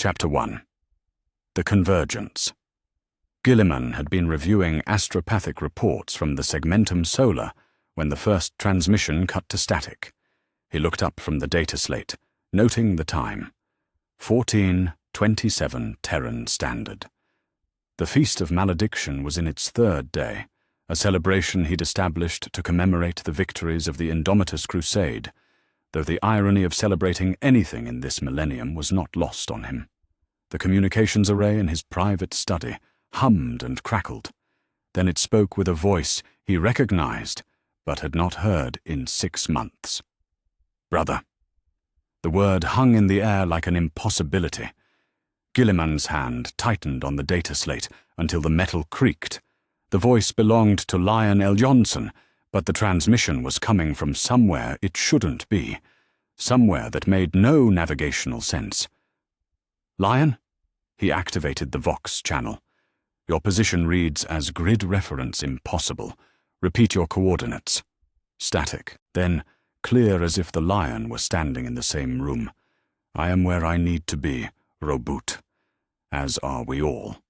Chapter 1. The Convergence. Guilliman had been reviewing astropathic reports from the Segmentum Solar when the first transmission cut to static. He looked up from the data slate, noting the time. 14:27 Terran Standard. The Feast of Malediction was in its third day, a celebration he'd established to commemorate the victories of the Indomitus Crusade, though the irony of celebrating anything in this millennium was not lost on him. The communications array in his private study hummed and crackled. Then it spoke with a voice he recognized, but had not heard in 6 months. "Brother." The word hung in the air like an impossibility. Guilliman's hand tightened on the data slate until the metal creaked. The voice belonged to Lion L. Johnson, but the transmission was coming from somewhere it shouldn't be, somewhere that made no navigational sense. "Lion?" He activated the Vox channel. "Your position reads as grid reference impossible. Repeat your coordinates." Static, then clear as if the Lion were standing in the same room. "I am where I need to be, Robut. As are we all."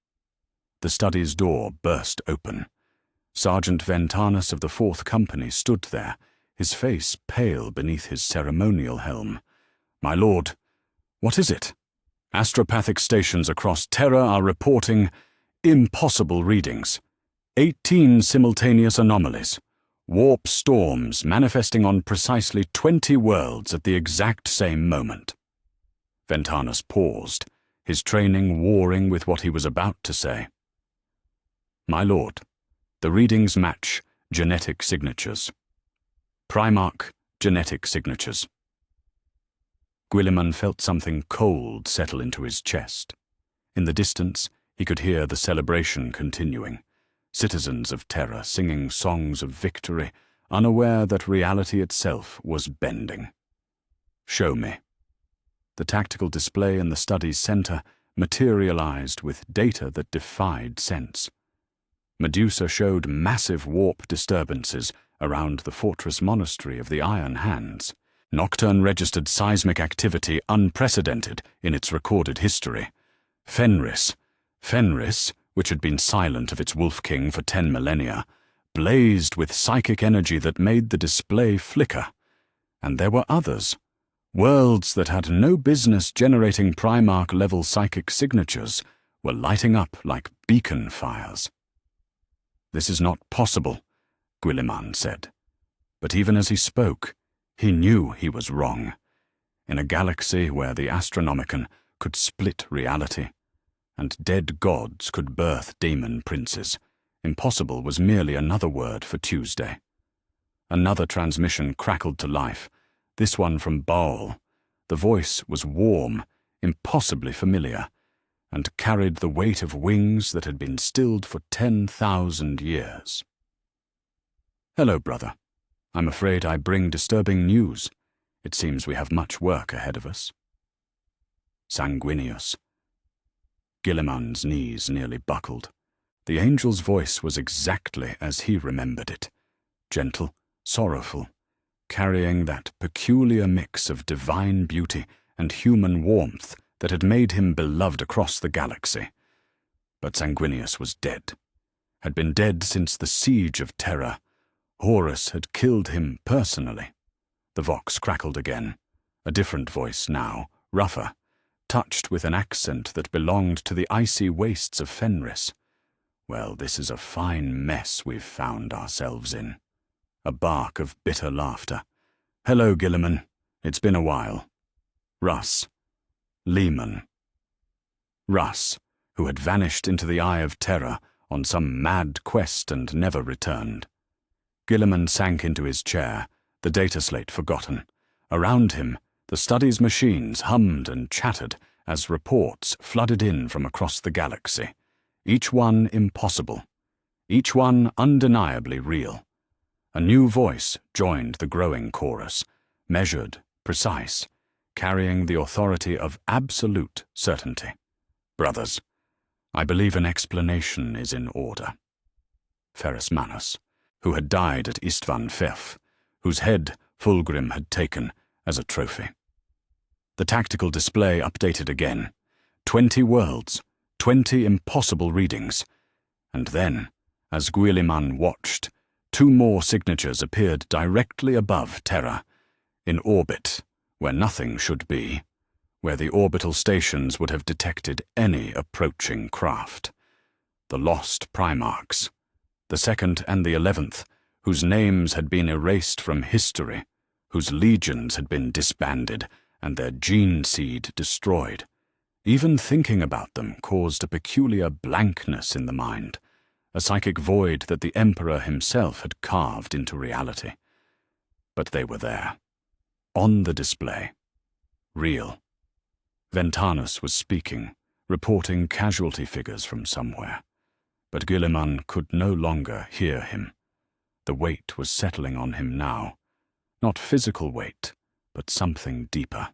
The study's door burst open. Sergeant Ventanus of the 4th Company stood there, his face pale beneath his ceremonial helm. "My lord, what is it?" "Astropathic stations across Terra are reporting impossible readings. 18 simultaneous anomalies. Warp storms manifesting on precisely 20 worlds at the exact same moment." Ventanus paused, his training warring with what he was about to say. "My lord, the readings match genetic signatures. Primarch genetic signatures." Guilliman felt something cold settle into his chest. In the distance, he could hear the celebration continuing. Citizens of Terra singing songs of victory, unaware that reality itself was bending. "Show me." The tactical display in the study's center materialized with data that defied sense. Medusa showed massive warp disturbances around the fortress monastery of the Iron Hands. Nocturne registered seismic activity unprecedented in its recorded history. Fenris, which had been silent of its Wolf King for 10 millennia, blazed with psychic energy that made the display flicker. And there were others. Worlds that had no business generating Primarch-level psychic signatures were lighting up like beacon fires. "This is not possible," Guilliman said. But even as he spoke, he knew he was wrong. In a galaxy where the Astronomicon could split reality, and dead gods could birth demon princes, impossible was merely another word for Tuesday. Another transmission crackled to life, this one from Baal. The voice was warm, impossibly familiar, and carried the weight of wings that had been stilled for 10,000 years. "Hello, brother. I'm afraid I bring disturbing news. It seems we have much work ahead of us." Sanguinius. Guilliman's knees nearly buckled. The angel's voice was exactly as he remembered it. Gentle, sorrowful, carrying that peculiar mix of divine beauty and human warmth that had made him beloved across the galaxy. But Sanguinius was dead. Had been dead since the siege of Terra. Horus had killed him personally. The Vox crackled again. A different voice now, rougher, touched with an accent that belonged to the icy wastes of Fenris. "Well, this is a fine mess we've found ourselves in." A bark of bitter laughter. "Hello, Guilliman. It's been a while." Russ. Lehman. Russ, who had vanished into the eye of Terra on some mad quest and never returned. Guilliman sank into his chair, the data slate forgotten. Around him, the study's machines hummed and chattered as reports flooded in from across the galaxy. Each one impossible. Each one undeniably real. A new voice joined the growing chorus, measured, precise, carrying the authority of absolute certainty. "Brothers, I believe an explanation is in order." Ferrus Manus, who had died at Istvan Fef, whose head Fulgrim had taken as a trophy. The tactical display updated again. 20 worlds, 20 impossible readings. And then, as Guilliman watched, 2 more signatures appeared directly above Terra, in orbit, where nothing should be, where the orbital stations would have detected any approaching craft. The lost Primarchs, the 2nd and the 11th, whose names had been erased from history, whose legions had been disbanded and their gene seed destroyed. Even thinking about them caused a peculiar blankness in the mind, a psychic void that the Emperor himself had carved into reality. But they were there, on the display, real. Ventanus was speaking, reporting casualty figures from somewhere. But Guilliman could no longer hear him. The weight was settling on him now. Not physical weight, but something deeper.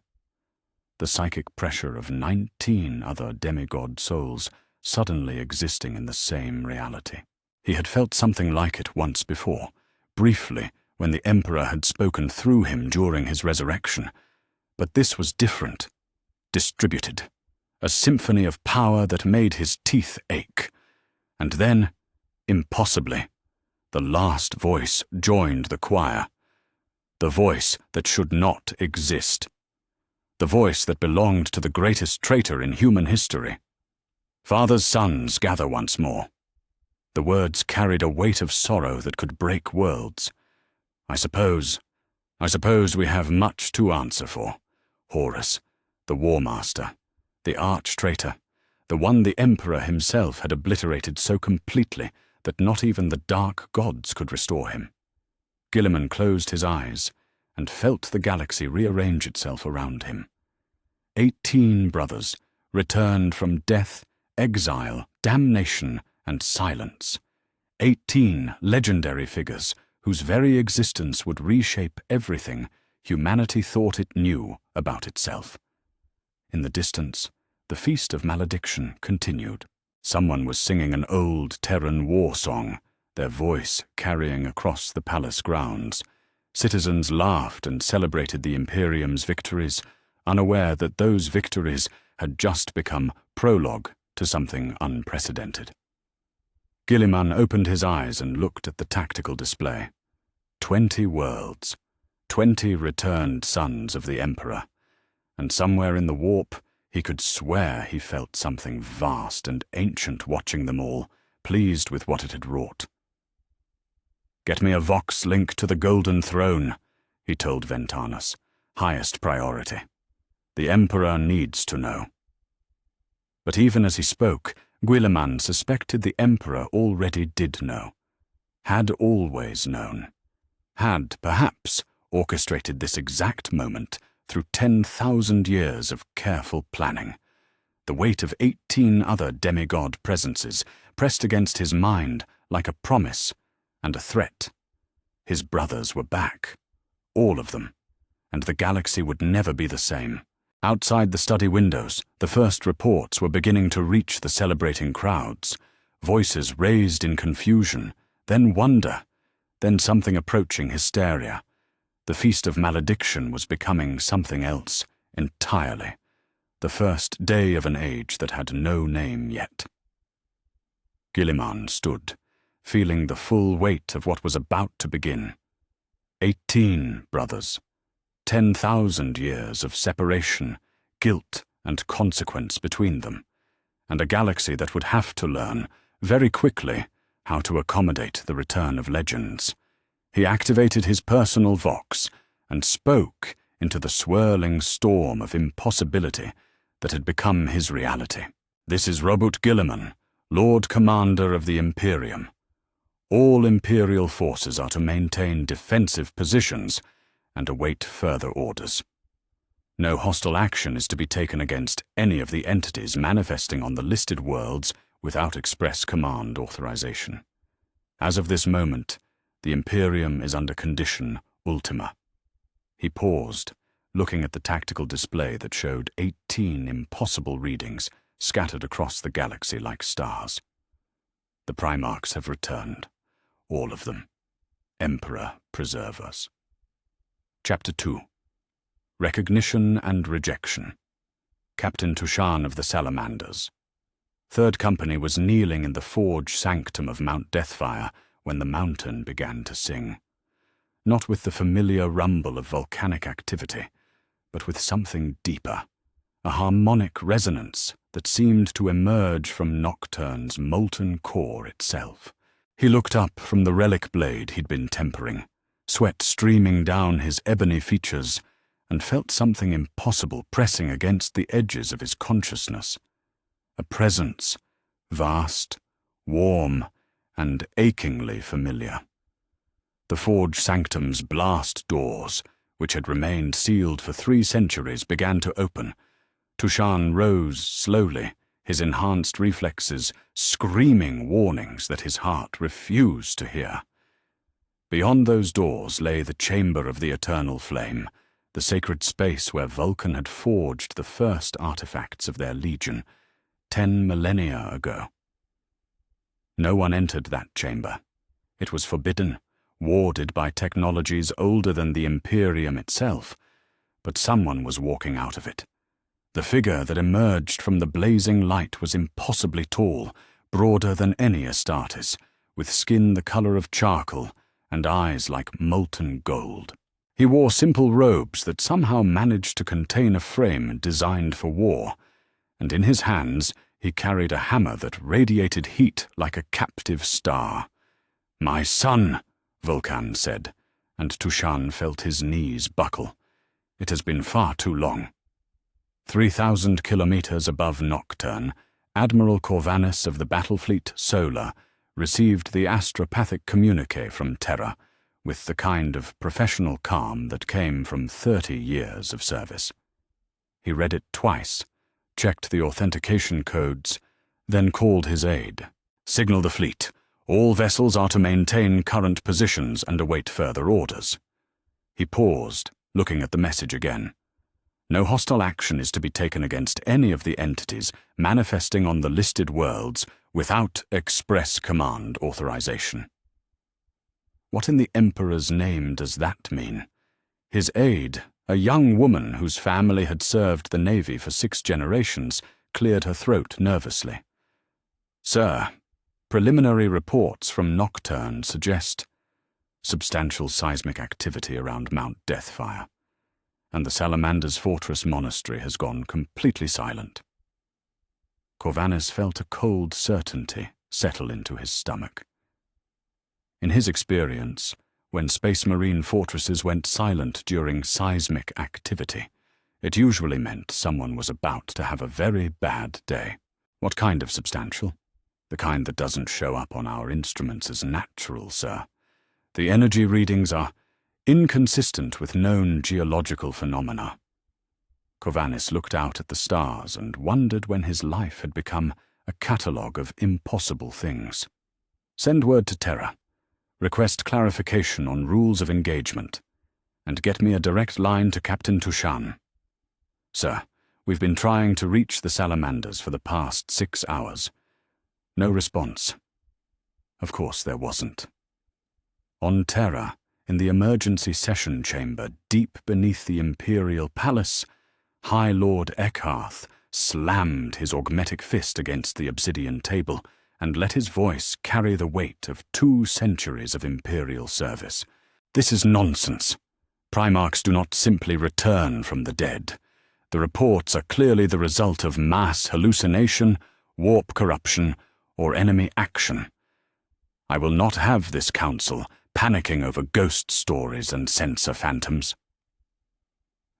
The psychic pressure of 19 other demigod souls suddenly existing in the same reality. He had felt something like it once before, briefly, when the Emperor had spoken through him during his resurrection. But this was different, distributed, a symphony of power that made his teeth ache. And then, impossibly, the last voice joined the choir. The voice that should not exist. The voice that belonged to the greatest traitor in human history. Father's sons gather once more. The words carried a weight of sorrow that could break worlds. I suppose we have much to answer for. Horus, the War Master, the arch-traitor, the one the Emperor himself had obliterated so completely that not even the dark gods could restore him. Guilliman closed his eyes and felt the galaxy rearrange itself around him. 18 brothers, returned from death, exile, damnation, and silence. 18 legendary figures whose very existence would reshape everything humanity thought it knew about itself. In the distance, the Feast of Malediction continued. Someone was singing an old Terran war song, their voice carrying across the palace grounds. Citizens laughed and celebrated the Imperium's victories, unaware that those victories had just become prologue to something unprecedented. Guilliman opened his eyes and looked at the tactical display. 20 worlds, 20 returned sons of the Emperor, and somewhere in the warp he could swear he felt something vast and ancient watching them all, pleased with what it had wrought. "Get me a Vox link to the Golden Throne," he told Ventanus. "Highest priority. The Emperor needs to know." But even as he spoke, Guilliman suspected the Emperor already did know. Had always known. Had, perhaps, orchestrated this exact moment through 10,000 years of careful planning. The weight of 18 other demigod presences pressed against his mind like a promise and a threat. His brothers were back. All of them. And the galaxy would never be the same. Outside the study windows, the first reports were beginning to reach the celebrating crowds. Voices raised in confusion, then wonder, then something approaching hysteria. The Feast of Malediction was becoming something else, entirely. The first day of an age that had no name yet. Guilliman stood, feeling the full weight of what was about to begin. 18 brothers. 10,000 years of separation, guilt, and consequence between them, and a galaxy that would have to learn, very quickly, how to accommodate the return of legends. He activated his personal vox and spoke into the swirling storm of impossibility that had become his reality. "This is Robert Guilliman, Lord Commander of the Imperium. All Imperial forces are to maintain defensive positions and await further orders. No hostile action is to be taken against any of the entities manifesting on the listed worlds without express command authorization. As of this moment, the Imperium is under condition ultima." He paused, looking at the tactical display that showed 18 impossible readings scattered across the galaxy like stars. "The Primarchs have returned. All of them. Emperor, preserve us." Chapter 2. Recognition and Rejection. Captain Tushan of the Salamanders. Third Company was kneeling in the forge sanctum of Mount Deathfire when the mountain began to sing. Not with the familiar rumble of volcanic activity, but with something deeper, a harmonic resonance that seemed to emerge from Nocturne's molten core itself. He looked up from the relic blade he'd been tempering, sweat streaming down his ebony features, and felt something impossible pressing against the edges of his consciousness. A presence, vast, warm, and achingly familiar. The forge sanctum's blast doors, which had remained sealed for 3 centuries, began to open. Tushan rose slowly, his enhanced reflexes screaming warnings that his heart refused to hear. Beyond those doors lay the chamber of the eternal flame, the sacred space where Vulcan had forged the first artifacts of their legion, 10 millennia ago. No one entered that chamber. It was forbidden, warded by technologies older than the Imperium itself, but someone was walking out of it. The figure that emerged from the blazing light was impossibly tall, broader than any Astartes, with skin the color of charcoal and eyes like molten gold. He wore simple robes that somehow managed to contain a frame designed for war, and in his hands he carried a hammer that radiated heat like a captive star. "My son," Vulcan said, and Tushan felt his knees buckle. It has been far too long. 3,000 kilometers above Nocturne, Admiral Corvanus of the Battlefleet Solar received the astropathic communique from Terra, with the kind of professional calm that came from 30 years of service. He read it twice, checked the authentication codes, then called his aide. "Signal the fleet. All vessels are to maintain current positions and await further orders." He paused, looking at the message again. No hostile action is to be taken against any of the entities manifesting on the listed worlds without express command authorization. What in the Emperor's name does that mean? His aide, a young woman whose family had served the Navy for 6 generations, cleared her throat nervously. "Sir, preliminary reports from Nocturne suggest substantial seismic activity around Mount Deathfire, and the Salamander's fortress monastery has gone completely silent." Corvanus felt a cold certainty settle into his stomach. In his experience, when Space Marine fortresses went silent during seismic activity, it usually meant someone was about to have a very bad day. "What kind of substantial?" "The kind that doesn't show up on our instruments as natural, sir. The energy readings are inconsistent with known geological phenomena." Corvanus looked out at the stars and wondered when his life had become a catalogue of impossible things. "Send word to Terra. Request clarification on rules of engagement, and get me a direct line to Captain Tushan. Sir, we've been trying to reach the Salamanders for the past 6 hours. No response." Of course there wasn't. On Terra, in the emergency session chamber deep beneath the Imperial Palace, High Lord Eckharth slammed his augmetic fist against the obsidian table and let his voice carry the weight of 2 centuries of Imperial service. "This is nonsense. Primarchs do not simply return from the dead. The reports are clearly the result of mass hallucination, warp corruption, or enemy action. I will not have this council panicking over ghost stories and sensor phantoms."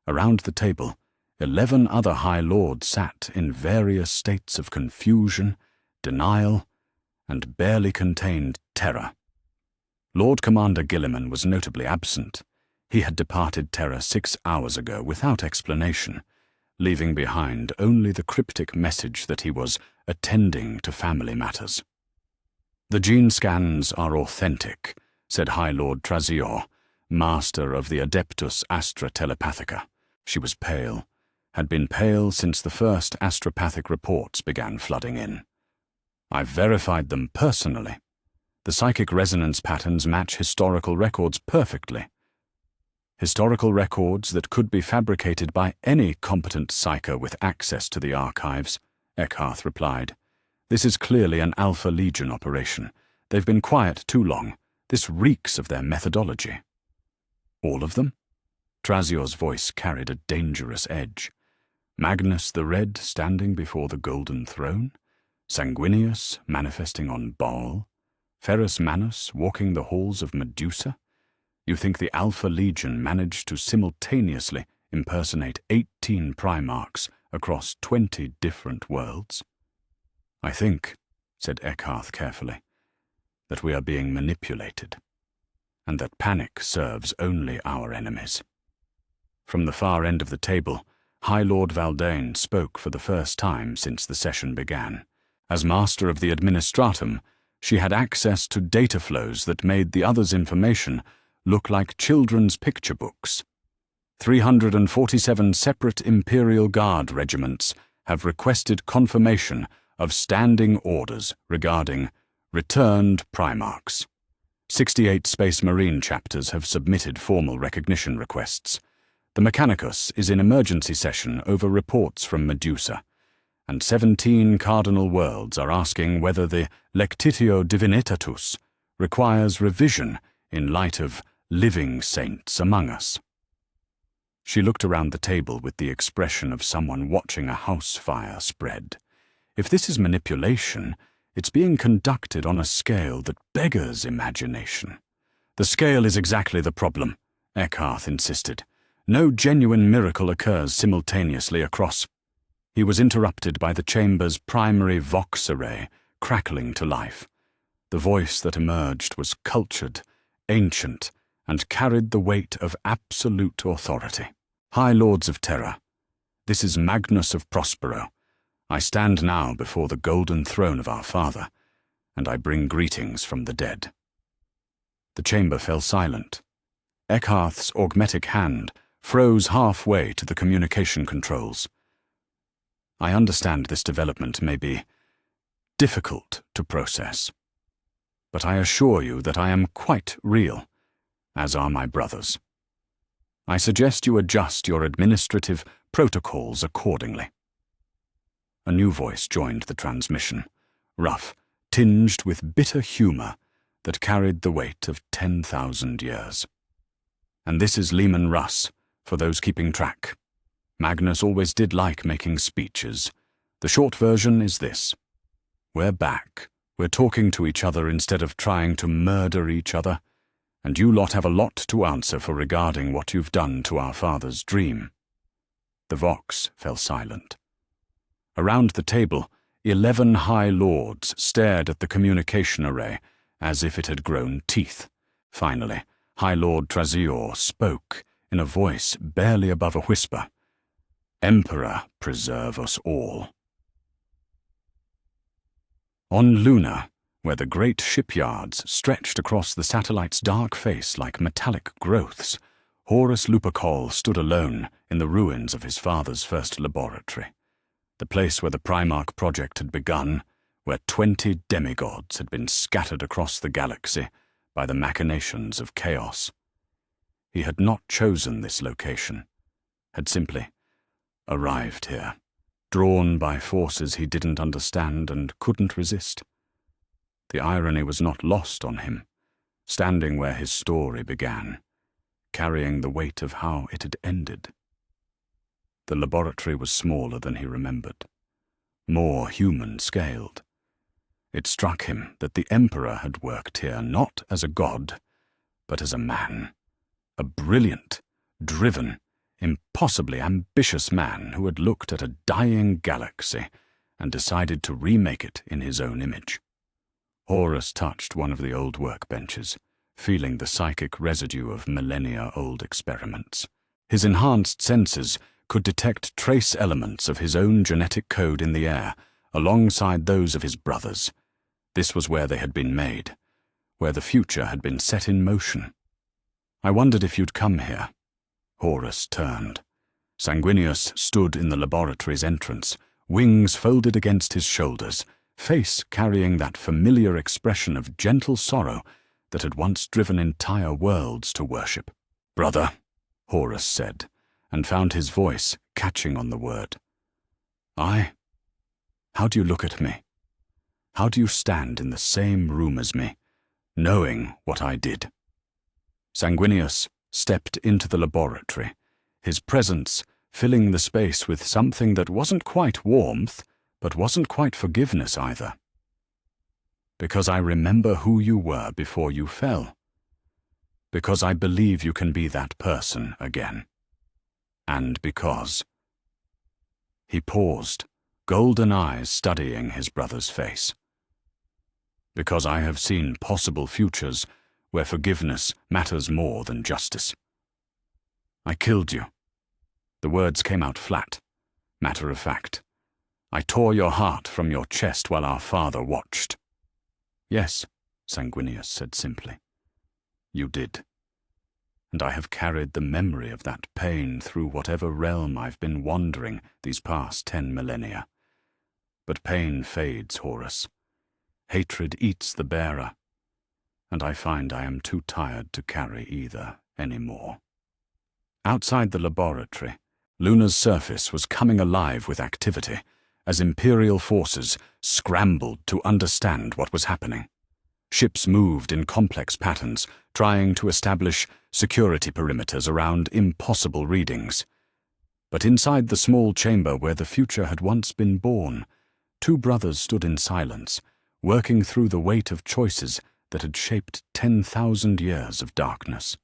Around the table, 11 other High Lords sat in various states of confusion, denial, and barely contained terror. Lord Commander Gilliman was notably absent. He had departed Terra 6 hours ago without explanation, leaving behind only the cryptic message that he was attending to family matters. "The gene scans are authentic," said High Lord Trazior, master of the Adeptus Astra Telepathica. She was pale, had been pale since the first astropathic reports began flooding in. "I've verified them personally. The psychic resonance patterns match historical records perfectly." Historical records that could be fabricated by any competent psyker with access to the archives, Eckarth replied. This is clearly an Alpha Legion operation. They've been quiet too long. This reeks of their methodology. All of them? Trazior's voice carried a dangerous edge. Magnus the Red standing before the Golden Throne? Sanguinius manifesting on Baal? Ferrus Manus walking the halls of Medusa? You think the Alpha Legion managed to simultaneously impersonate 18 Primarchs across 20 different worlds? I think, said Eckarth carefully, that we are being manipulated, and that panic serves only our enemies. From the far end of the table, High Lord Valdane spoke for the first time since the session began. As Master of the Administratum, she had access to data flows that made the others' information look like children's picture books. 347 separate Imperial Guard regiments have requested confirmation of standing orders regarding returned Primarchs. 68 Space Marine chapters have submitted formal recognition requests. The Mechanicus is in emergency session over reports from Medusa, and 17 cardinal worlds are asking whether the Lectitio Divinitatus requires revision in light of living saints among us. She looked around the table with the expression of someone watching a house fire spread. If this is manipulation, it's being conducted on a scale that beggars imagination. The scale is exactly the problem, Eckarth insisted. No genuine miracle occurs simultaneously across. He was interrupted by the chamber's primary vox array crackling to life. The voice that emerged was cultured, ancient, and carried the weight of absolute authority. High Lords of Terra, this is Magnus of Prospero. I stand now before the golden throne of our father, and I bring greetings from the dead. The chamber fell silent. Eckarth's augmetic hand froze halfway to the communication controls. I understand this development may be difficult to process, but I assure you that I am quite real, as are my brothers. I suggest you adjust your administrative protocols accordingly. A new voice joined the transmission, rough, tinged with bitter humor that carried the weight of 10,000 years. And this is Leman Russ, for those keeping track. Magnus always did like making speeches. The short version is this. We're back. We're talking to each other instead of trying to murder each other, and you lot have a lot to answer for regarding what you've done to our father's dream. The Vox fell silent. Around the table, 11 High Lords stared at the communication array as if it had grown teeth. Finally, High Lord Trazior spoke in a voice barely above a whisper. Emperor, preserve us all. On Luna, where the great shipyards stretched across the satellite's dark face like metallic growths, Horus Lupercal stood alone in the ruins of his father's first laboratory, the place where the Primarch project had begun, where 20 demigods had been scattered across the galaxy by the machinations of chaos. He had not chosen this location, had simply arrived here, drawn by forces he didn't understand and couldn't resist. The irony was not lost on him, standing where his story began, carrying the weight of how it had ended. The laboratory was smaller than he remembered, more human-scaled. It struck him that the Emperor had worked here not as a god, but as a man, a brilliant, driven, impossibly ambitious man who had looked at a dying galaxy and decided to remake it in his own image. Horus touched one of the old workbenches, feeling the psychic residue of millennia-old experiments. His enhanced senses could detect trace elements of his own genetic code in the air, alongside those of his brothers. This was where they had been made, where the future had been set in motion. I wondered if you'd come here. Horus turned. Sanguinius stood in the laboratory's entrance, wings folded against his shoulders, face carrying that familiar expression of gentle sorrow that had once driven entire worlds to worship. Brother, Horus said, and found his voice catching on the word. I? How do you look at me? How do you stand in the same room as me, knowing what I did? Sanguinius stepped into the laboratory, his presence filling the space with something that wasn't quite warmth, but wasn't quite forgiveness either. Because I remember who you were before you fell. Because I believe you can be that person again. And because... He paused, golden eyes studying his brother's face. Because I have seen possible futures where forgiveness matters more than justice. I killed you. The words came out flat, matter of fact. I tore your heart from your chest while our father watched. Yes, Sanguinius said simply. You did. And I have carried the memory of that pain through whatever realm I've been wandering these past 10 millennia. But pain fades, Horus. Hatred eats the bearer, and I find I am too tired to carry either anymore. Outside the laboratory, Luna's surface was coming alive with activity as Imperial forces scrambled to understand what was happening. Ships moved in complex patterns, trying to establish security perimeters around impossible readings. But inside the small chamber where the future had once been born, two brothers stood in silence, working through the weight of choices that had shaped 10,000 years of darkness.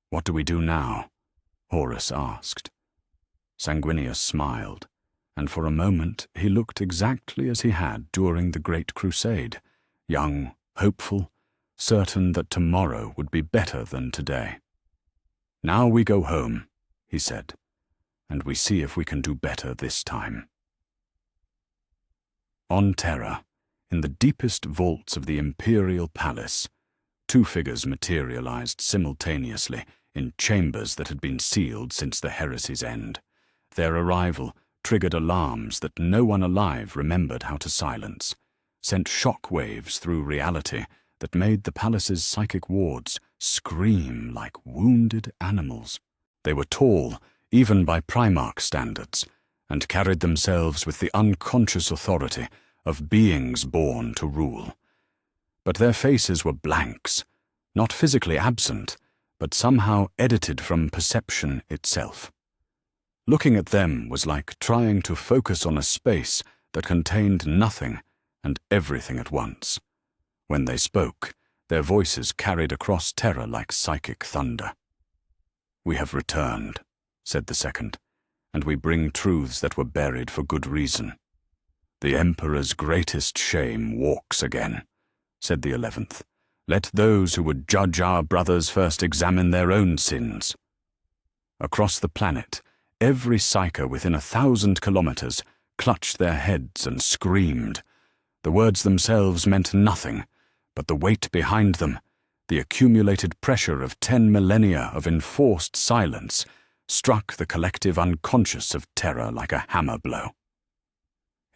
What do we do now? Horus asked. Sanguinius smiled, and for a moment he looked exactly as he had during the Great Crusade, young, hopeful, certain that tomorrow would be better than today. Now we go home, he said, and we see if we can do better this time. On Terra, in the deepest vaults of the Imperial Palace, two figures materialized simultaneously in chambers that had been sealed since the heresy's end. Their arrival triggered alarms that no one alive remembered how to silence, sent shock waves through reality that made the palace's psychic wards scream like wounded animals. They were tall, even by Primarch standards, and carried themselves with the unconscious authority of beings born to rule. But their faces were blanks, not physically absent, but somehow edited from perception itself. Looking at them was like trying to focus on a space that contained nothing and everything at once. When they spoke, their voices carried across Terra like psychic thunder. "We have returned," said the second, "and we bring truths that were buried for good reason." "The Emperor's greatest shame walks again," said the 11th. "Let those who would judge our brothers first examine their own sins." Across the planet, every psyker within 1,000 kilometers clutched their heads and screamed. The words themselves meant nothing, but the weight behind them, the accumulated pressure of 10 millennia of enforced silence, struck the collective unconscious of Terra like a hammer blow.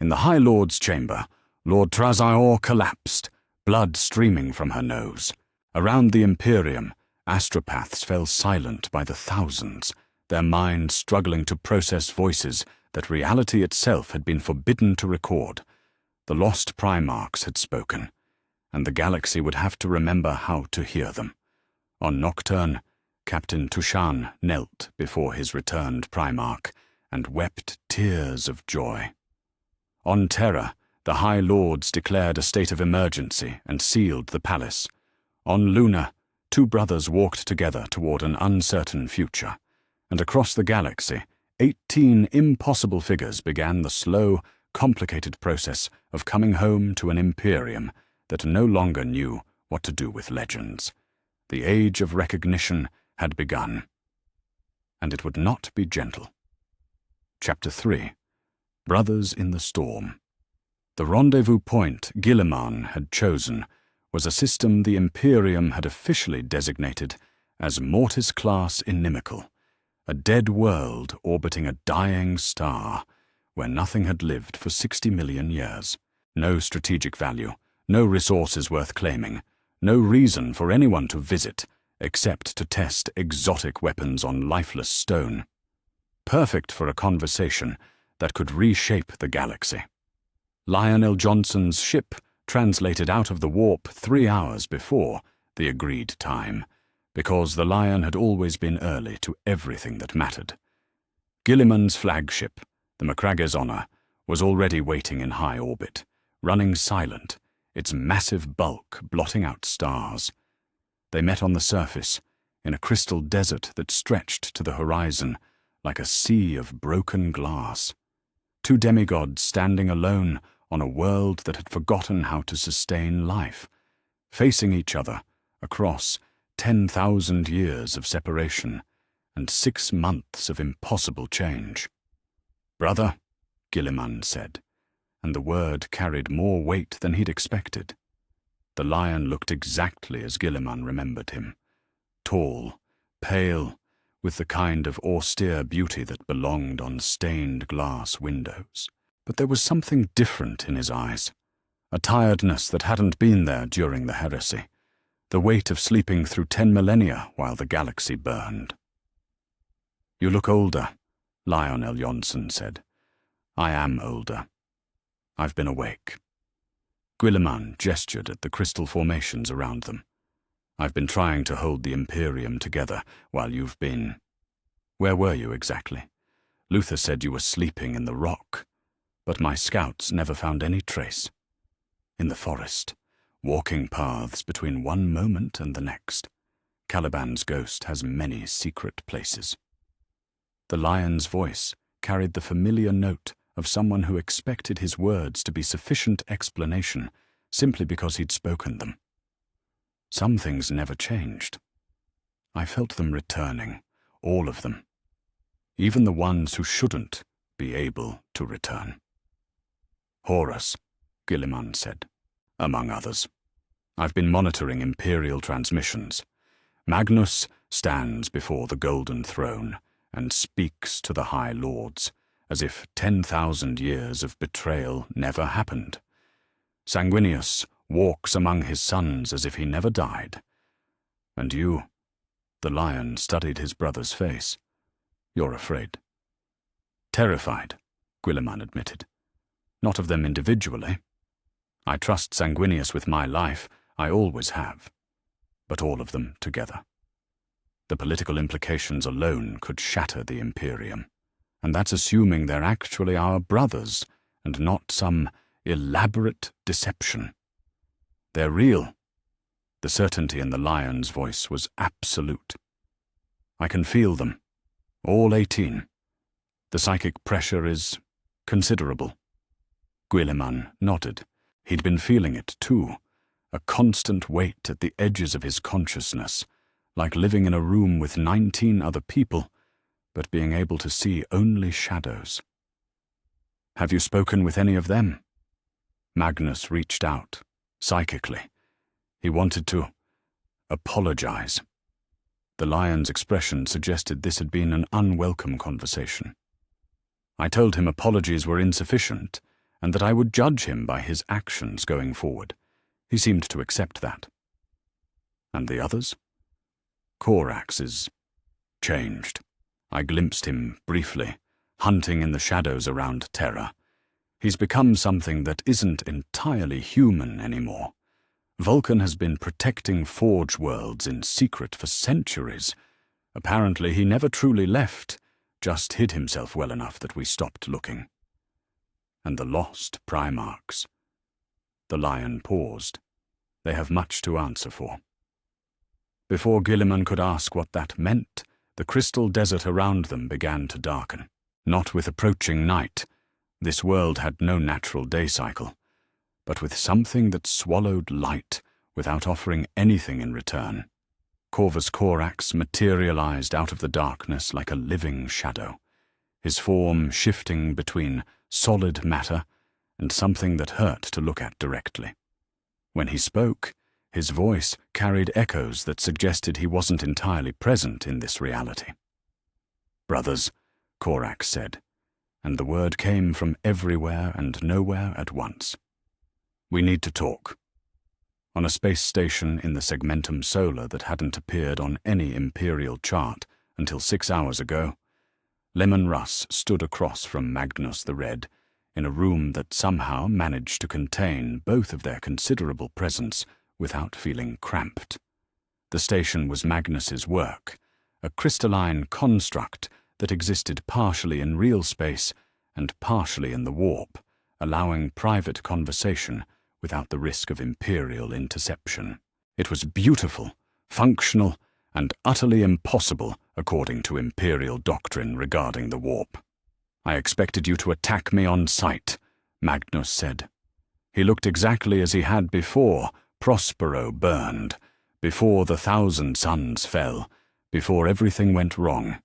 In the High Lord's chamber, Lord Trazior collapsed, blood streaming from her nose. Around the Imperium, astropaths fell silent by the thousands, their minds struggling to process voices that reality itself had been forbidden to record. The lost Primarchs had spoken, and the galaxy would have to remember how to hear them. On Nocturne, Captain Tushan knelt before his returned Primarch and wept tears of joy. On Terra, the High Lords declared a state of emergency and sealed the palace. On Luna, two brothers walked together toward an uncertain future, and across the galaxy, 18 impossible figures began the slow, complicated process of coming home to an Imperium that no longer knew what to do with legends. The age of recognition had begun, and it would not be gentle. Chapter 3. Brothers in the Storm. The rendezvous point Guilliman had chosen was a system the Imperium had officially designated as Mortis Class Inimical, a dead world orbiting a dying star where nothing had lived for 60 million years. No strategic value, no resources worth claiming, no reason for anyone to visit, except to test exotic weapons on lifeless stone. Perfect for a conversation that could reshape the galaxy. Lionel Johnson's ship translated out of the warp 3 hours before the agreed time, because the Lion had always been early to everything that mattered. Gilliman's flagship, the Macrager's Honor, was already waiting in high orbit, running silent, its massive bulk blotting out stars. They met on the surface, in a crystal desert that stretched to the horizon like a sea of broken glass. Two demigods standing alone on a world that had forgotten how to sustain life, facing each other across 10,000 years of separation and 6 months of impossible change. "Brother," Gilliman said, and the word carried more weight than he'd expected. The Lion looked exactly as Gilliman remembered him. Tall, pale, with the kind of austere beauty that belonged on stained glass windows. But there was something different in his eyes, a tiredness that hadn't been there during the heresy, the weight of sleeping through 10 millennia while the galaxy burned. "You look older," Lionel Johnson said. "I am older. I've been awake." Gilliman gestured at the crystal formations around them. "I've been trying to hold the Imperium together while you've been—" "Where were you exactly?" "Luther said you were sleeping in the rock, but my scouts never found any trace. In the forest, walking paths between one moment and the next. Caliban's ghost has many secret places." The Lion's voice carried the familiar note of someone who expected his words to be sufficient explanation simply because he'd spoken them. Some things never changed. I felt them returning, all of them. Even the ones who shouldn't be able to return. "Horus," Gilliman said, "among others. I've been monitoring Imperial transmissions. Magnus stands before the Golden Throne and speaks to the High Lords, as if 10,000 years of betrayal never happened. Sanguinius walks among his sons as if he never died. And you," the Lion studied his brother's face, "you're afraid." "Terrified," Gilliman admitted. "Not of them individually. I trust Sanguinius with my life, I always have. But all of them together. The political implications alone could shatter the Imperium. And that's assuming they're actually our brothers and not some elaborate deception. They're real." The certainty in the Lion's voice was absolute. "I can feel them. All 18. The psychic pressure is considerable." Gilliman nodded. He'd been feeling it too, a constant weight at the edges of his consciousness, like living in a room with 19 other people, but being able to see only shadows. "Have you spoken with any of them?" Magnus reached out, psychically. He wanted to apologize. The Lion's expression suggested this had been an unwelcome conversation. "I told him apologies were insufficient, and that I would judge him by his actions going forward. He seemed to accept that." "And the others?" "Corax is changed. I glimpsed him briefly, hunting in the shadows around Terra. He's become something that isn't entirely human anymore. Vulcan has been protecting Forge worlds in secret for centuries. Apparently he never truly left, just hid himself well enough that we stopped looking. And the lost Primarchs." The Lion paused. "They have much to answer for." Before Gilliman could ask what that meant, the crystal desert around them began to darken. Not with approaching night. This world had no natural day cycle, but with something that swallowed light without offering anything in return. Corvus Corax materialized out of the darkness like a living shadow, his form shifting between solid matter and something that hurt to look at directly. When he spoke, his voice carried echoes that suggested he wasn't entirely present in this reality. "Brothers," Corax said, and the word came from everywhere and nowhere at once. "We need to talk." on a space station in the segmentum solar that hadn't appeared on any Imperial chart until 6 hours ago, Lemon Russ stood across from Magnus the Red in a room that somehow managed to contain both of their considerable presence without feeling cramped. The station was Magnus's work, a crystalline construct that existed partially in real space and partially in the warp, allowing private conversation without the risk of Imperial interception. It was beautiful, functional, and utterly impossible according to Imperial doctrine regarding the warp. "I expected you to attack me on sight," Magnus said. He looked exactly as he had before Prospero burned, before the 1,000 suns fell, before everything went wrong.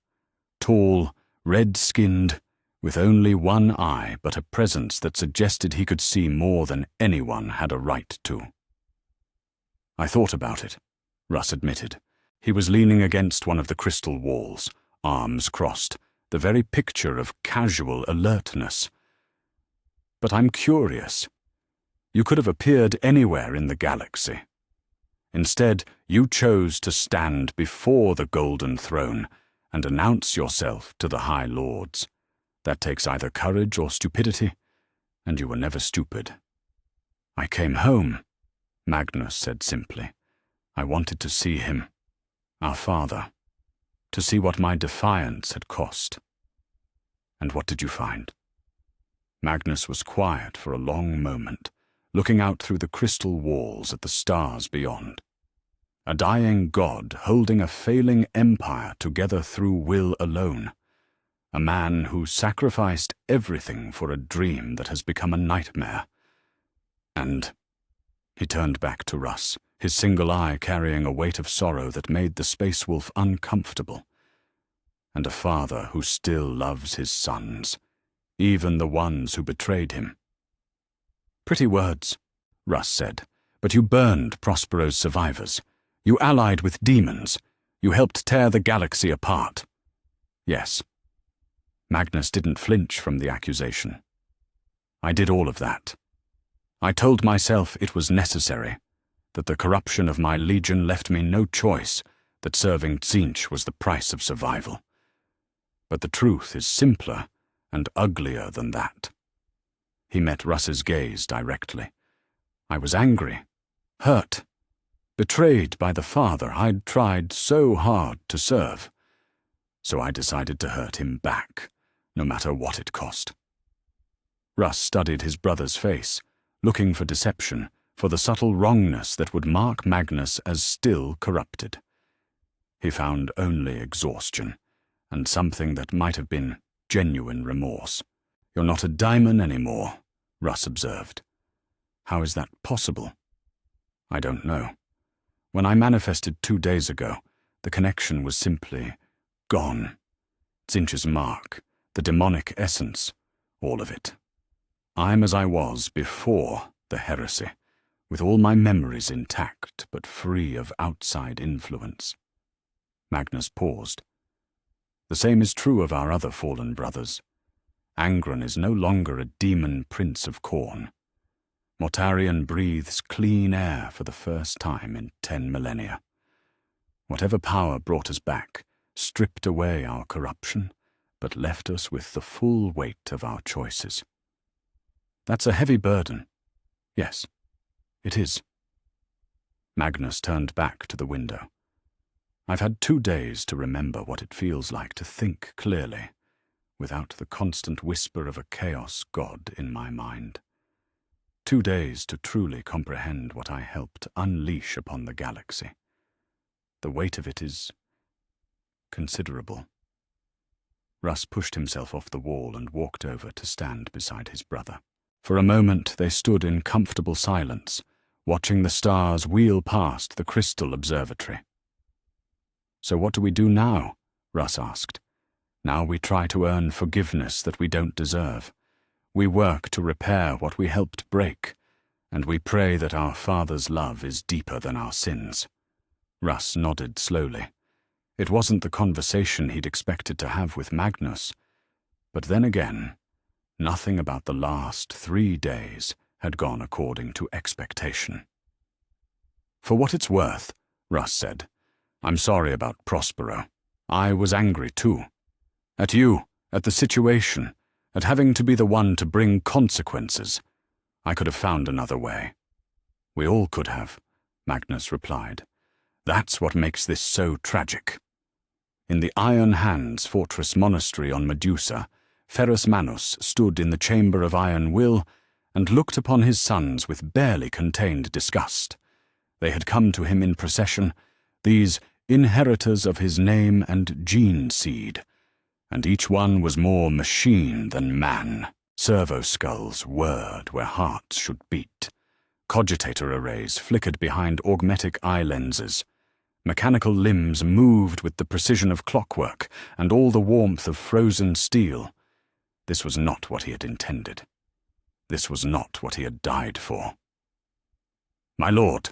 Tall, red-skinned, with only one eye but a presence that suggested he could see more than anyone had a right to. "I thought about it," Russ admitted. He was leaning against one of the crystal walls, arms crossed, the very picture of casual alertness. "But I'm curious. You could have appeared anywhere in the galaxy. Instead, you chose to stand before the Golden Throne and announce yourself to the High Lords. That takes either courage or stupidity, and you were never stupid." "I came home," Magnus said simply. "I wanted to see him, our father, to see what my defiance had cost." "And what did you find?" Magnus was quiet for a long moment, looking out through the crystal walls at the stars beyond. A dying god holding a failing empire together through will alone. A man who sacrificed everything for a dream that has become a nightmare. And he turned back to Russ, his single eye carrying a weight of sorrow that made the space wolf uncomfortable. And a father who still loves his sons, even the ones who betrayed him. "Pretty words," Russ said, "but you burned Prospero's survivors. You allied with demons. You helped tear the galaxy apart." "Yes." Magnus didn't flinch from the accusation. "I did all of that. I told myself it was necessary, that the corruption of my legion left me no choice, that serving Tzeentch was the price of survival. But the truth is simpler and uglier than that." He met Russ's gaze directly. "I was angry, hurt, betrayed by the father I'd tried so hard to serve. So I decided to hurt him back, no matter what it cost." Russ studied his brother's face, looking for deception, for the subtle wrongness that would mark Magnus as still corrupted. He found only exhaustion, and something that might have been genuine remorse. "You're not a daimon anymore," Russ observed. "How is that possible?" "I don't know. When I manifested 2 days ago, the connection was simply gone. Tzeentch's mark, the demonic essence, all of it. I'm as I was before the heresy, with all my memories intact but free of outside influence." Magnus paused. "The same is true of our other fallen brothers. Angron is no longer a demon prince of Khorne. Mortarion breathes clean air for the first time in 10 millennia. Whatever power brought us back stripped away our corruption, but left us with the full weight of our choices. That's a heavy burden. Yes, it is." Magnus turned back to the window. "I've had 2 days to remember what it feels like to think clearly, without the constant whisper of a chaos god in my mind. 2 days to truly comprehend what I helped unleash upon the galaxy. The weight of it is considerable." Russ pushed himself off the wall and walked over to stand beside his brother. For a moment they stood in comfortable silence, watching the stars wheel past the crystal observatory. "So what do we do now?" Russ asked. "Now we try to earn forgiveness that we don't deserve. We work to repair what we helped break, and we pray that our Father's love is deeper than our sins." Russ nodded slowly. It wasn't the conversation he'd expected to have with Magnus, but then again, nothing about the last 3 days had gone according to expectation. For what it's worth, Russ said, I'm sorry about Prospero. I was angry too. At you, at the situation, at having to be the one to bring consequences. I could have found another way. We all could have, Magnus replied. That's what makes this so tragic. In the Iron Hands Fortress Monastery on Medusa, Ferrus Manus stood in the Chamber of Iron Will and looked upon his sons with barely contained disgust. They had come to him in procession, these inheritors of his name and gene seed, and each one was more machine than man. Servo skulls whirred where hearts should beat. Cogitator arrays flickered behind augmetic eye lenses. Mechanical limbs moved with the precision of clockwork and all the warmth of frozen steel. This was not what he had intended. This was not what he had died for. My lord,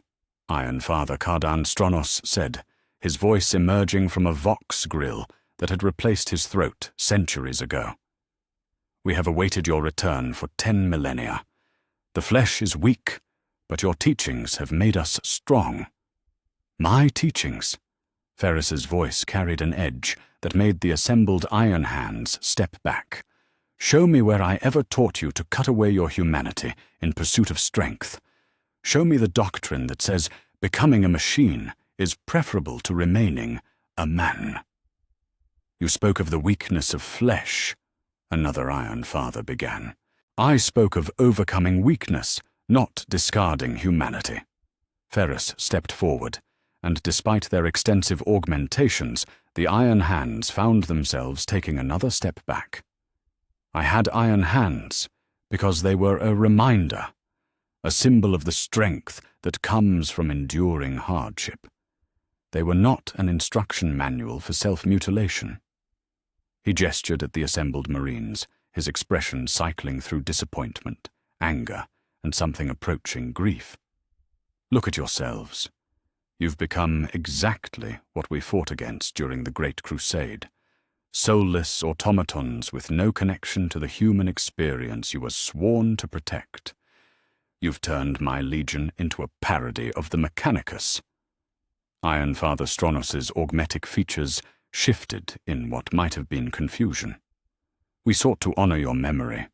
Iron Father Cardan Stronos said, his voice emerging from a vox grill that had replaced his throat centuries ago. We have awaited your return for 10 millennia. The flesh is weak, but your teachings have made us strong. My teachings? Ferris's voice carried an edge that made the assembled Iron Hands step back. Show me where I ever taught you to cut away your humanity in pursuit of strength. Show me the doctrine that says becoming a machine is preferable to remaining a man. You spoke of the weakness of flesh, another Iron Father began. I spoke of overcoming weakness, not discarding humanity. Ferrus stepped forward, and despite their extensive augmentations, the Iron Hands found themselves taking another step back. I had iron hands because they were a reminder, a symbol of the strength that comes from enduring hardship. They were not an instruction manual for self-mutilation. He gestured at the assembled Marines, his expression cycling through disappointment, anger, and something approaching grief. Look at yourselves. You've become exactly what we fought against during the Great Crusade. Soulless automatons with no connection to the human experience you were sworn to protect. You've turned my legion into a parody of the Mechanicus. Iron Father Stronos's augmetic features shifted in what might have been confusion. We sought to honor your memory.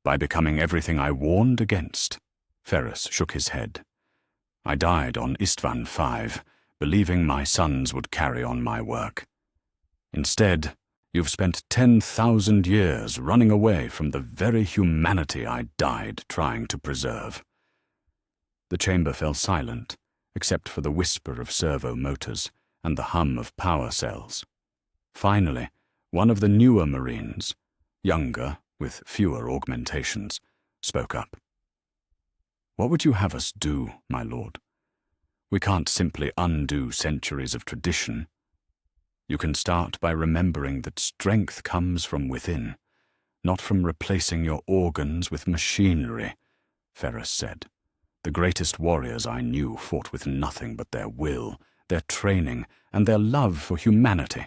By becoming everything I warned against, Ferrus shook his head. I died on Istvan V, believing my sons would carry on my work. Instead, you've spent 10,000 years running away from the very humanity I died trying to preserve. The chamber fell silent, except for the whisper of servo motors and the hum of power cells. Finally, one of the newer Marines, younger, with fewer augmentations, spoke up. What would you have us do, my lord? We can't simply undo centuries of tradition. You can start by remembering that strength comes from within, not from replacing your organs with machinery, Ferrus said. The greatest warriors I knew fought with nothing but their will, their training, and their love for humanity.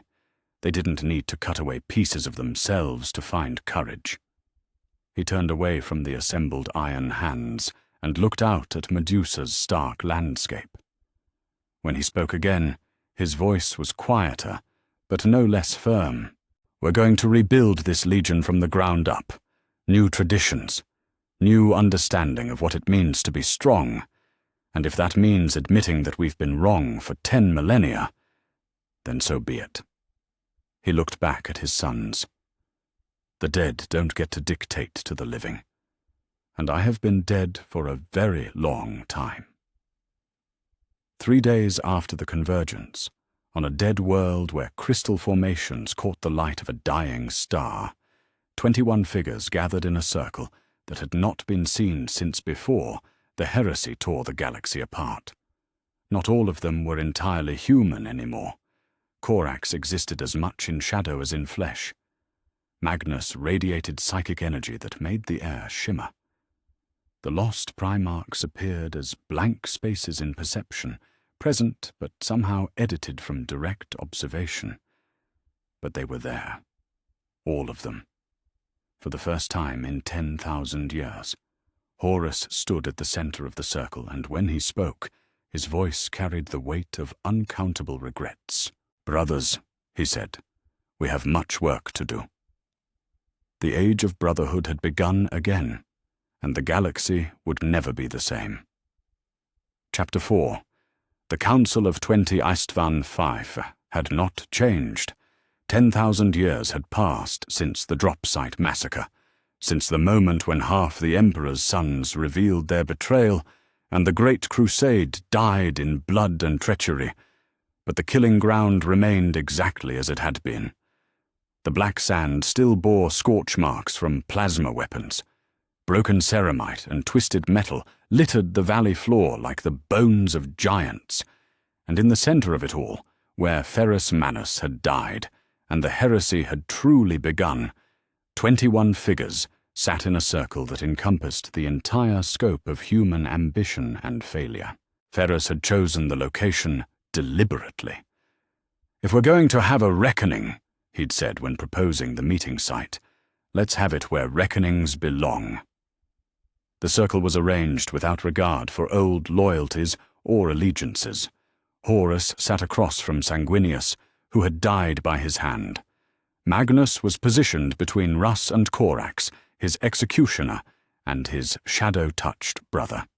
They didn't need to cut away pieces of themselves to find courage. He turned away from the assembled Iron Hands and looked out at Medusa's stark landscape. When he spoke again, his voice was quieter, but no less firm. We're going to rebuild this legion from the ground up. New traditions, new understanding of what it means to be strong, and if that means admitting that we've been wrong for 10 millennia, then so be it. He looked back at his sons. The dead don't get to dictate to the living, and I have been dead for a very long time. 3 days after the convergence, on a dead world where crystal formations caught the light of a dying star, 21 figures gathered in a circle that had not been seen since before the heresy tore the galaxy apart. Not all of them were entirely human anymore. Corax existed as much in shadow as in flesh. Magnus radiated psychic energy that made the air shimmer. The lost Primarchs appeared as blank spaces in perception, present but somehow edited from direct observation. But they were there, all of them. For the first time in 10,000 years, Horus stood at the center of the circle, and when he spoke, His voice carried the weight of uncountable regrets. "Brothers," he said, "we have much work to do." The age of brotherhood had begun again, and the galaxy would never be the same. Chapter 4. The Council of 20 Istvan Fife had not changed. 10,000 years had passed since the drop site massacre, since the moment when half the Emperor's sons revealed their betrayal, and the Great Crusade died in blood and treachery, but the killing ground remained exactly as it had been. The black sand still bore scorch marks from plasma weapons. Broken ceramite and twisted metal littered the valley floor like the bones of giants, and in the center of it all, where Ferrus Manus had died, and the heresy had truly begun, 21 figures sat in a circle that encompassed the entire scope of human ambition and failure. Ferrus had chosen the location deliberately. "If we're going to have a reckoning," he'd said when proposing the meeting site, "let's have it where reckonings belong." The circle was arranged without regard for old loyalties or allegiances. Horus sat across from Sanguinius, who had died by his hand. Magnus was positioned between Russ and Corax, his executioner, and his shadow-touched brother.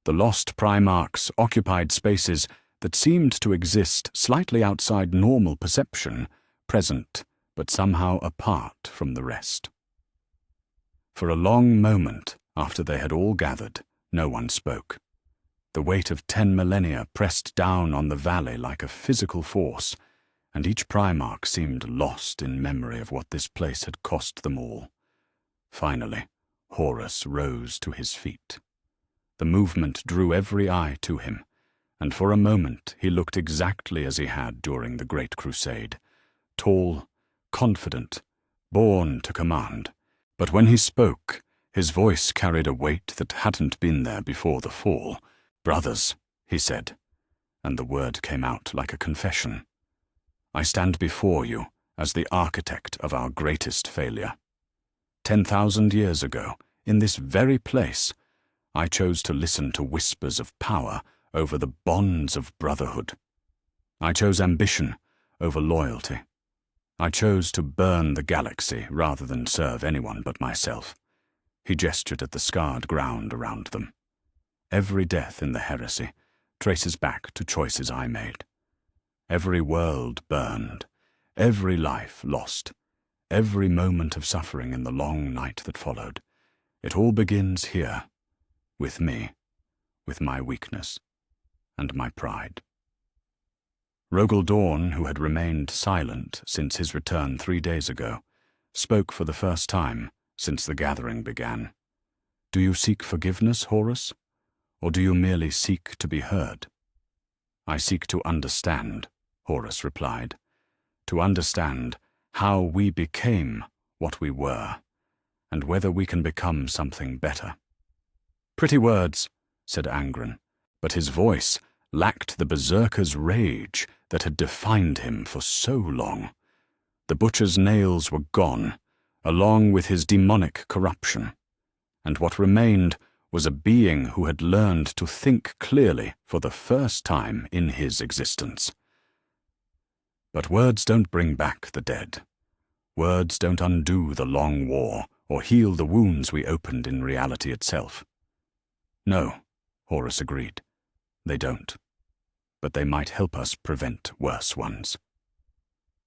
The lost Primarchs occupied spaces that seemed to exist slightly outside normal perception, present but somehow apart from the rest. For a long moment, after they had all gathered, no one spoke. The weight of 10 millennia pressed down on the valley like a physical force, and each Primarch seemed lost in memory of what this place had cost them all. Finally, Horus rose to his feet. The movement drew every eye to him, and for a moment he looked exactly as he had during the Great Crusade, tall, confident, born to command. But when he spoke, his voice carried a weight that hadn't been there before the fall. "Brothers," he said, and the word came out like a confession. "I stand before you as the architect of our greatest failure. 10,000 years ago, in this very place, I chose to listen to whispers of power over the bonds of brotherhood. I chose ambition over loyalty. I chose to burn the galaxy rather than serve anyone but myself." He gestured at the scarred ground around them. "Every death in the heresy traces back to choices I made. Every world burned, every life lost, every moment of suffering in the long night that followed. It all begins here, with me, with my weakness, and my pride." Rogel Dawn, who had remained silent since his return 3 days ago, spoke for the first time since the gathering began. "Do you seek forgiveness, Horus? Or do you merely seek to be heard?" "I seek to understand," Horus replied. "To understand how we became what we were, and whether we can become something better." "Pretty words," said Angren, but his voice lacked the berserker's rage that had defined him for so long. The butcher's nails were gone, along with his demonic corruption, and what remained was a being who had learned to think clearly for the first time in his existence. But words don't bring back the dead. Words don't undo the long war or heal the wounds we opened in reality itself. "No," Horus agreed, "they don't. But they might help us prevent worse ones."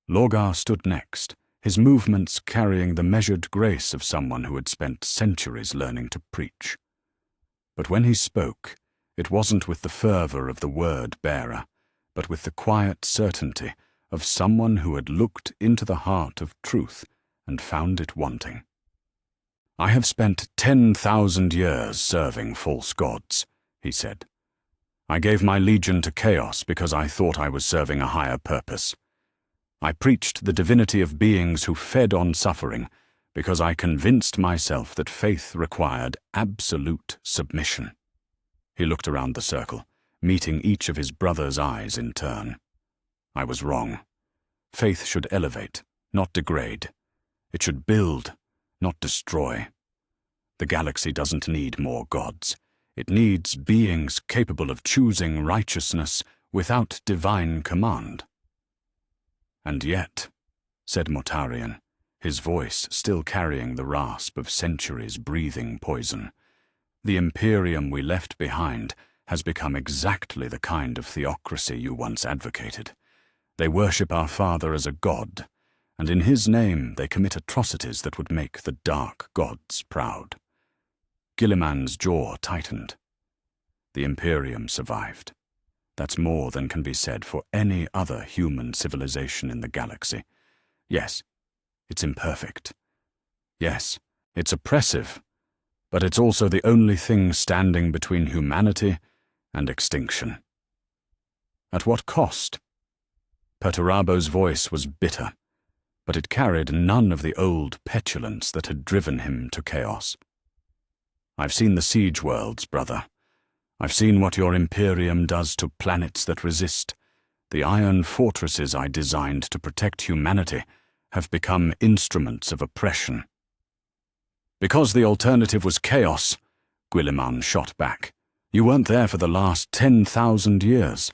Lorgar stood next, his movements carrying the measured grace of someone who had spent centuries learning to preach. But when he spoke, it wasn't with the fervor of the word-bearer, but with the quiet certainty of someone who had looked into the heart of truth and found it wanting. "I have spent 10,000 years serving false gods," he said. "I gave my legion to chaos because I thought I was serving a higher purpose. I preached the divinity of beings who fed on suffering because I convinced myself that faith required absolute submission." He looked around the circle, meeting each of his brothers' eyes in turn. "I was wrong. Faith should elevate, not degrade. It should build, not destroy. The galaxy doesn't need more gods. It needs beings capable of choosing righteousness without divine command. And yet, said Mortarion, his voice still carrying the rasp of centuries breathing poison, the Imperium we left behind has become exactly the kind of theocracy you once advocated. They worship our father as a god, and in his name they commit atrocities that would make the dark gods proud. Guilliman's jaw tightened. The Imperium survived. That's more than can be said for any other human civilization in the galaxy. Yes, it's imperfect. Yes, it's oppressive, but it's also the only thing standing between humanity and extinction. At what cost? Perturabo's voice was bitter, but it carried none of the old petulance that had driven him to chaos. I've seen the siege worlds, brother. I've seen what your Imperium does to planets that resist. The iron fortresses I designed to protect humanity have become instruments of oppression. Because the alternative was chaos, Guilliman shot back. You weren't there for the last 10,000 years.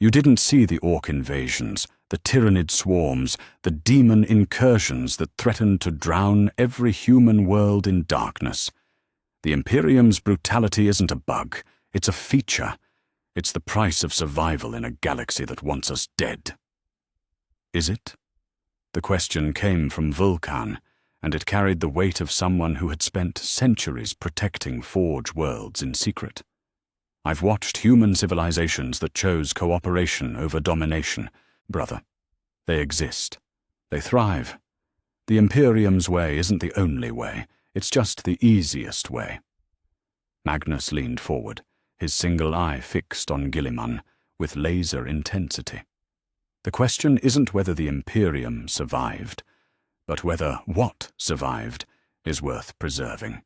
You didn't see the orc invasions, the tyrannid swarms, the demon incursions that threatened to drown every human world in darkness. The Imperium's brutality isn't a bug, it's a feature. It's the price of survival in a galaxy that wants us dead. Is it? The question came from Vulcan, and it carried the weight of someone who had spent centuries protecting Forge worlds in secret. I've watched human civilizations that chose cooperation over domination, brother. They exist. They thrive. The Imperium's way isn't the only way. It's just the easiest way. Magnus leaned forward, his single eye fixed on Guilliman with laser intensity. The question isn't whether the Imperium survived, but whether what survived is worth preserving.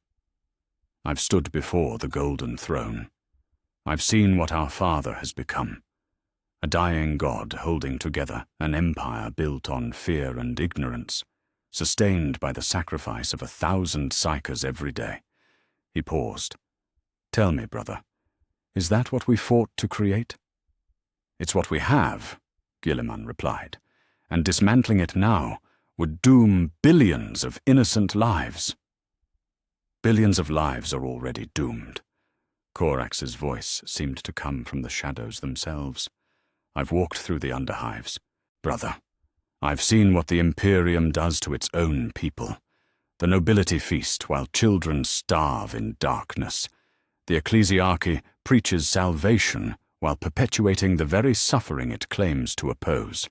I've stood before the Golden Throne. I've seen what our father has become. A dying god holding together an empire built on fear and ignorance, sustained by the sacrifice of 1,000 psychers every day. He paused. Tell me, brother, is that what we fought to create? It's what we have, Guilliman replied, and dismantling it now would doom billions of innocent lives. Billions of lives are already doomed. Corax's voice seemed to come from the shadows themselves. I've walked through the underhives, brother. I've seen what the Imperium does to its own people. The nobility feast while children starve in darkness. The ecclesiarchy preaches salvation while perpetuating the very suffering it claims to oppose.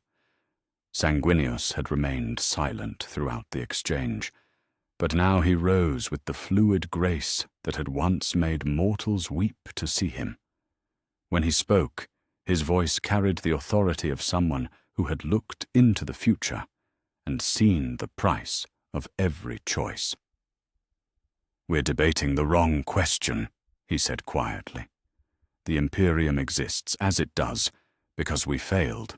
Sanguinius had remained silent throughout the exchange, but now he rose with the fluid grace that had once made mortals weep to see him. When he spoke, his voice carried the authority of someone who had looked into the future and seen the price of every choice. We're debating the wrong question, he said quietly. The Imperium exists as it does because we failed.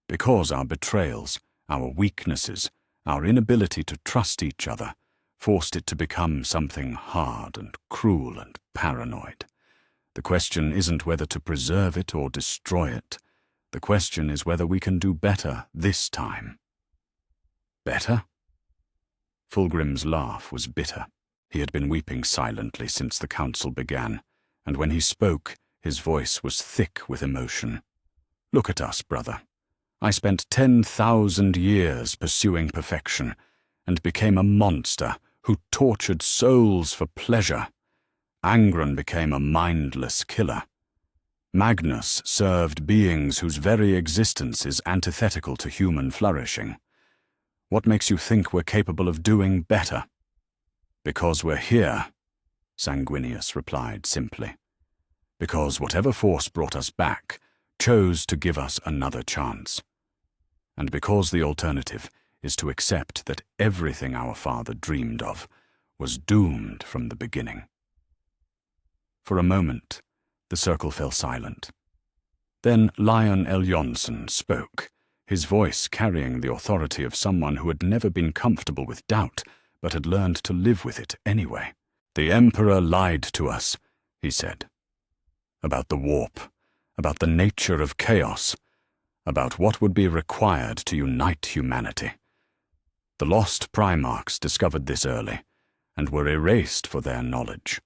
Because our betrayals, our weaknesses, our inability to trust each other forced it to become something hard and cruel and paranoid. The question isn't whether to preserve it or destroy it. The question is whether we can do better this time. Better? Fulgrim's laugh was bitter. He had been weeping silently since the council began, and when he spoke, his voice was thick with emotion. Look at us, brother. I spent 10,000 years pursuing perfection, and became a monster who tortured souls for pleasure. Angron became a mindless killer. Magnus served beings whose very existence is antithetical to human flourishing. What makes you think we're capable of doing better? Because we're here, Sanguinius replied simply. Because whatever force brought us back chose to give us another chance. And because the alternative is to accept that everything our father dreamed of was doomed from the beginning. For a moment, the circle fell silent. Then Lion Eljonson spoke, his voice carrying the authority of someone who had never been comfortable with doubt, but had learned to live with it anyway. The Emperor lied to us, he said. About the warp, about the nature of chaos, about what would be required to unite humanity. The lost Primarchs discovered this early, and were erased for their knowledge.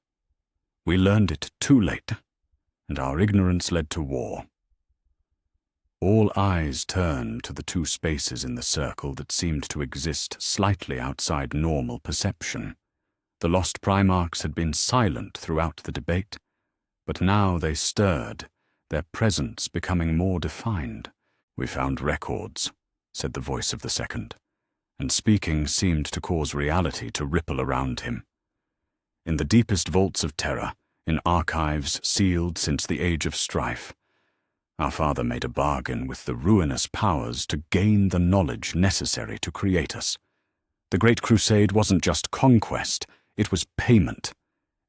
We learned it too late, and our ignorance led to war. All eyes turned to the two spaces in the circle that seemed to exist slightly outside normal perception. The lost Primarchs had been silent throughout the debate, but now they stirred, their presence becoming more defined. "We found records," said the voice of the second, and speaking seemed to cause reality to ripple around him. In the deepest vaults of terror, in archives sealed since the Age of Strife, our father made a bargain with the ruinous powers to gain the knowledge necessary to create us. The Great Crusade wasn't just conquest, it was payment.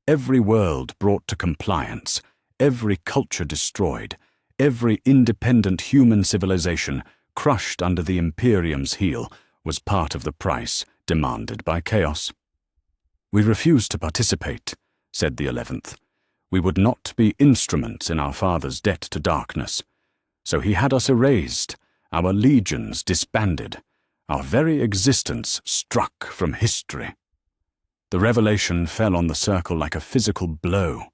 Every world brought to compliance, every culture destroyed, every independent human civilization crushed under the Imperium's heel was part of the price demanded by chaos. "We refused to participate," said the 11th. "We would not be instruments in our father's debt to darkness. So he had us erased, our legions disbanded, our very existence struck from history." The revelation fell on the circle like a physical blow.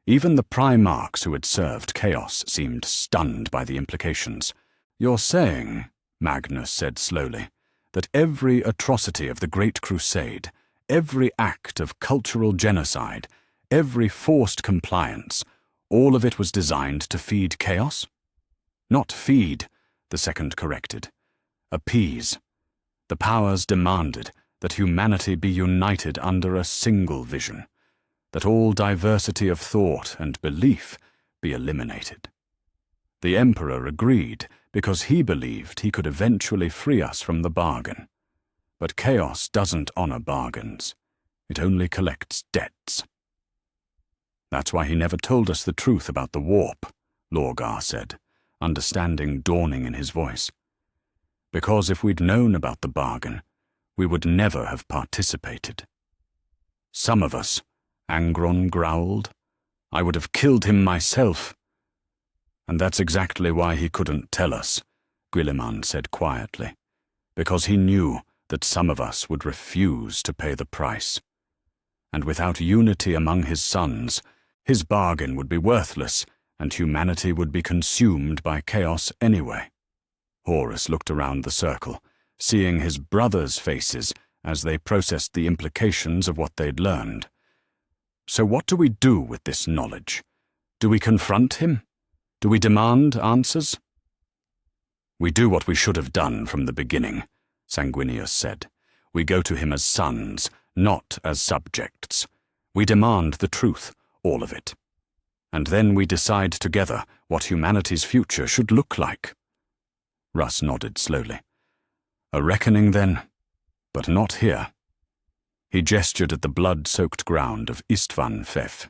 Even the Primarchs who had served chaos seemed stunned by the implications. "You're saying," Magnus said slowly, "that every atrocity of the Great Crusade, every act of cultural genocide, every forced compliance, all of it was designed to feed chaos?" "Not feed," the second corrected. "Appease. The powers demanded that humanity be united under a single vision, that all diversity of thought and belief be eliminated. The Emperor agreed because he believed he could eventually free us from the bargain. But chaos doesn't honor bargains. It only collects debts." "That's why he never told us the truth about the warp," Lorgar said, understanding dawning in his voice. "Because if we'd known about the bargain, we would never have participated." "Some of us," Angron growled. "I would have killed him myself." "And that's exactly why he couldn't tell us," Guilliman said quietly, "because he knew that some of us would refuse to pay the price. And without unity among his sons, his bargain would be worthless, and humanity would be consumed by chaos anyway." Horus looked around the circle, seeing his brothers' faces as they processed the implications of what they'd learned. "So what do we do with this knowledge? Do we confront him? Do we demand answers?" "We do what we should have done from the beginning," Sanguinius said. "We go to him as sons, not as subjects. We demand the truth, all of it. And then we decide together what humanity's future should look like." Russ nodded slowly. "A reckoning, then, but not here." He gestured at the blood-soaked ground of Istvan Fef.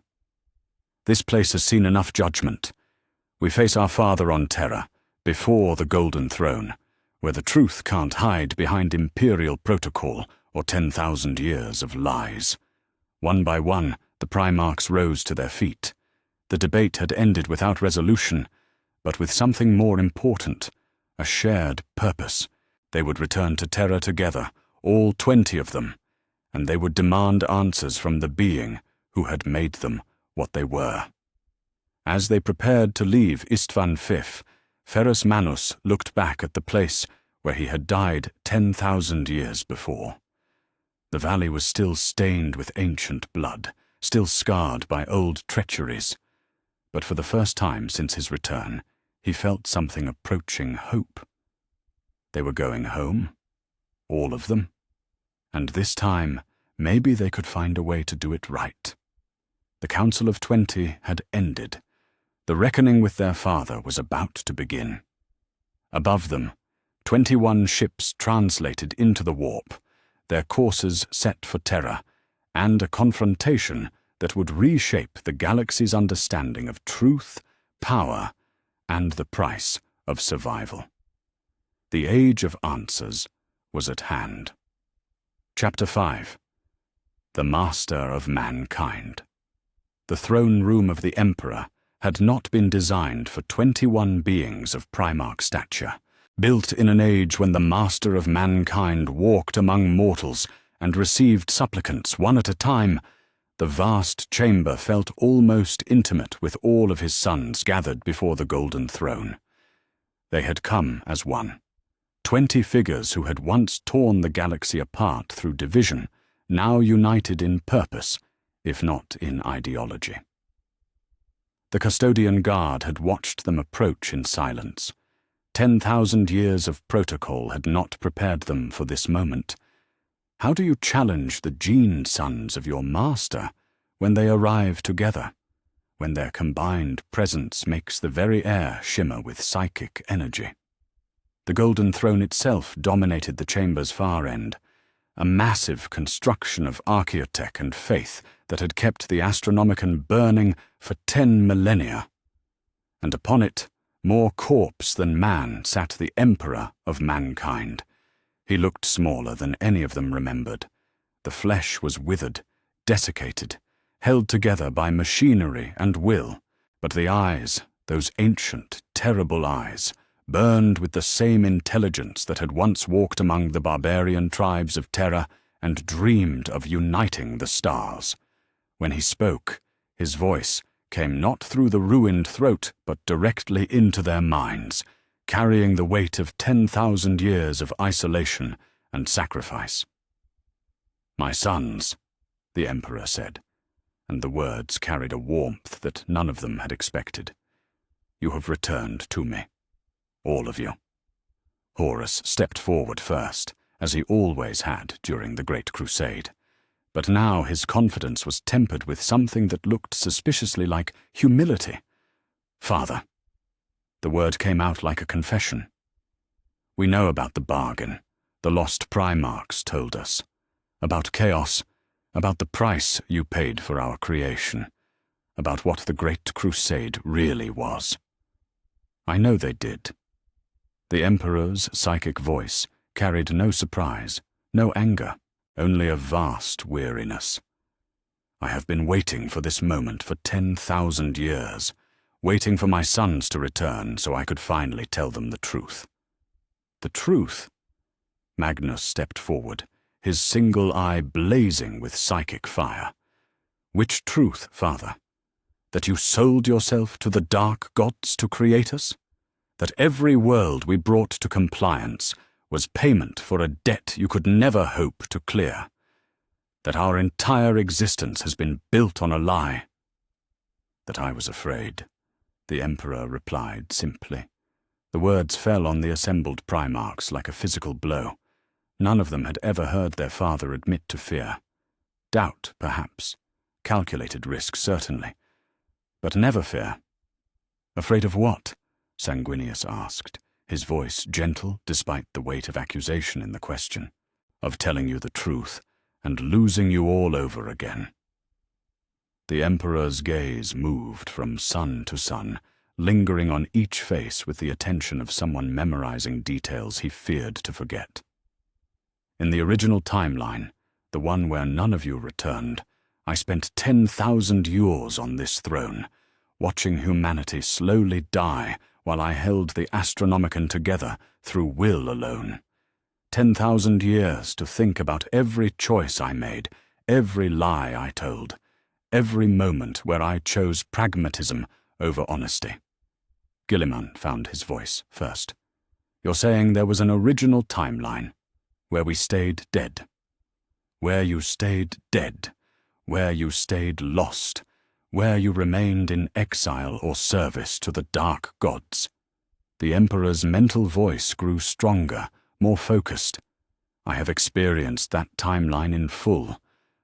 "This place has seen enough judgment. We face our father on Terra, before the Golden Throne, where the truth can't hide behind imperial protocol or 10,000 years of lies." One by one, the Primarchs rose to their feet. The debate had ended without resolution, but with something more important, a shared purpose. They would return to Terra together, all 20 of them, and they would demand answers from the being who had made them what they were. As they prepared to leave Istvan Fif, Ferrus Manus looked back at the place where he had died 10,000 years before. The valley was still stained with ancient blood, still scarred by old treacheries, but for the first time since his return, he felt something approaching hope. They were going home, all of them, and this time maybe they could find a way to do it right. The Council of 20 had ended. The reckoning with their father was about to begin. Above them, 21 ships translated into the warp, their courses set for Terra, and a confrontation that would reshape the galaxy's understanding of truth, power, and the price of survival. The age of answers was at hand. Chapter 5. The Master of Mankind. The throne room of the Emperor had not been designed for 21 beings of Primarch stature, built in an age when the master of mankind walked among mortals and received supplicants one at a time. The vast chamber felt almost intimate with all of his sons gathered before the golden throne. They had come as one. 20 figures who had once torn the galaxy apart through division, now united in purpose, if not in ideology. The custodian guard had watched them approach in silence. 10,000 years of protocol had not prepared them for this moment. How do you challenge the gene sons of your master when they arrive together, when their combined presence makes the very air shimmer with psychic energy? The golden throne itself dominated the chamber's far end, a massive construction of archaeotech and faith that had kept the Astronomicon burning for 10 millennia. And upon it, more corpse than man, sat the Emperor of mankind. He looked smaller than any of them remembered. The flesh was withered, desiccated, held together by machinery and will, but the eyes, those ancient, terrible eyes, burned with the same intelligence that had once walked among the barbarian tribes of Terra and dreamed of uniting the stars. When he spoke, his voice came not through the ruined throat, but directly into their minds, carrying the weight of 10,000 years of isolation and sacrifice. "My sons," the Emperor said, and the words carried a warmth that none of them had expected. "You have returned to me. All of you." Horus stepped forward first, as he always had during the Great Crusade. But now his confidence was tempered with something that looked suspiciously like humility. "Father." The word came out like a confession. "We know about the bargain, the lost Primarchs told us. About chaos, about the price you paid for our creation, about what the Great Crusade really was. I know they did." The Emperor's psychic voice carried no surprise, no anger, only a vast weariness. "I have been waiting for this moment for 10,000 years, waiting for my sons to return so I could finally tell them the truth." "The truth?" Magnus stepped forward, his single eye blazing with psychic fire. "Which truth, Father? That you sold yourself to the dark gods to create us? That every world we brought to compliance was payment for a debt you could never hope to clear? That our entire existence has been built on a lie?" "That I was afraid," the Emperor replied simply. The words fell on the assembled Primarchs like a physical blow. None of them had ever heard their father admit to fear. Doubt, perhaps. Calculated risk, certainly. But never fear. "Afraid of what?" Sanguinius asked, his voice gentle despite the weight of accusation in the question. "Of telling you the truth and losing you all over again." The Emperor's gaze moved from son to son, lingering on each face with the attention of someone memorizing details he feared to forget. "In the original timeline, the one where none of you returned, I spent 10,000 years on this throne, watching humanity slowly die while I held the Astronomicon together through will alone. 10,000 years to think about every choice I made, every lie I told, every moment where I chose pragmatism over honesty." Gilliman found his voice first. "You're saying there was an original timeline, where we stayed dead. Where you stayed dead, where you stayed lost, where you remained in exile or service to the dark gods." The Emperor's mental voice grew stronger, more focused. "I have experienced that timeline in full.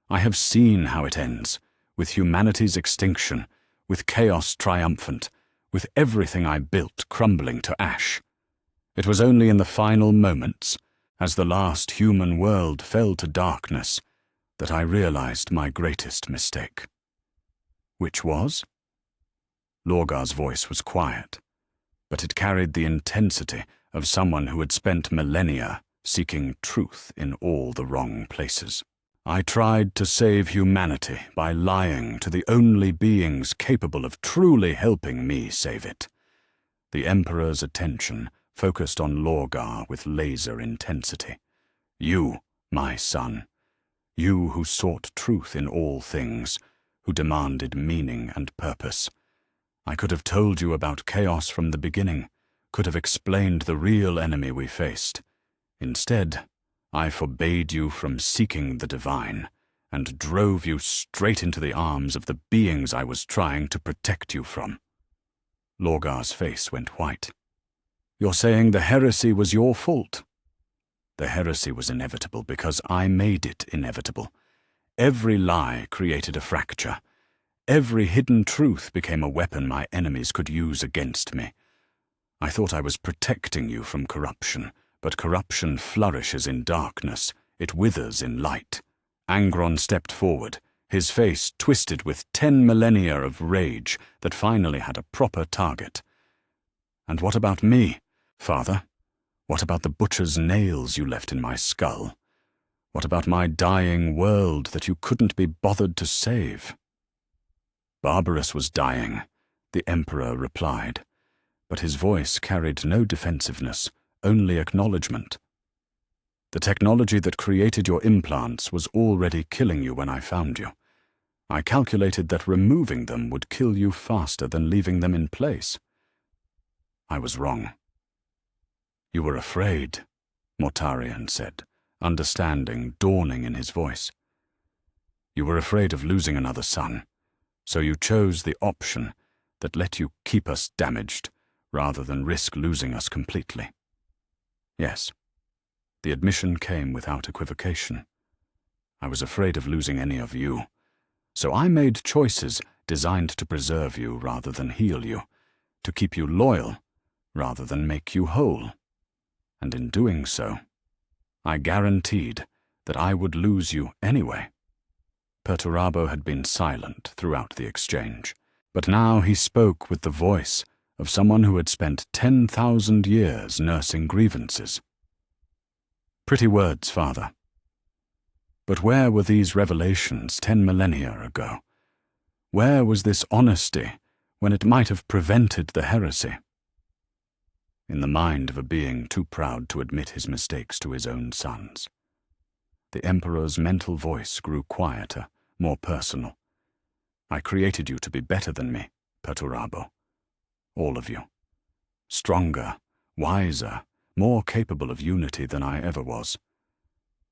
I have seen how it ends, with humanity's extinction, with chaos triumphant, with everything I built crumbling to ash. It was only in the final moments, as the last human world fell to darkness, that I realized my greatest mistake." "Which was?" Lorgar's voice was quiet, but it carried the intensity of someone who had spent millennia seeking truth in all the wrong places. I tried to save humanity by lying to the only beings capable of truly helping me save it. The Emperor's attention focused on Lorgar with laser intensity. You, my son, you who sought truth in all things, who demanded meaning and purpose. I could have told you about chaos from the beginning, could have explained the real enemy we faced. Instead, I forbade you from seeking the divine, and drove you straight into the arms of the beings I was trying to protect you from. Lorgar's face went white. You're saying the heresy was your fault? The heresy was inevitable because I made it inevitable. Every lie created a fracture. Every hidden truth became a weapon my enemies could use against me. I thought I was protecting you from corruption, but corruption flourishes in darkness. It withers in light. Angron stepped forward, his face twisted with 10 millennia of rage that finally had a proper target. And what about me, Father? What about the butcher's nails you left in my skull? What about my dying world that you couldn't be bothered to save? Barbarous was dying, the Emperor replied, but his voice carried no defensiveness, only acknowledgement. The technology that created your implants was already killing you when I found you. I calculated that removing them would kill you faster than leaving them in place. I was wrong. You were afraid, Mortarion said, understanding dawning in his voice. You were afraid of losing another son, so you chose the option that let you keep us damaged rather than risk losing us completely. Yes, the admission came without equivocation. I was afraid of losing any of you, so I made choices designed to preserve you rather than heal you, to keep you loyal rather than make you whole. And in doing so, I guaranteed that I would lose you anyway. Perturabo had been silent throughout the exchange, but now he spoke with the voice of someone who had spent 10,000 years nursing grievances. Pretty words, Father. But where were these revelations 10 millennia ago? Where was this honesty when it might have prevented the heresy? In the mind of a being too proud to admit his mistakes to his own sons. The Emperor's mental voice grew quieter, more personal. I created you to be better than me, Perturabo. All of you. Stronger, wiser, more capable of unity than I ever was.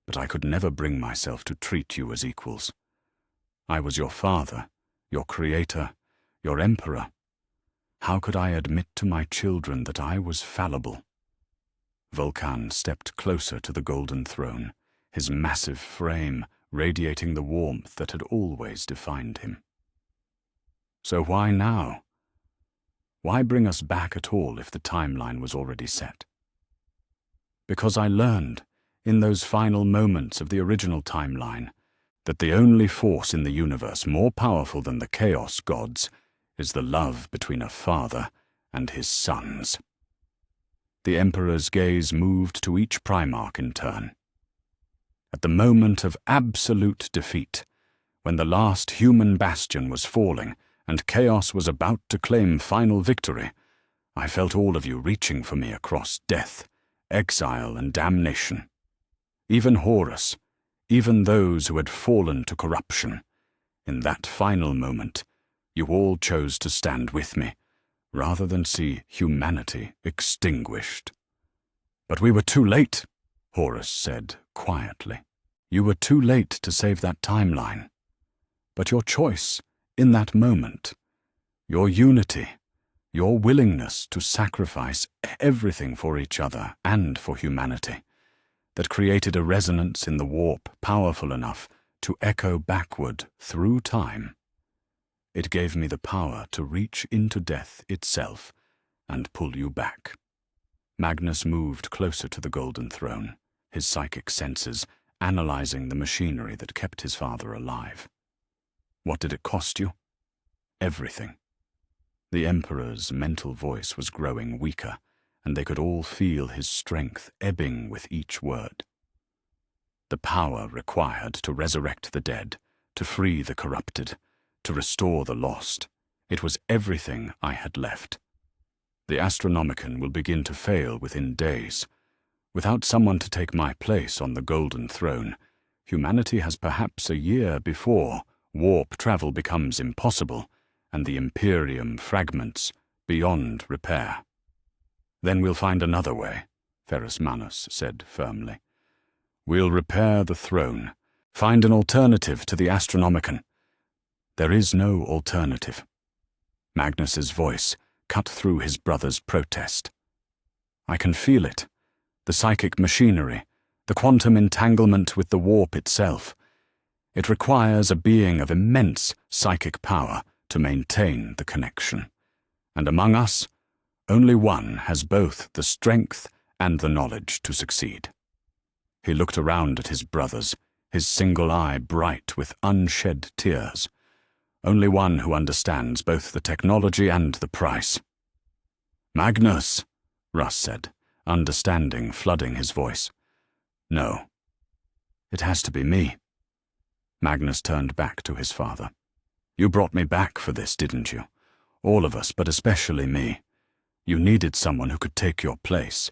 But I could never bring myself to treat you as equals. I was your father, your creator, your emperor. How could I admit to my children that I was fallible? Vulcan stepped closer to the golden throne, his massive frame radiating the warmth that had always defined him. So why now? Why bring us back at all if the timeline was already set? Because I learned, in those final moments of the original timeline, that the only force in the universe more powerful than the Chaos Gods is the love between a father and his sons. The Emperor's gaze moved to each Primarch in turn. At the moment of absolute defeat, when the last human bastion was falling and Chaos was about to claim final victory, I felt all of you reaching for me across death, exile, and damnation. Even Horus, even those who had fallen to corruption. In that final moment, you all chose to stand with me, rather than see humanity extinguished. But we were too late, Horus said quietly. You were too late to save that timeline. But your choice, in that moment, your unity, your willingness to sacrifice everything for each other and for humanity, that created a resonance in the warp powerful enough to echo backward through time. It gave me the power to reach into death itself and pull you back. Magnus moved closer to the golden throne, his psychic senses analyzing the machinery that kept his father alive. What did it cost you? Everything. The Emperor's mental voice was growing weaker, and they could all feel his strength ebbing with each word. the power required to resurrect the dead, to free the corrupted, to restore the lost. It was everything I had left. The Astronomicon will begin to fail within days. Without someone to take my place on the Golden Throne, humanity has perhaps a year before warp travel becomes impossible and the Imperium fragments beyond repair. Then we'll find another way, Ferrus Manus said firmly. We'll repair the throne, find an alternative to the Astronomicon. There is no alternative. Magnus's voice cut through his brother's protest. I can feel it, the psychic machinery, the quantum entanglement with the warp itself. It requires a being of immense psychic power to maintain the connection. And among us, only one has both the strength and the knowledge to succeed. He looked around at his brothers, his single eye bright with unshed tears. Only one who understands both the technology and the price. Magnus, Russ said, understanding flooding his voice. No. It has to be me. Magnus turned back to his father. You brought me back for this, didn't you? All of us, but especially me. You needed someone who could take your place,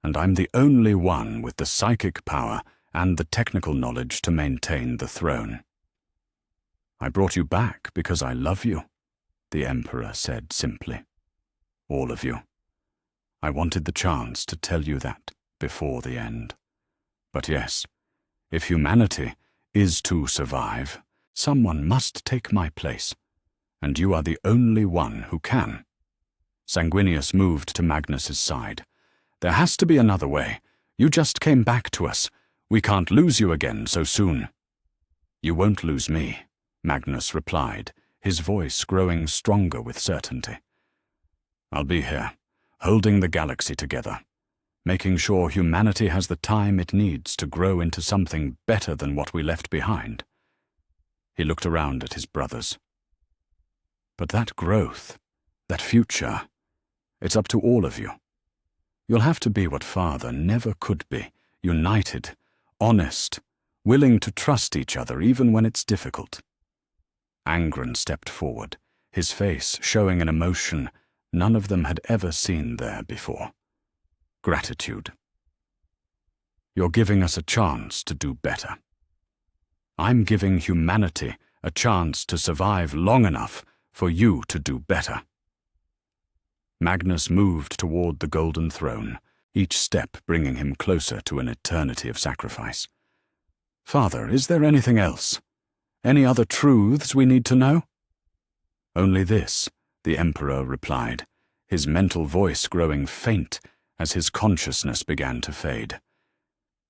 and I'm the only one with the psychic power and the technical knowledge to maintain the throne. I brought you back because I love you, the Emperor said simply. All of you. I wanted the chance to tell you that before the end. But yes, if humanity is to survive, someone must take my place, and you are the only one who can. Sanguinius moved to Magnus's side. There has to be another way. You just came back to us. We can't lose you again so soon. You won't lose me, Magnus replied, his voice growing stronger with certainty. I'll be here, holding the galaxy together, making sure humanity has the time it needs to grow into something better than what we left behind. He looked around at his brothers. But that growth, that future, it's up to all of you. You'll have to be what Father never could be, united, honest, willing to trust each other even when it's difficult. Angren stepped forward, his face showing an emotion none of them had ever seen there before. Gratitude. You're giving us a chance to do better. I'm giving humanity a chance to survive long enough for you to do better. Magnus moved toward the Golden Throne, each step bringing him closer to an eternity of sacrifice. Father, is there anything else? Any other truths we need to know? Only this, the Emperor replied, his mental voice growing faint as his consciousness began to fade.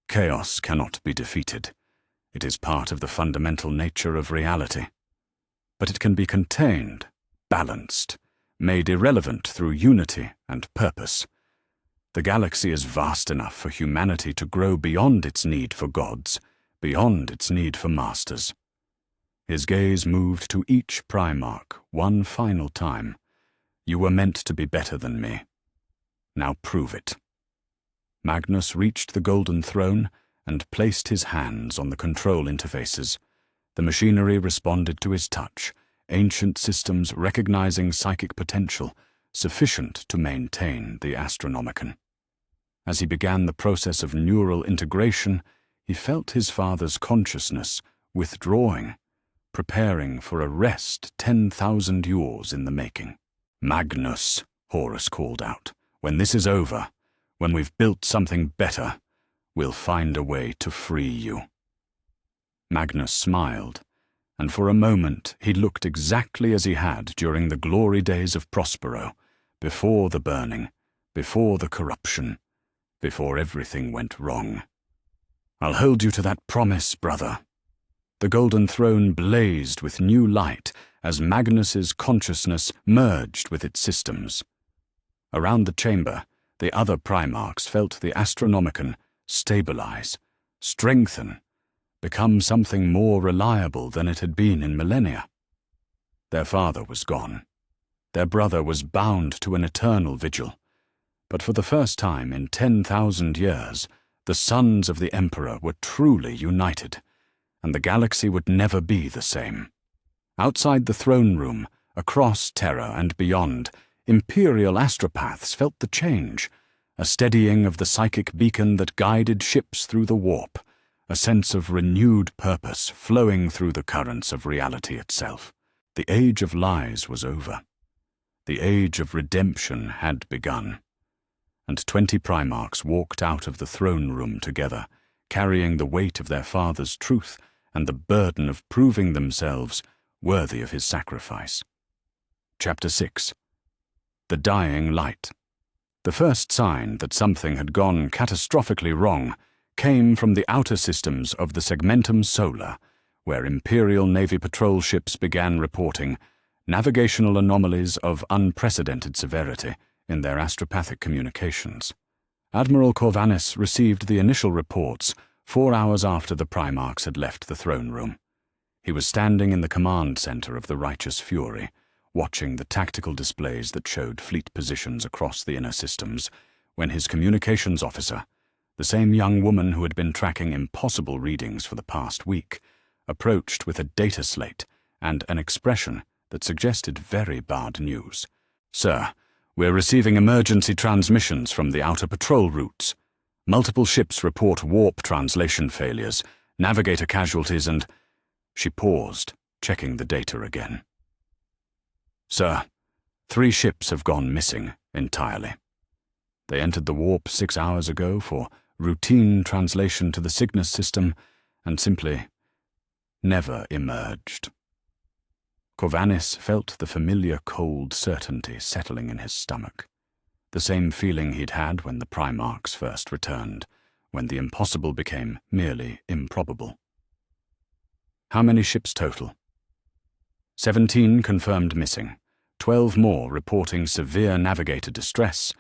Chaos cannot be defeated. It is part of the fundamental nature of reality. But it can be contained, balanced, made irrelevant through unity and purpose. The galaxy is vast enough for humanity to grow beyond its need for gods, beyond its need for masters. His gaze moved to each Primarch one final time. You were meant to be better than me. Now prove it. Magnus reached the Golden Throne and placed his hands on the control interfaces. The machinery responded to his touch, ancient systems recognizing psychic potential, sufficient to maintain the Astronomicon. As he began the process of neural integration, he felt his father's consciousness withdrawing, preparing for a rest 10,000 years in the making. Magnus, Horus called out, when this is over, when we've built something better, we'll find a way to free you. Magnus smiled, and for a moment he looked exactly as he had during the glory days of Prospero, before the burning, before the corruption, before everything went wrong. I'll hold you to that promise, brother. The Golden Throne blazed with new light as Magnus's consciousness merged with its systems. Around the chamber, the other Primarchs felt the Astronomicon stabilize, strengthen, become something more reliable than it had been in millennia. Their father was gone. Their brother was bound to an eternal vigil. But for the first time in 10,000 years, The sons of the Emperor were truly united, and the galaxy would never be the same. Outside the throne room, across Terra and beyond, Imperial astropaths felt the change, a steadying of the psychic beacon that guided ships through the warp, a sense of renewed purpose flowing through the currents of reality itself. The age of lies was over. The age of redemption had begun. And 20 Primarchs walked out of the throne room together, carrying the weight of their father's truth and the burden of proving themselves worthy of his sacrifice. Chapter 6. The Dying Light. The first sign that something had gone catastrophically wrong came from the outer systems of the Segmentum Solar, where Imperial Navy patrol ships began reporting navigational anomalies of unprecedented severity in their astropathic communications. Admiral Corvanis received the initial reports 4 hours after the Primarchs had left the throne room. He was standing in the command center of the Righteous Fury, watching the tactical displays that showed fleet positions across the inner systems, when his communications officer, the same young woman who had been tracking impossible readings for the past week, approached with a data slate and an expression that suggested very bad news. "Sir, we're receiving emergency transmissions from the outer patrol routes. Multiple ships report warp translation failures, navigator casualties and—" She paused, checking the data again. "Sir, 3 ships have gone missing entirely. They entered the warp 6 hours ago for routine translation to the Cygnus system and simply never emerged." Corvanis felt the familiar cold certainty settling in his stomach, the same feeling he'd had when the Primarchs first returned, when the impossible became merely improbable. "How many ships total?" 17 confirmed missing, 12 more reporting severe navigator distress,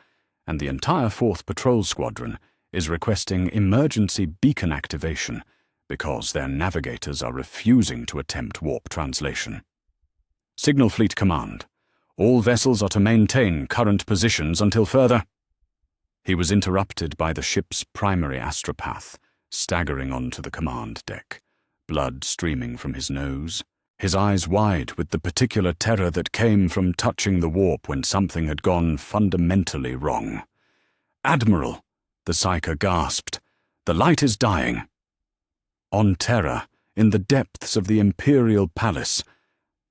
and the entire 4th Patrol Squadron is requesting emergency beacon activation because their navigators are refusing to attempt warp translation. "Signal Fleet Command. All vessels are to maintain current positions until further—" He was interrupted by the ship's primary astropath, staggering onto the command deck, blood streaming from his nose, his eyes wide with the particular terror that came from touching the warp when something had gone fundamentally wrong. "Admiral," the Psyker gasped, "the light is dying." On Terra, in the depths of the Imperial Palace,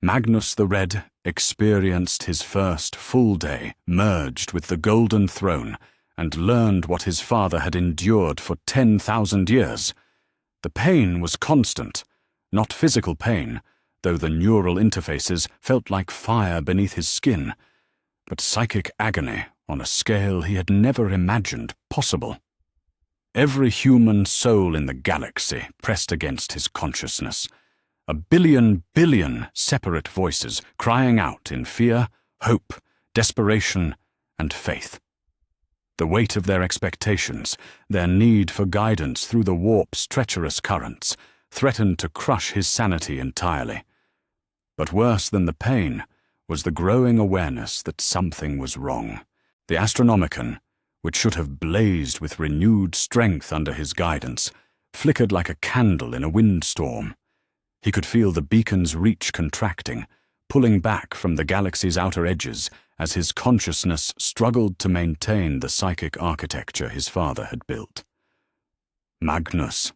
Magnus the Red experienced his first full day merged with the Golden Throne and learned what his father had endured for 10,000 years. The pain was constant, not physical pain, though the neural interfaces felt like fire beneath his skin, but psychic agony on a scale he had never imagined possible. Every human soul in the galaxy pressed against his consciousness, a billion separate voices crying out in fear, hope, desperation, and faith. The weight of their expectations, their need for guidance through the warp's treacherous currents, threatened to crush his sanity entirely. But worse than the pain was the growing awareness that something was wrong. The Astronomicon, which should have blazed with renewed strength under his guidance, flickered like a candle in a windstorm. He could feel the beacon's reach contracting, pulling back from the galaxy's outer edges as his consciousness struggled to maintain the psychic architecture his father had built. "Magnus."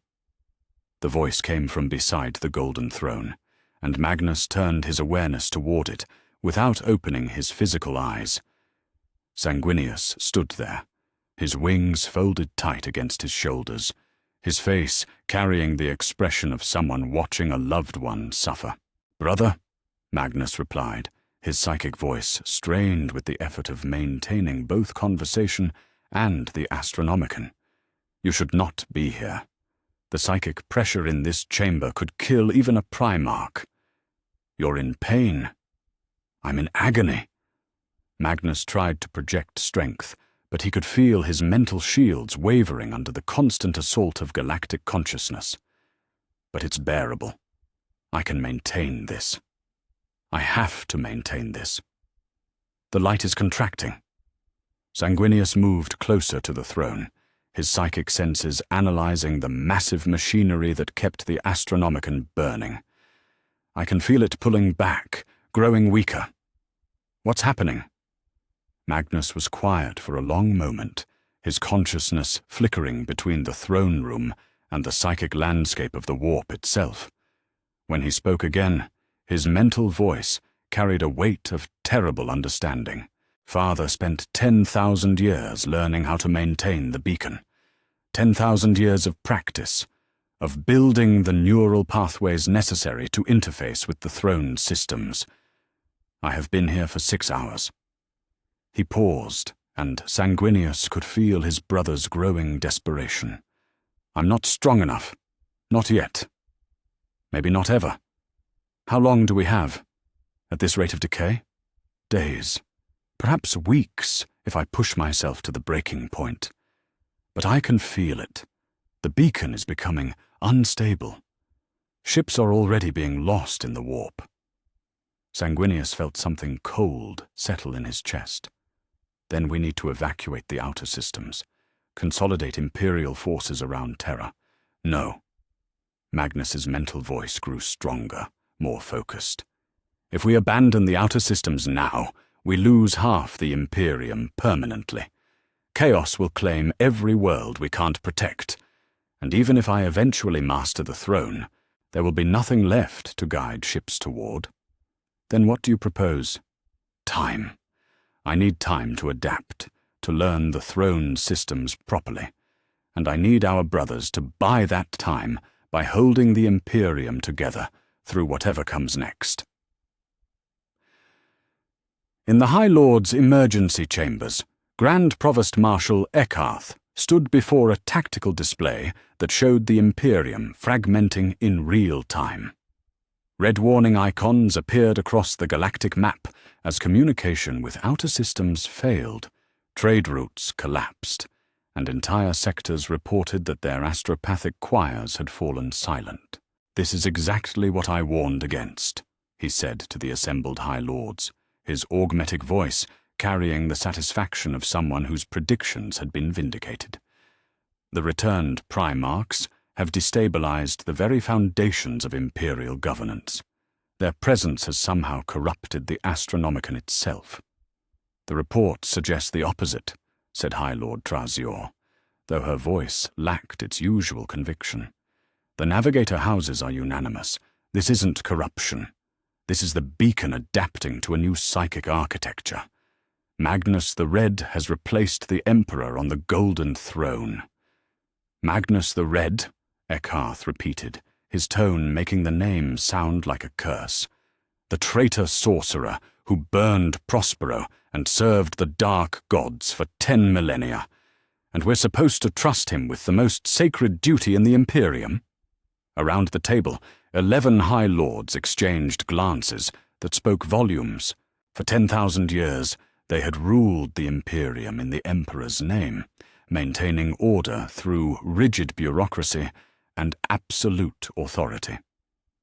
The voice came from beside the Golden Throne, and Magnus turned his awareness toward it without opening his physical eyes. Sanguinius stood there, his wings folded tight against his shoulders, his face carrying the expression of someone watching a loved one suffer. "Brother," Magnus replied, his psychic voice strained with the effort of maintaining both conversation and the Astronomicon. "You should not be here. The psychic pressure in this chamber could kill even a Primarch. You're in pain." "I'm in agony." Magnus tried to project strength, but he could feel his mental shields wavering under the constant assault of galactic consciousness. "But it's bearable. I can maintain this. I have to maintain this." The light is contracting. Sanguinius moved closer to the throne, his psychic senses analyzing the massive machinery that kept the Astronomicon burning. I can feel it pulling back, growing weaker. What's happening? Magnus was quiet for a long moment, his consciousness flickering between the throne room and the psychic landscape of the warp itself. When he spoke again, his mental voice carried a weight of terrible understanding. Father spent 10,000 years learning how to maintain the beacon. 10,000 years of practice, of building the neural pathways necessary to interface with the throne's systems. I have been here for 6 hours. He paused, and Sanguinius could feel his brother's growing desperation. I'm not strong enough. Not yet. Maybe not ever. How long do we have? At this rate of decay? Days. Perhaps weeks, if I push myself to the breaking point. But I can feel it. The beacon is becoming unstable. Ships are already being lost in the warp. Sanguinius felt something cold settle in his chest. Then we need to evacuate the outer systems, consolidate Imperial forces around Terra. No. Magnus's mental voice grew stronger, more focused. If we abandon the outer systems now, we lose half the Imperium permanently. Chaos will claim every world we can't protect, and even if I eventually master the throne, there will be nothing left to guide ships toward. Then what do you propose? Time. I need time to adapt, to learn the throne systems properly, and I need our brothers to buy that time by holding the Imperium together through whatever comes next. In the High Lord's emergency chambers, Grand Provost Marshal Eckarth stood before a tactical display that showed the Imperium fragmenting in real time. Red warning icons appeared across the galactic map as communication with outer systems failed, trade routes collapsed, and entire sectors reported that their astropathic choirs had fallen silent. This is exactly what I warned against, he said to the assembled High Lords, his augmetic voice carrying the satisfaction of someone whose predictions had been vindicated. The returned Primarchs have destabilized the very foundations of imperial governance. Their presence has somehow corrupted the Astronomicon itself. The reports suggest the opposite, said High Lord Trazior, though her voice lacked its usual conviction. The navigator houses are unanimous. This isn't corruption. This is the beacon adapting to a new psychic architecture. Magnus the Red has replaced the Emperor on the Golden Throne. Magnus the Red, Eckarth repeated, his tone making the name sound like a curse. The traitor sorcerer who burned Prospero and served the dark gods for 10 millennia. And we're supposed to trust him with the most sacred duty in the Imperium? Around the table, 11 High Lords exchanged glances that spoke volumes. For 10,000 years, they had ruled the Imperium in the Emperor's name, maintaining order through rigid bureaucracy and absolute authority.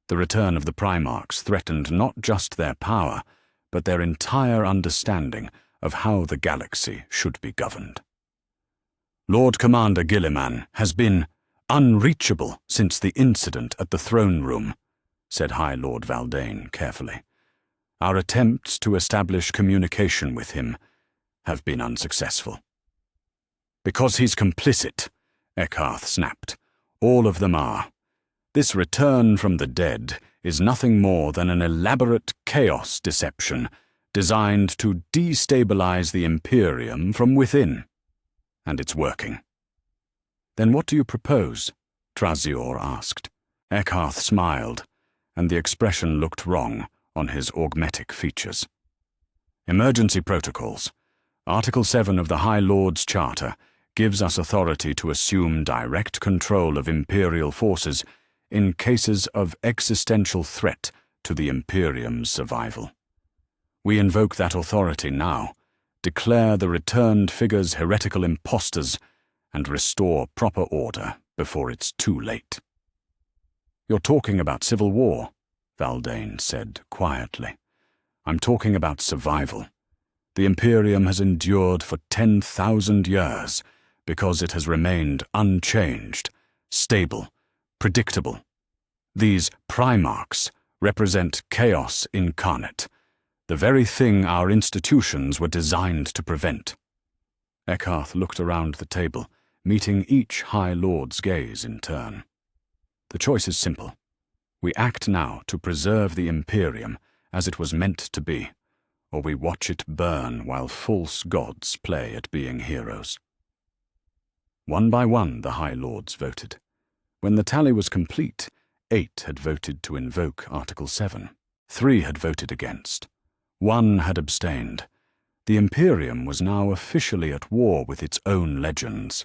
The return of the Primarchs threatened not just their power, but their entire understanding of how the galaxy should be governed. Lord Commander Gilliman has been unreachable since the incident at the throne room, said High Lord Valdane carefully. Our attempts to establish communication with him have been unsuccessful. Because he's complicit, Eckarth snapped. All of them are. This return from the dead is nothing more than an elaborate chaos deception designed to destabilize the Imperium from within. And it's working. Then what do you propose? Trazior asked. Eckarth smiled, and the expression looked wrong on his augmetic features. Emergency protocols. Article 7 of the High Lord's Charter gives us authority to assume direct control of Imperial forces in cases of existential threat to the Imperium's survival. We invoke that authority now, declare the returned figures heretical impostors, and restore proper order before it's too late. You're talking about civil war, Valdane said quietly. I'm talking about survival. The Imperium has endured for 10,000 years, because it has remained unchanged, stable, predictable. These Primarchs represent chaos incarnate, the very thing our institutions were designed to prevent. Eckarth looked around the table, meeting each High Lord's gaze in turn. The choice is simple. We act now to preserve the Imperium as it was meant to be, or we watch it burn while false gods play at being heroes. One by one the High Lords voted. When the tally was complete, 8 had voted to invoke Article 7. 3 had voted against. 1 had abstained. The Imperium was now officially at war with its own legends.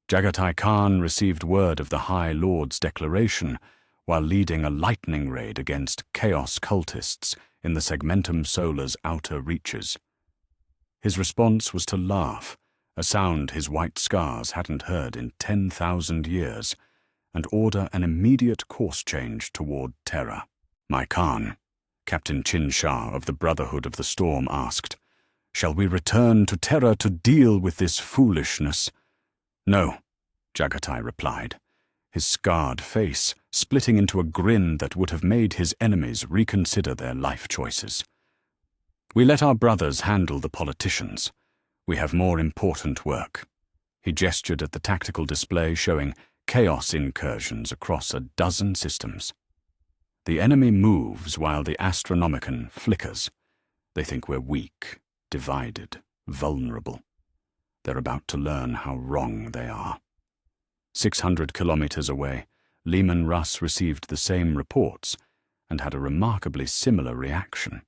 Jagatai Khan received word of the High Lord's declaration while leading a lightning raid against Chaos cultists in the Segmentum Solar's outer reaches. His response was to laugh, a sound his white scars hadn't heard in 10,000 years, and order an immediate course change toward Terra. "My Khan," Captain Chin Shah of the Brotherhood of the Storm asked, "shall we return to Terra to deal with this foolishness?" "No," Jagatai replied, his scarred face splitting into a grin that would have made his enemies reconsider their life choices. "We let our brothers handle the politicians. We have more important work." He gestured at the tactical display showing chaos incursions across a dozen systems. "The enemy moves while the Astronomicon flickers. They think we're weak, divided, vulnerable. They're about to learn how wrong they are." 600 kilometers away, Leman Russ received the same reports and had a remarkably similar reaction.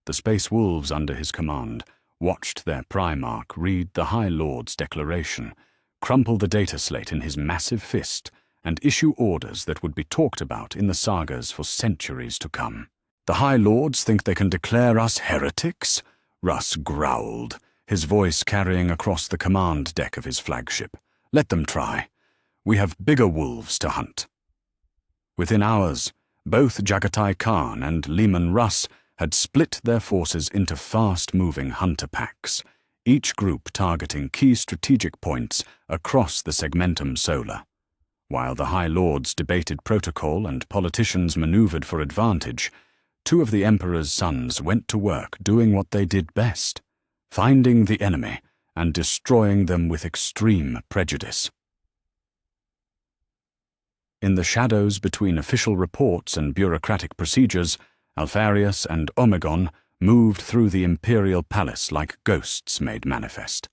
The Space Wolves under his command watched their Primarch read the High Lord's declaration, crumple the data slate in his massive fist, and issue orders that would be talked about in the sagas for centuries to come. "The High Lords think they can declare us heretics?" Russ growled, his voice carrying across the command deck of his flagship. "Let them try. We have bigger wolves to hunt." Within hours, both Jagatai Khan and Leman Russ had split their forces into fast-moving hunter packs, each group targeting key strategic points across the Segmentum Solar. While the High Lords debated protocol and politicians maneuvered for advantage, 2 of the Emperor's sons went to work doing what they did best, finding the enemy and destroying them with extreme prejudice. In the shadows between official reports and bureaucratic procedures, Alpharius and Omegon moved through the Imperial Palace like ghosts made manifest.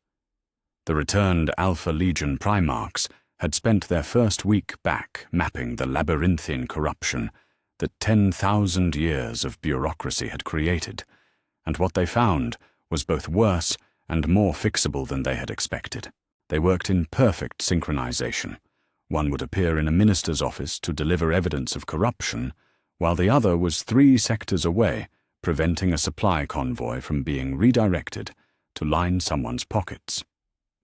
The returned Alpha Legion Primarchs had spent their first week back mapping the labyrinthine corruption that 10,000 years of bureaucracy had created, and what they found was both worse and more fixable than they had expected. They worked in perfect synchronization. One would appear in a minister's office to deliver evidence of corruption, while the other was 3 sectors away, preventing a supply convoy from being redirected to line someone's pockets.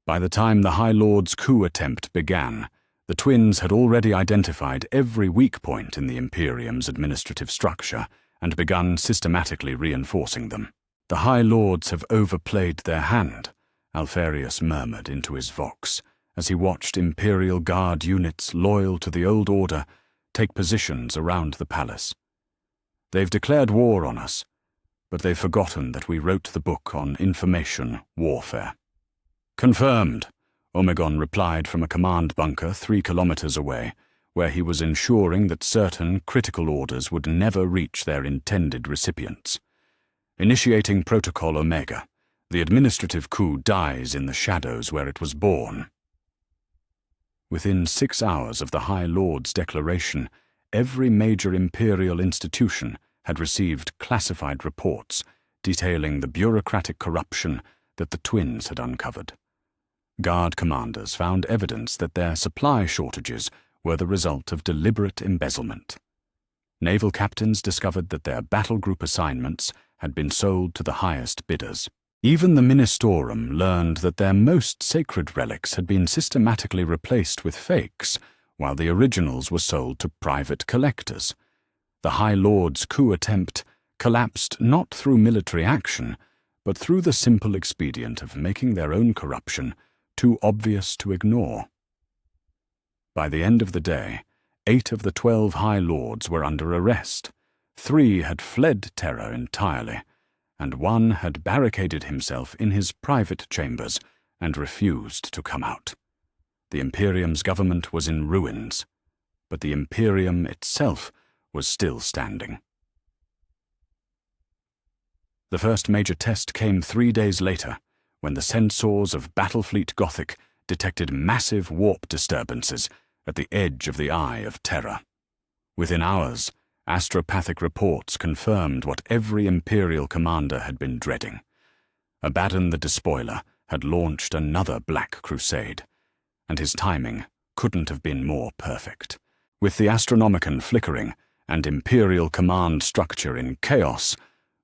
By the time the High Lord's coup attempt began, the twins had already identified every weak point in the Imperium's administrative structure and begun systematically reinforcing them. "The High Lords have overplayed their hand," Alpharius murmured into his vox, as he watched Imperial Guard units loyal to the old order take positions around the palace. "They've declared war on us, but they've forgotten that we wrote the book on information warfare." "Confirmed," Omegon replied from a command bunker 3 kilometers away, where he was ensuring that certain critical orders would never reach their intended recipients. "Initiating Protocol Omega. The administrative coup dies in the shadows where it was born." Within 6 hours of the High Lord's declaration, every major imperial institution had received classified reports detailing the bureaucratic corruption that the twins had uncovered. Guard commanders found evidence that their supply shortages were the result of deliberate embezzlement. Naval captains discovered that their battle group assignments had been sold to the highest bidders. Even the Ministorum learned that their most sacred relics had been systematically replaced with fakes, while the originals were sold to private collectors. The High Lord's coup attempt collapsed not through military action, but through the simple expedient of making their own corruption too obvious to ignore. By the end of the day, 8 of the 12 High Lords were under arrest. 3 had fled Terra entirely, and 1 had barricaded himself in his private chambers and refused to come out. The Imperium's government was in ruins, but the Imperium itself was still standing. The first major test came 3 days later, when the sensors of Battlefleet Gothic detected massive warp disturbances at the edge of the Eye of Terror. Within hours, astropathic reports confirmed what every Imperial commander had been dreading. Abaddon the Despoiler had launched another Black Crusade, and his timing couldn't have been more perfect. With the Astronomicon flickering and Imperial command structure in chaos,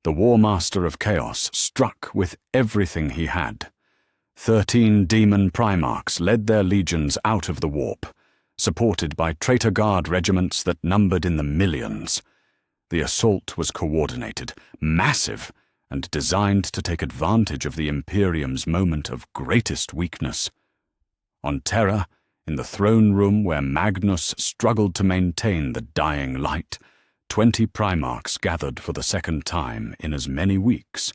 the War Master of Chaos struck with everything he had. 13 demon Primarchs led their legions out of the warp, supported by traitor guard regiments that numbered in the millions. The assault was coordinated, massive, and designed to take advantage of the Imperium's moment of greatest weakness. On Terra, in the throne room where Magnus struggled to maintain the dying light, 20 Primarchs gathered for the second time in as many weeks.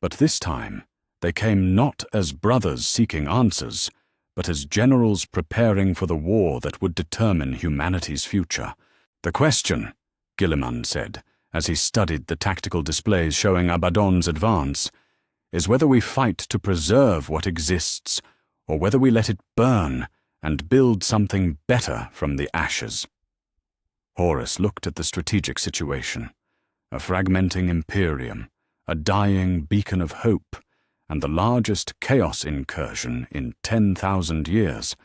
But this time, they came not as brothers seeking answers, but as generals preparing for the war that would determine humanity's future. "The question," Guilliman said, as he studied the tactical displays showing Abaddon's advance, "is whether we fight to preserve what exists, or whether we let it burn and build something better from the ashes." Horus looked at the strategic situation, a fragmenting Imperium, a dying beacon of hope, and the largest chaos incursion in 10,000 years,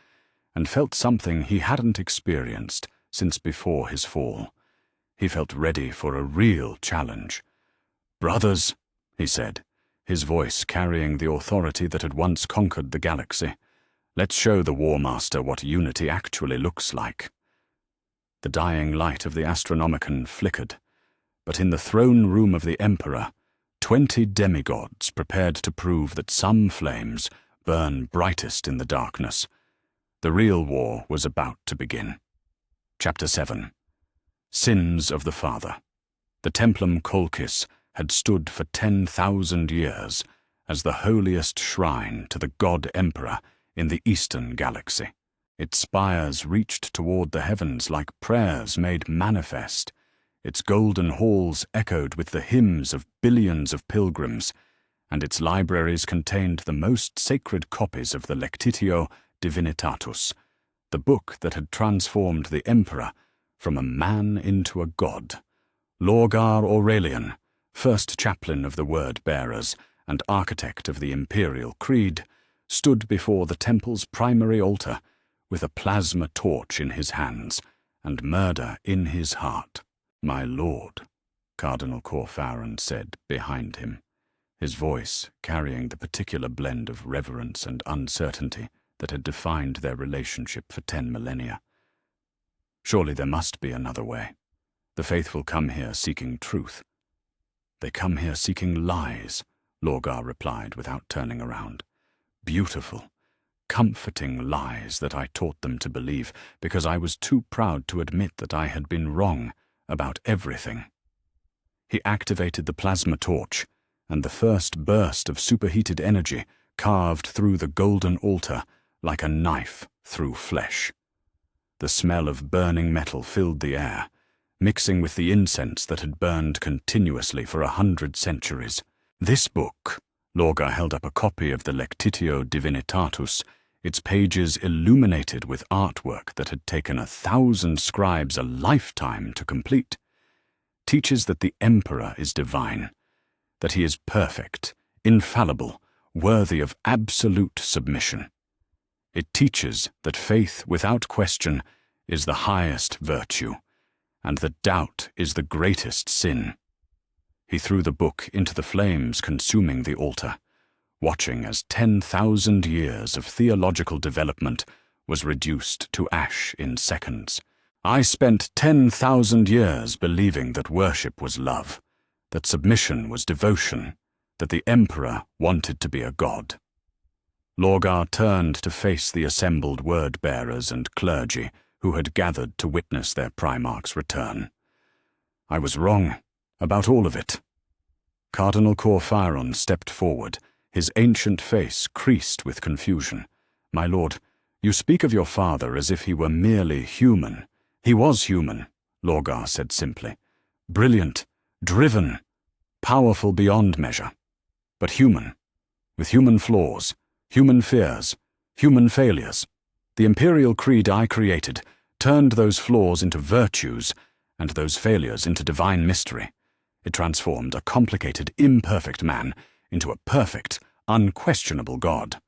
and felt something he hadn't experienced since before his fall. He felt ready for a real challenge. "Brothers," he said, his voice carrying the authority that had once conquered the galaxy, "let's show the War Master what unity actually looks like." The dying light of the Astronomicon flickered, but in the throne room of the Emperor, 20 demigods prepared to prove that some flames burn brightest in the darkness. The real war was about to begin. Chapter 7. Sins of the Father. The Templum Colchis had stood for 10,000 years as the holiest shrine to the God Emperor in the Eastern Galaxy. Its spires reached toward the heavens like prayers made manifest. Its golden halls echoed with the hymns of billions of pilgrims, and its libraries contained the most sacred copies of the Lectitio Divinitatus, the book that had transformed the Emperor from a man into a god. Lorgar Aurelian, first chaplain of the Word-Bearers and architect of the Imperial Creed, stood before the temple's primary altar with a plasma torch in his hands and murder in his heart. "My lord," Cardinal Corfaran said behind him, his voice carrying the particular blend of reverence and uncertainty that had defined their relationship for 10 millennia. "Surely there must be another way. The faithful come here seeking truth." "They come here seeking lies," Lorgar replied without turning around. "Beautiful, comforting lies that I taught them to believe because I was too proud to admit that I had been wrong about everything." He activated the plasma torch, and the first burst of superheated energy carved through the golden altar like a knife through flesh. The smell of burning metal filled the air, mixing with the incense that had burned continuously for 100 centuries. "This book," Lorgar held up a copy of the Lectitio Divinitatus, its pages illuminated with artwork that had taken 1,000 scribes a lifetime to complete, teaches that the Emperor is divine, that he is perfect, infallible, worthy of absolute submission. It teaches that faith without question is the highest virtue, and that doubt is the greatest sin. He threw the book into the flames consuming the altar, watching as 10,000 years of theological development was reduced to ash in seconds. "I spent 10,000 years believing that worship was love, that submission was devotion, that the Emperor wanted to be a god. Lorgar turned to face the assembled word-bearers and clergy who had gathered to witness their Primarch's return. "I was wrong about all of it." Cardinal Corphiron stepped forward, his ancient face creased with confusion. "My lord, you speak of your father as if he were merely human." "He was human," Lorgar said simply. "Brilliant, driven, powerful beyond measure. But human, with human flaws, human fears, human failures. The Imperial Creed I created turned those flaws into virtues and those failures into divine mystery. It transformed a complicated, imperfect man into a perfect, unquestionable God.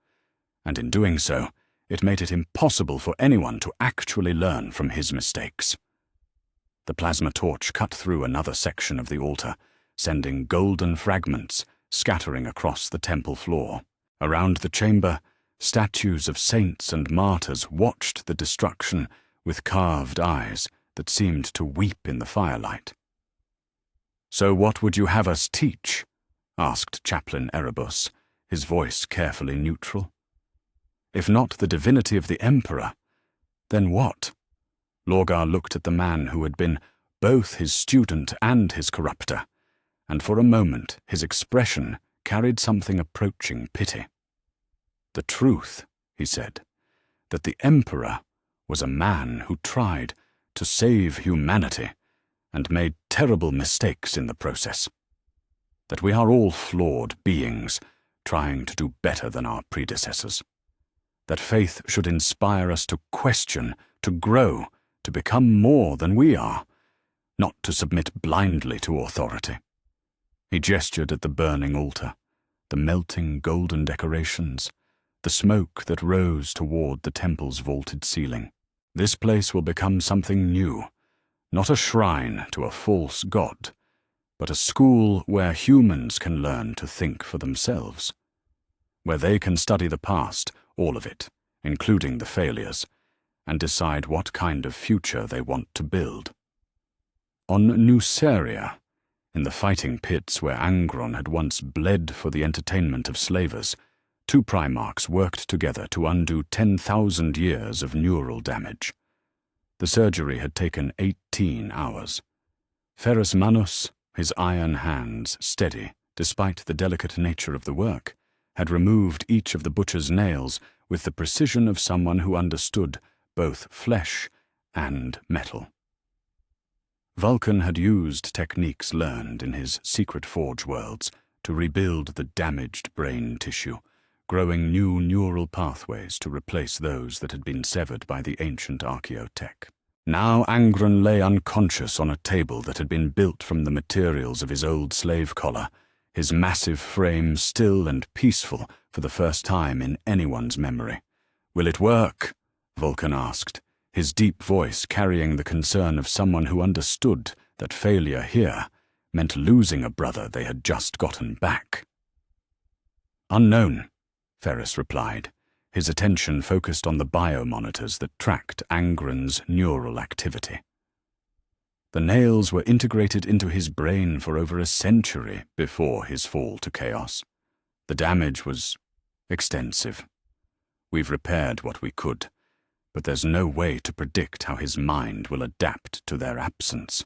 And in doing so, it made it impossible for anyone to actually learn from his mistakes." The plasma torch cut through another section of the altar, sending golden fragments scattering across the temple floor. Around the chamber, statues of saints and martyrs watched the destruction with carved eyes that seemed to weep in the firelight. "So what would you have us teach?" asked Chaplain Erebus, his voice carefully neutral. "If not the divinity of the Emperor, then what?" Lorgar looked at the man who had been both his student and his corrupter, and for a moment his expression carried something approaching pity. "The truth," he said, "that the Emperor was a man who tried to save humanity and made terrible mistakes in the process. That we are all flawed beings trying to do better than our predecessors. That faith should inspire us to question, to grow, to become more than we are, not to submit blindly to authority." He gestured at the burning altar, the melting golden decorations, the smoke that rose toward the temple's vaulted ceiling. "This place will become something new, not a shrine to a false god, but a school where humans can learn to think for themselves, where they can study the past, all of it, including the failures, and decide what kind of future they want to build." On Nuceria, in the fighting pits where Angron had once bled for the entertainment of slavers, two Primarchs worked together to undo 10,000 years of neural damage. The surgery had taken 18 hours. Ferrus Manus, his iron hands steady despite the delicate nature of the work, had removed each of the butcher's nails with the precision of someone who understood both flesh and metal. Vulcan had used techniques learned in his secret forge worlds to rebuild the damaged brain tissue, growing new neural pathways to replace those that had been severed by the ancient archaeotech. Now Angron lay unconscious on a table that had been built from the materials of his old slave collar, his massive frame still and peaceful for the first time in anyone's memory. "Will it work?" Vulcan asked, his deep voice carrying the concern of someone who understood that failure here meant losing a brother they had just gotten back. "Unknown," Ferrus replied, his attention focused on the biomonitors that tracked Angron's neural activity. The nails were integrated into his brain for over a century before his fall to chaos. The damage was extensive. We've repaired what we could, but there's no way to predict how his mind will adapt to their absence.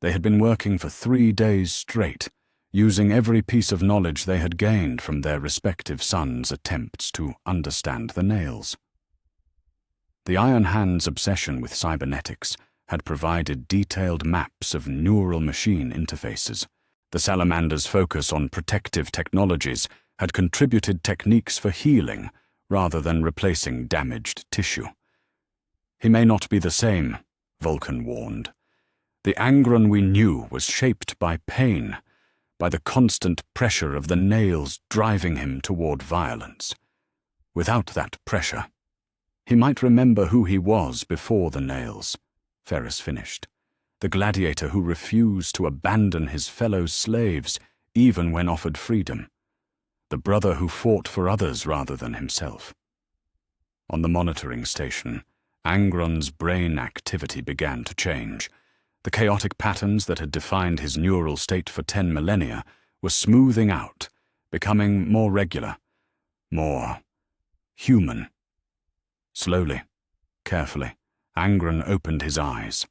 They had been working for 3 days straight, using every piece of knowledge they had gained from their respective sons' attempts to understand the nails. The Iron Hand's obsession with cybernetics had provided detailed maps of neural machine interfaces. The Salamander's focus on protective technologies had contributed techniques for healing rather than replacing damaged tissue. "He may not be the same," Vulcan warned. "The Angron we knew was shaped by pain, by the constant pressure of the nails driving him toward violence. Without that pressure, he might remember who he was before the nails," Ferrus finished. "The gladiator who refused to abandon his fellow slaves even when offered freedom. The brother who fought for others rather than himself." On the monitoring station, Angron's brain activity began to change. The chaotic patterns that had defined his neural state for 10 millennia were smoothing out, becoming more regular. more human. Slowly, carefully, Angron opened his eyes.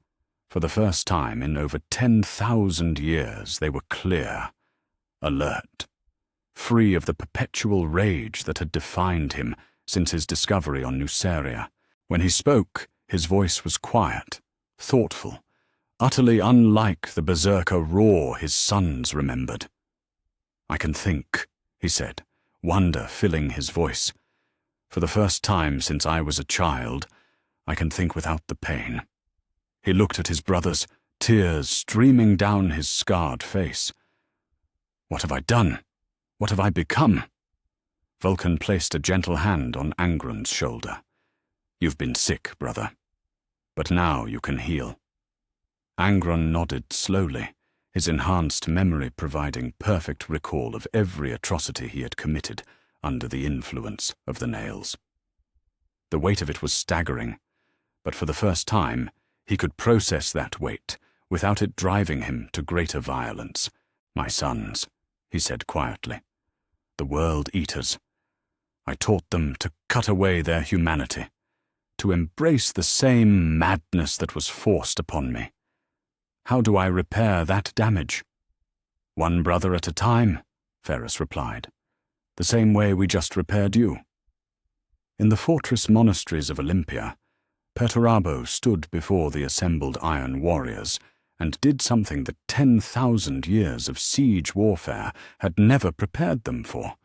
For the first time in over 10,000 years, they were clear, alert, free of the perpetual rage that had defined him since his discovery on Nuceria. When he spoke, his voice was quiet, thoughtful, utterly unlike the berserker roar his sons remembered. "I can think," he said, wonder filling his voice. "For the first time since I was a child, I can think without the pain." He looked at his brothers, tears streaming down his scarred face. "What have I done? What have I become?" Vulcan placed a gentle hand on Angron's shoulder. "You've been sick, brother. But now you can heal." Angron nodded slowly, his enhanced memory providing perfect recall of every atrocity he had committed under the influence of the nails. The weight of it was staggering, but for the first time, he could process that weight without it driving him to greater violence. "My sons," he said quietly, "the world eaters. I taught them to cut away their humanity, to embrace the same madness that was forced upon me. How do I repair that damage?" "One brother at a time," Ferrus replied. "The same way we just repaired you." In the fortress monasteries of Olympia, Perturabo stood before the assembled iron warriors and did something that 10,000 years of siege warfare had never prepared them for.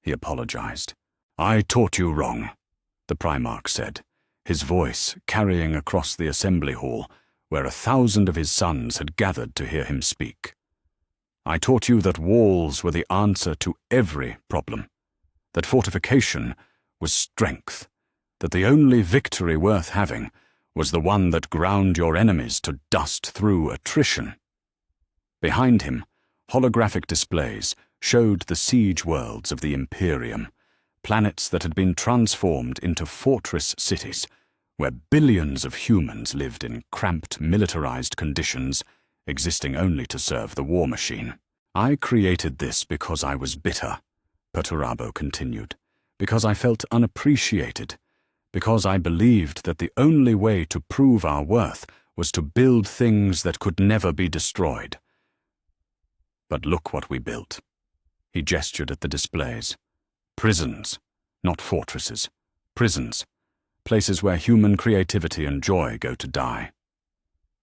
He apologized. "I taught you wrong," the Primarch said, his voice carrying across the assembly hall where 1,000 of his sons had gathered to hear him speak. "I taught you that walls were the answer to every problem, that fortification was strength, that the only victory worth having was the one that ground your enemies to dust through attrition." Behind him, holographic displays showed the siege worlds of the Imperium, planets that had been transformed into fortress cities, where billions of humans lived in cramped, militarized conditions, existing only to serve the war machine. "I created this because I was bitter," Perturabo continued, "because I felt unappreciated, because I believed that the only way to prove our worth was to build things that could never be destroyed. But look what we built." He gestured at the displays. "Prisons, not fortresses. Prisons. Places where human creativity and joy go to die."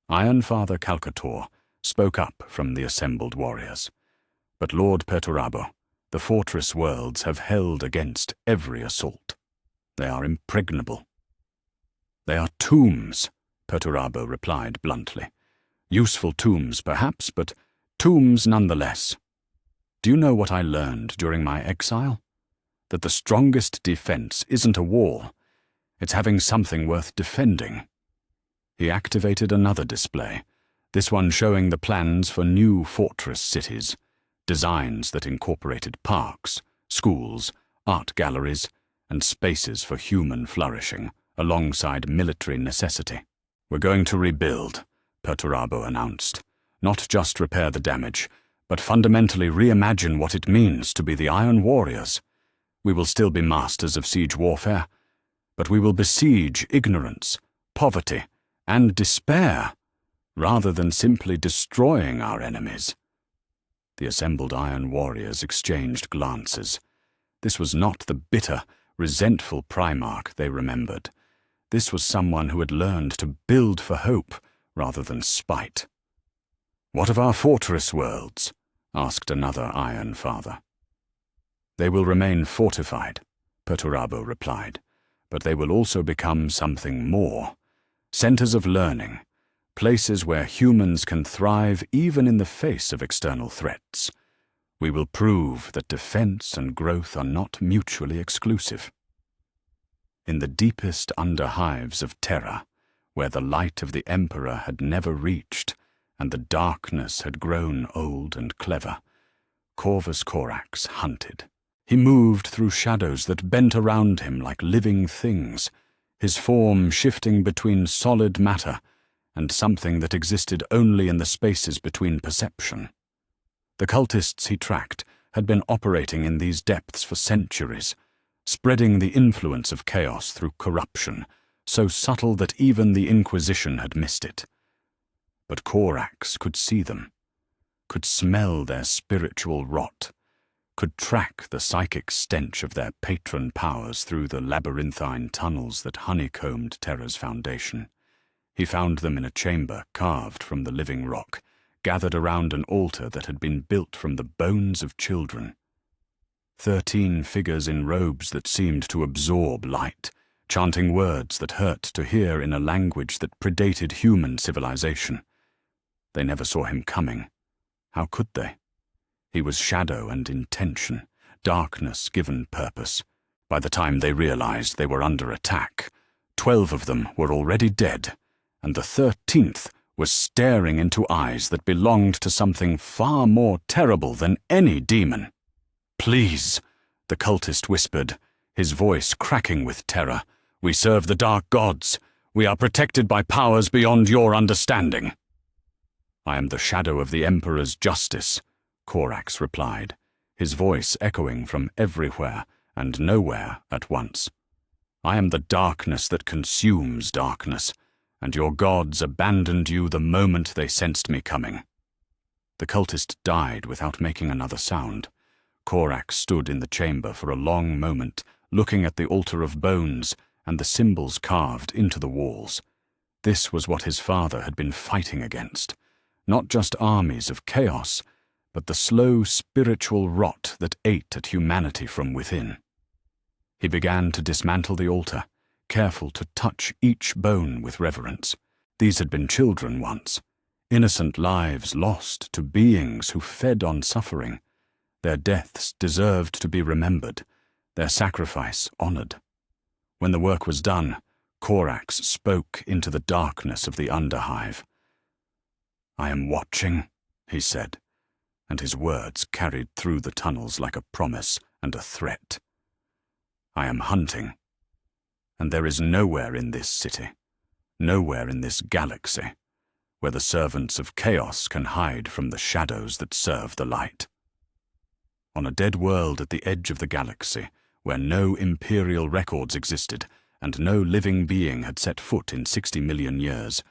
Iron Father Calcator spoke up from the assembled warriors. "But Lord Perturabo, the fortress worlds have held against every assault. They are impregnable." "They are tombs," Perturabo replied bluntly. "Useful tombs, perhaps, but tombs nonetheless. Do you know what I learned during my exile? That the strongest defense isn't a wall. It's having something worth defending." He activated another display, this one showing the plans for new fortress cities, designs that incorporated parks, schools, art galleries, and spaces for human flourishing, alongside military necessity. "We're going to rebuild," Perturabo announced. "Not just repair the damage, but fundamentally reimagine what it means to be the Iron Warriors. We will still be masters of siege warfare, but we will besiege ignorance, poverty, and despair, rather than simply destroying our enemies." The assembled Iron Warriors exchanged glances. This was not the bitter, resentful Primarch they remembered. This was someone who had learned to build for hope rather than spite. "What of our fortress worlds?" asked another Iron Father. "They will remain fortified," Perturabo replied, "but they will also become something more. Centers of learning, places where humans can thrive even in the face of external threats. We will prove that defense and growth are not mutually exclusive." In the deepest underhives of Terra, where the light of the Emperor had never reached, and the darkness had grown old and clever, Corvus Corax hunted. He moved through shadows that bent around him like living things, his form shifting between solid matter and something that existed only in the spaces between perception. The cultists he tracked had been operating in these depths for centuries, spreading the influence of chaos through corruption, so subtle that even the Inquisition had missed it. But Corax could see them, could smell their spiritual rot, could track the psychic stench of their patron powers through the labyrinthine tunnels that honeycombed Terra's foundation. He found them in a chamber carved from the living rock, gathered around an altar that had been built from the bones of children. 13 figures in robes that seemed to absorb light, chanting words that hurt to hear in a language that predated human civilization. They never saw him coming. How could they? He was shadow and intention, darkness given purpose. By the time they realized they were under attack, 12 of them were already dead, and the 13th was staring into eyes that belonged to something far more terrible than any demon. "Please," the cultist whispered, his voice cracking with terror. "We serve the dark gods. We are protected by powers beyond your understanding." "I am the shadow of the Emperor's justice," Corax replied, his voice echoing from everywhere and nowhere at once. "I am the darkness that consumes darkness, and your gods abandoned you the moment they sensed me coming." The cultist died without making another sound. Corax stood in the chamber for a long moment, looking at the altar of bones and the symbols carved into the walls. This was what his father had been fighting against. Not just armies of chaos, but the slow spiritual rot that ate at humanity from within. He began to dismantle the altar, careful to touch each bone with reverence. These had been children once, innocent lives lost to beings who fed on suffering. Their deaths deserved to be remembered, their sacrifice honored. When the work was done, Corax spoke into the darkness of the underhive. "I am watching," he said, and his words carried through the tunnels like a promise and a threat. "I am hunting, and there is nowhere in this city, nowhere in this galaxy, where the servants of chaos can hide from the shadows that serve the light. On a dead world at the edge of the galaxy, where no imperial records existed and no living being had set foot in 60 million years,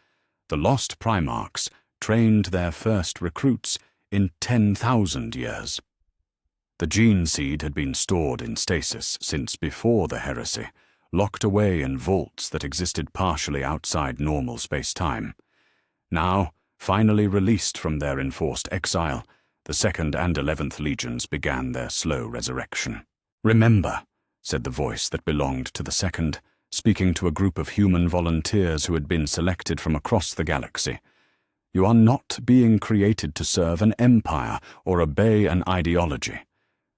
the lost Primarchs trained their first recruits in 10,000 years. The gene seed had been stored in stasis since before the heresy, locked away in vaults that existed partially outside normal space-time. Now, finally released from their enforced exile, the 2nd and 11th Legions began their slow resurrection. "Remember," said the voice that belonged to the 2nd, speaking to a group of human volunteers who had been selected from across the galaxy, "you are not being created to serve an empire or obey an ideology.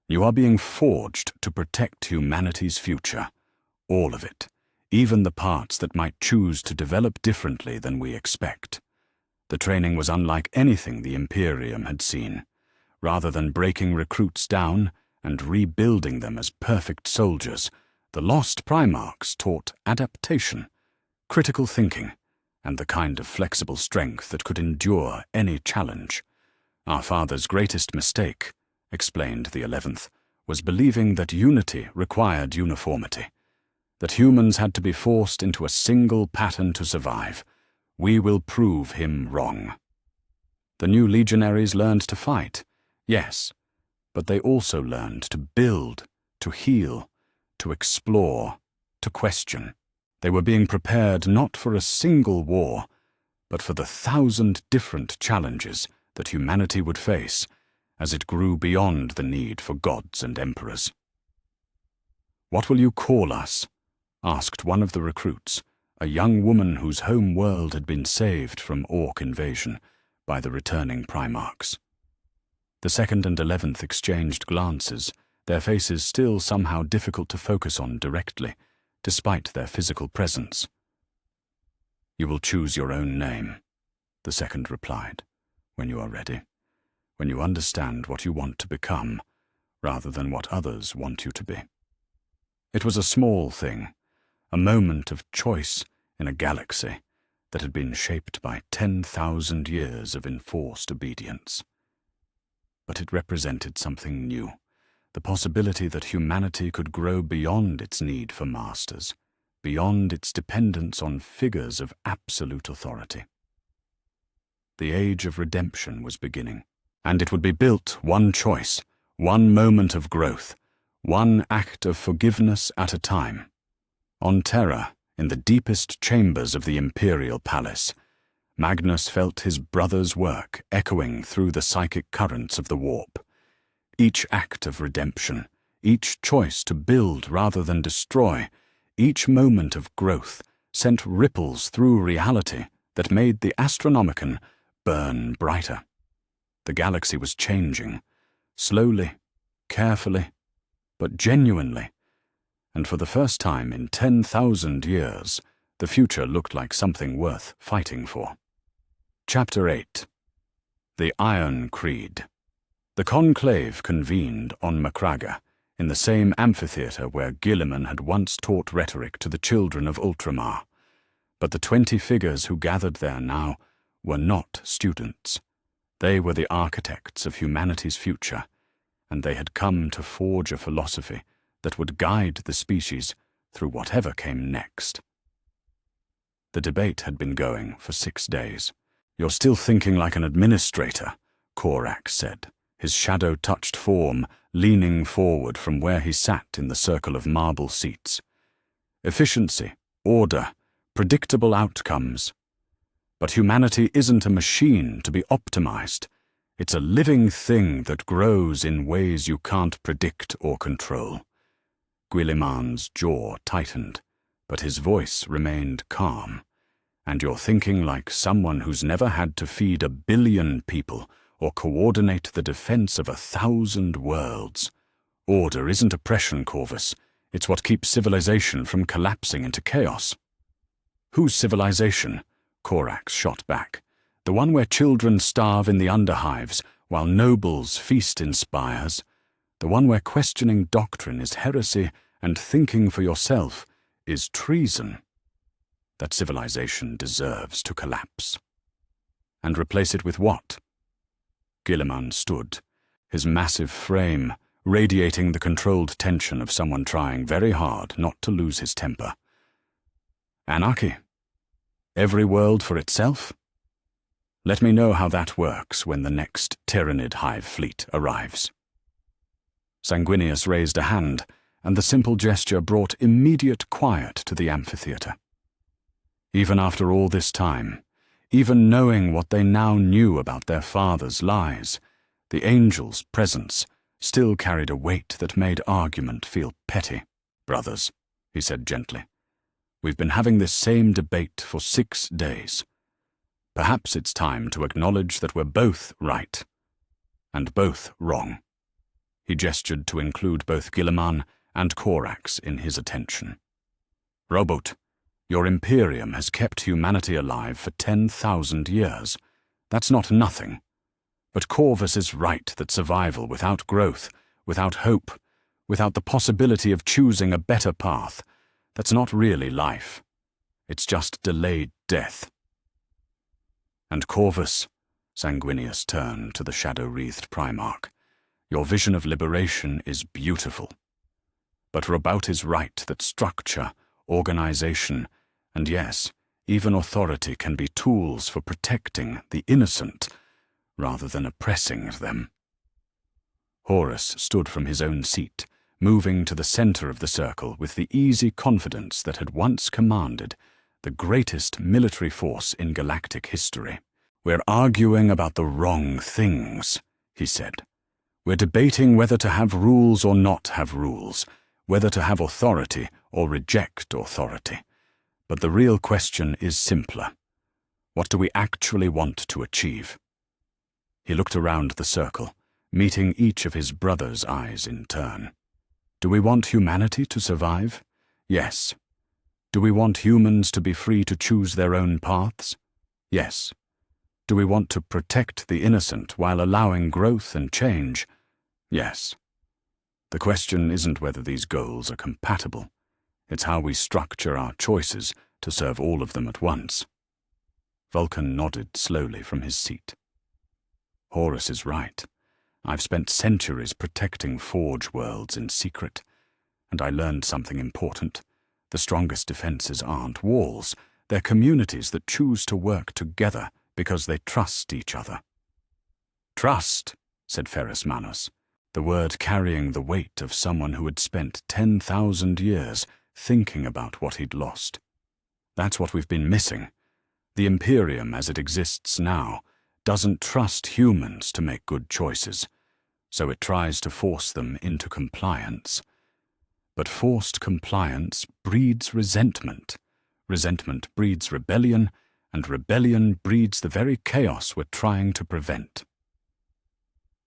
You are being forged to protect humanity's future. All of it, even the parts that might choose to develop differently than we expect." The training was unlike anything the Imperium had seen. Rather than breaking recruits down and rebuilding them as perfect soldiers, the lost Primarchs taught adaptation, critical thinking, and the kind of flexible strength that could endure any challenge. "Our father's greatest mistake," explained the 11th, "was believing that unity required uniformity, that humans had to be forced into a single pattern to survive. We will prove him wrong." The new legionaries learned to fight, yes, but they also learned to build, to heal, to explore, to question. They were being prepared not for a single war, but for the 1,000 different challenges that humanity would face as it grew beyond the need for gods and emperors. "What will you call us?" asked one of the recruits, a young woman whose home world had been saved from Orc invasion by the returning Primarchs. The 2nd and 11th exchanged glances, their faces still somehow difficult to focus on directly, despite their physical presence. "You will choose your own name," the 2nd replied, "when you are ready, when you understand what you want to become, rather than what others want you to be." It was a small thing, a moment of choice in a galaxy that had been shaped by 10,000 years of enforced obedience. but it represented something new, the possibility that humanity could grow beyond its need for masters, beyond its dependence on figures of absolute authority. The age of redemption was beginning, and it would be built one choice, one moment of growth, one act of forgiveness at a time. On Terra, in the deepest chambers of the Imperial Palace, Magnus felt his brother's work echoing through the psychic currents of the warp. Each act of redemption, each choice to build rather than destroy, each moment of growth sent ripples through reality that made the Astronomicon burn brighter. The galaxy was changing, slowly, carefully, but genuinely, and for the first time in 10,000 years, the future looked like something worth fighting for. Chapter 8. The Iron Creed. The conclave convened on Macraga, in the same amphitheatre where Guilliman had once taught rhetoric to the children of Ultramar. But the 20 figures who gathered there now were not students. They were the architects of humanity's future, and they had come to forge a philosophy that would guide the species through whatever came next. The debate had been going for 6 days. "You're still thinking like an administrator," Korax said, his shadow-touched form leaning forward from where he sat in the circle of marble seats. "Efficiency, order, predictable outcomes. But humanity isn't a machine to be optimized. It's a living thing that grows in ways you can't predict or control." Guilliman's jaw tightened, but his voice remained calm. "And you're thinking like someone who's never had to feed 1 billion people or coordinate the defense of 1,000 worlds. Order isn't oppression, Corvus. It's what keeps civilization from collapsing into chaos." "Whose civilization?" Korax shot back. "The one where children starve in the underhives while nobles feast in spires? The one where questioning doctrine is heresy and thinking for yourself is treason? That civilization deserves to collapse." "And replace it with what?" Guilliman stood, his massive frame radiating the controlled tension of someone trying very hard not to lose his temper. "Anarchy? Every world for itself? Let me know how that works when the next Tyrannid Hive fleet arrives." Sanguinius raised a hand, and the simple gesture brought immediate quiet to the amphitheatre. Even after all this time, even knowing what they now knew about their father's lies, the angel's presence still carried a weight that made argument feel petty. "Brothers," he said gently, "we've been having this same debate for 6 days. Perhaps it's time to acknowledge that we're both right, and both wrong." He gestured to include both Guilliman and Korax in his attention. "Robot, your Imperium has kept humanity alive for 10,000 years. That's not nothing. But Corvus is right that survival without growth, without hope, without the possibility of choosing a better path, that's not really life. It's just delayed death." "And Corvus," Sanguinius turned to the shadow-wreathed Primarch, "your vision of liberation is beautiful. But Robout is right that structure, organization, and yes, even authority can be tools for protecting the innocent rather than oppressing them." Horus stood from his own seat, moving to the center of the circle with the easy confidence that had once commanded the greatest military force in galactic history. "We're arguing about the wrong things," he said. "We're debating whether to have rules or not have rules, whether to have authority or reject authority. But the real question is simpler. What do we actually want to achieve?" He looked around the circle, meeting each of his brother's eyes in turn. "Do we want humanity to survive? Yes. Do we want humans to be free to choose their own paths? Yes. Do we want to protect the innocent while allowing growth and change? Yes. The question isn't whether these goals are compatible. It's how we structure our choices to serve all of them at once." Vulcan nodded slowly from his seat. "Horus is right. I've spent centuries protecting Forge worlds in secret, and I learned something important. The strongest defenses aren't walls, they're communities that choose to work together because they trust each other. Trust, said Ferrus Manus, the word carrying the weight of someone who had spent 10,000 years thinking about what he'd lost. That's what we've been missing. The Imperium, as it exists now, doesn't trust humans to make good choices, so it tries to force them into compliance. But forced compliance breeds resentment. Resentment breeds rebellion, and rebellion breeds the very chaos we're trying to prevent.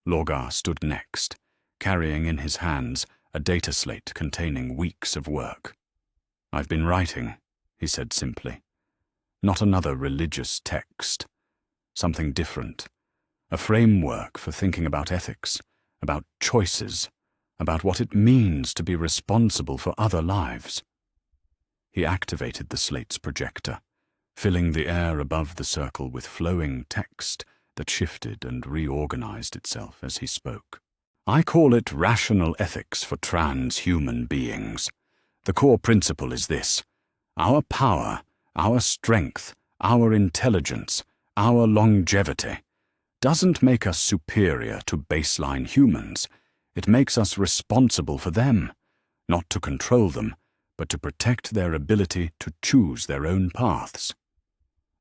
Lorgar stood next, carrying in his hands a data slate containing weeks of work. I've been writing, he said simply. Not another religious text. Something different. A framework for thinking about ethics, about choices, about what it means to be responsible for other lives. He activated the slate's projector, filling the air above the circle with flowing text that shifted and reorganized itself as he spoke. I call it rational ethics for transhuman beings. The core principle is this: our power, our strength, our intelligence, our longevity doesn't make us superior to baseline humans. It makes us responsible for them, not to control them, but to protect their ability to choose their own paths.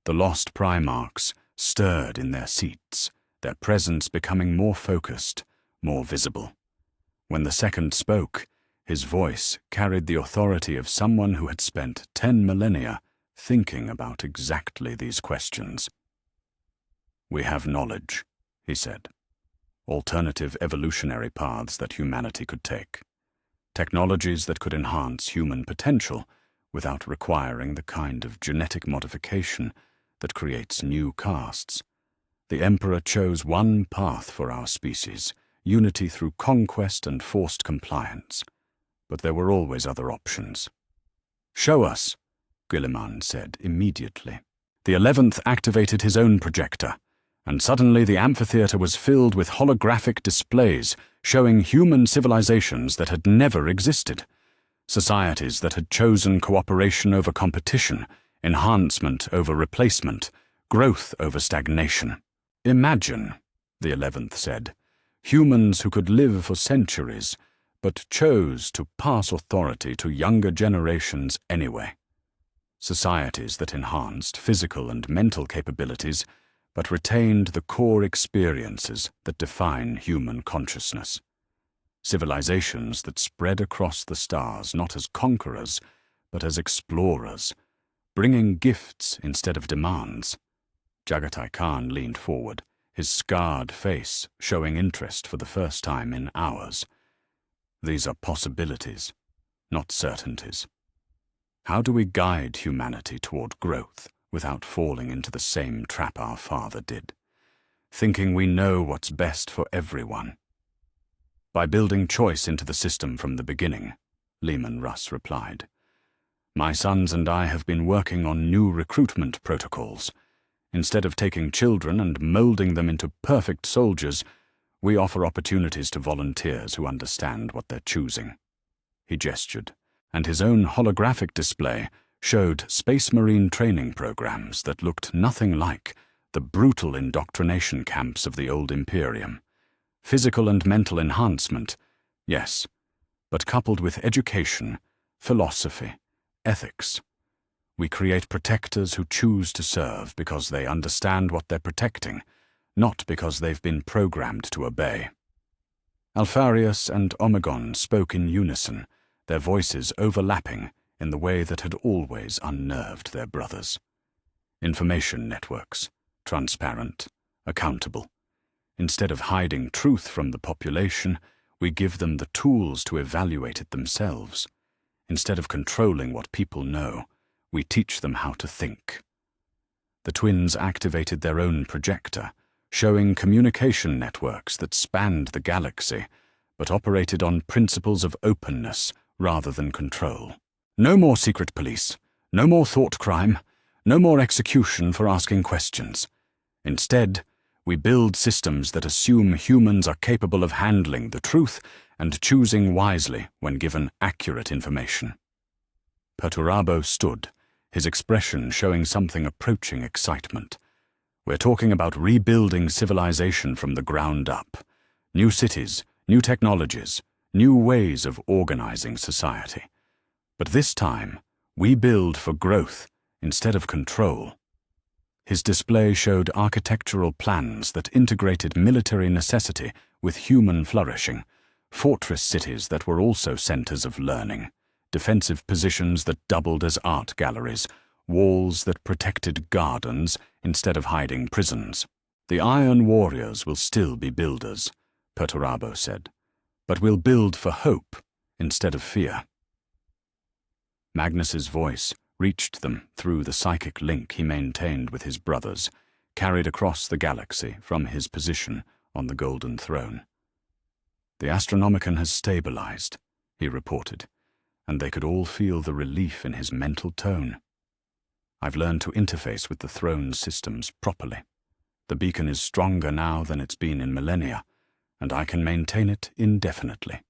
The lost Primarchs stirred in their seats, their presence becoming more focused, more visible. When the second spoke, his voice carried the authority of someone who had spent 10 millennia thinking about exactly these questions. We have knowledge, he said. Alternative evolutionary paths that humanity could take. Technologies that could enhance human potential without requiring the kind of genetic modification that creates new castes. The Emperor chose one path for our species, unity through conquest and forced compliance. But there were always other options. Show us, Guilliman said immediately. The 11th activated his own projector, and suddenly the amphitheater was filled with holographic displays showing human civilizations that had never existed, societies that had chosen cooperation over competition, enhancement over replacement, growth over stagnation. Imagine, the 11th said, humans who could live for centuries, but chose to pass authority to younger generations anyway. Societies that enhanced physical and mental capabilities, but retained the core experiences that define human consciousness. Civilizations that spread across the stars not as conquerors, but as explorers, bringing gifts instead of demands. Jagatai Khan leaned forward, his scarred face showing interest for the first time in hours. These are possibilities, not certainties. How do we guide humanity toward growth without falling into the same trap our father did, thinking we know what's best for everyone? By building choice into the system from the beginning, Leman Russ replied. My sons and I have been working on new recruitment protocols. Instead of taking children and molding them into perfect soldiers, we offer opportunities to volunteers who understand what they're choosing. He gestured, and his own holographic display showed Space Marine training programs that looked nothing like the brutal indoctrination camps of the old Imperium. Physical and mental enhancement, yes, but coupled with education, philosophy, ethics. We create protectors who choose to serve because they understand what they're protecting, not because they've been programmed to obey. Alpharius and Omegon spoke in unison, their voices overlapping in the way that had always unnerved their brothers. Information networks, transparent, accountable. Instead of hiding truth from the population, we give them the tools to evaluate it themselves. Instead of controlling what people know, we teach them how to think. The twins activated their own projector, showing communication networks that spanned the galaxy, but operated on principles of openness rather than control. No more secret police, no more thought crime, no more execution for asking questions. Instead, We build systems that assume humans are capable of handling the truth and choosing wisely when given accurate information. Perturabo stood, his expression showing something approaching excitement. We're talking about rebuilding civilization from the ground up. New cities, new technologies, new ways of organizing society. But this time, we build for growth instead of control. His display showed architectural plans that integrated military necessity with human flourishing, fortress cities that were also centers of learning, defensive positions that doubled as art galleries, walls that protected gardens instead of hiding prisons. The Iron Warriors will still be builders, Perturabo said, but we'll build for hope instead of fear. Magnus's voice reached them through the psychic link he maintained with his brothers, carried across the galaxy from his position on the Golden Throne. The Astronomicon has stabilized, he reported, and they could all feel the relief in his mental tone. I've learned to interface with the Throne's systems properly. The beacon is stronger now than it's been in millennia, and I can maintain it indefinitely.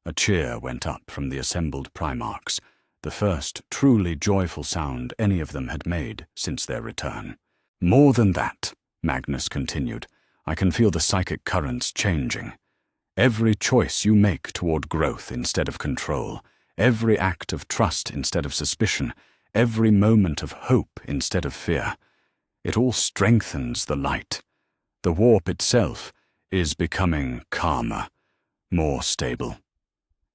A cheer went up from the assembled Primarchs, the first truly joyful sound any of them had made since their return. More than that, Magnus continued, I can feel the psychic currents changing. Every choice you make toward growth instead of control, every act of trust instead of suspicion, every moment of hope instead of fear, it all strengthens the light. The warp itself is becoming calmer, more stable.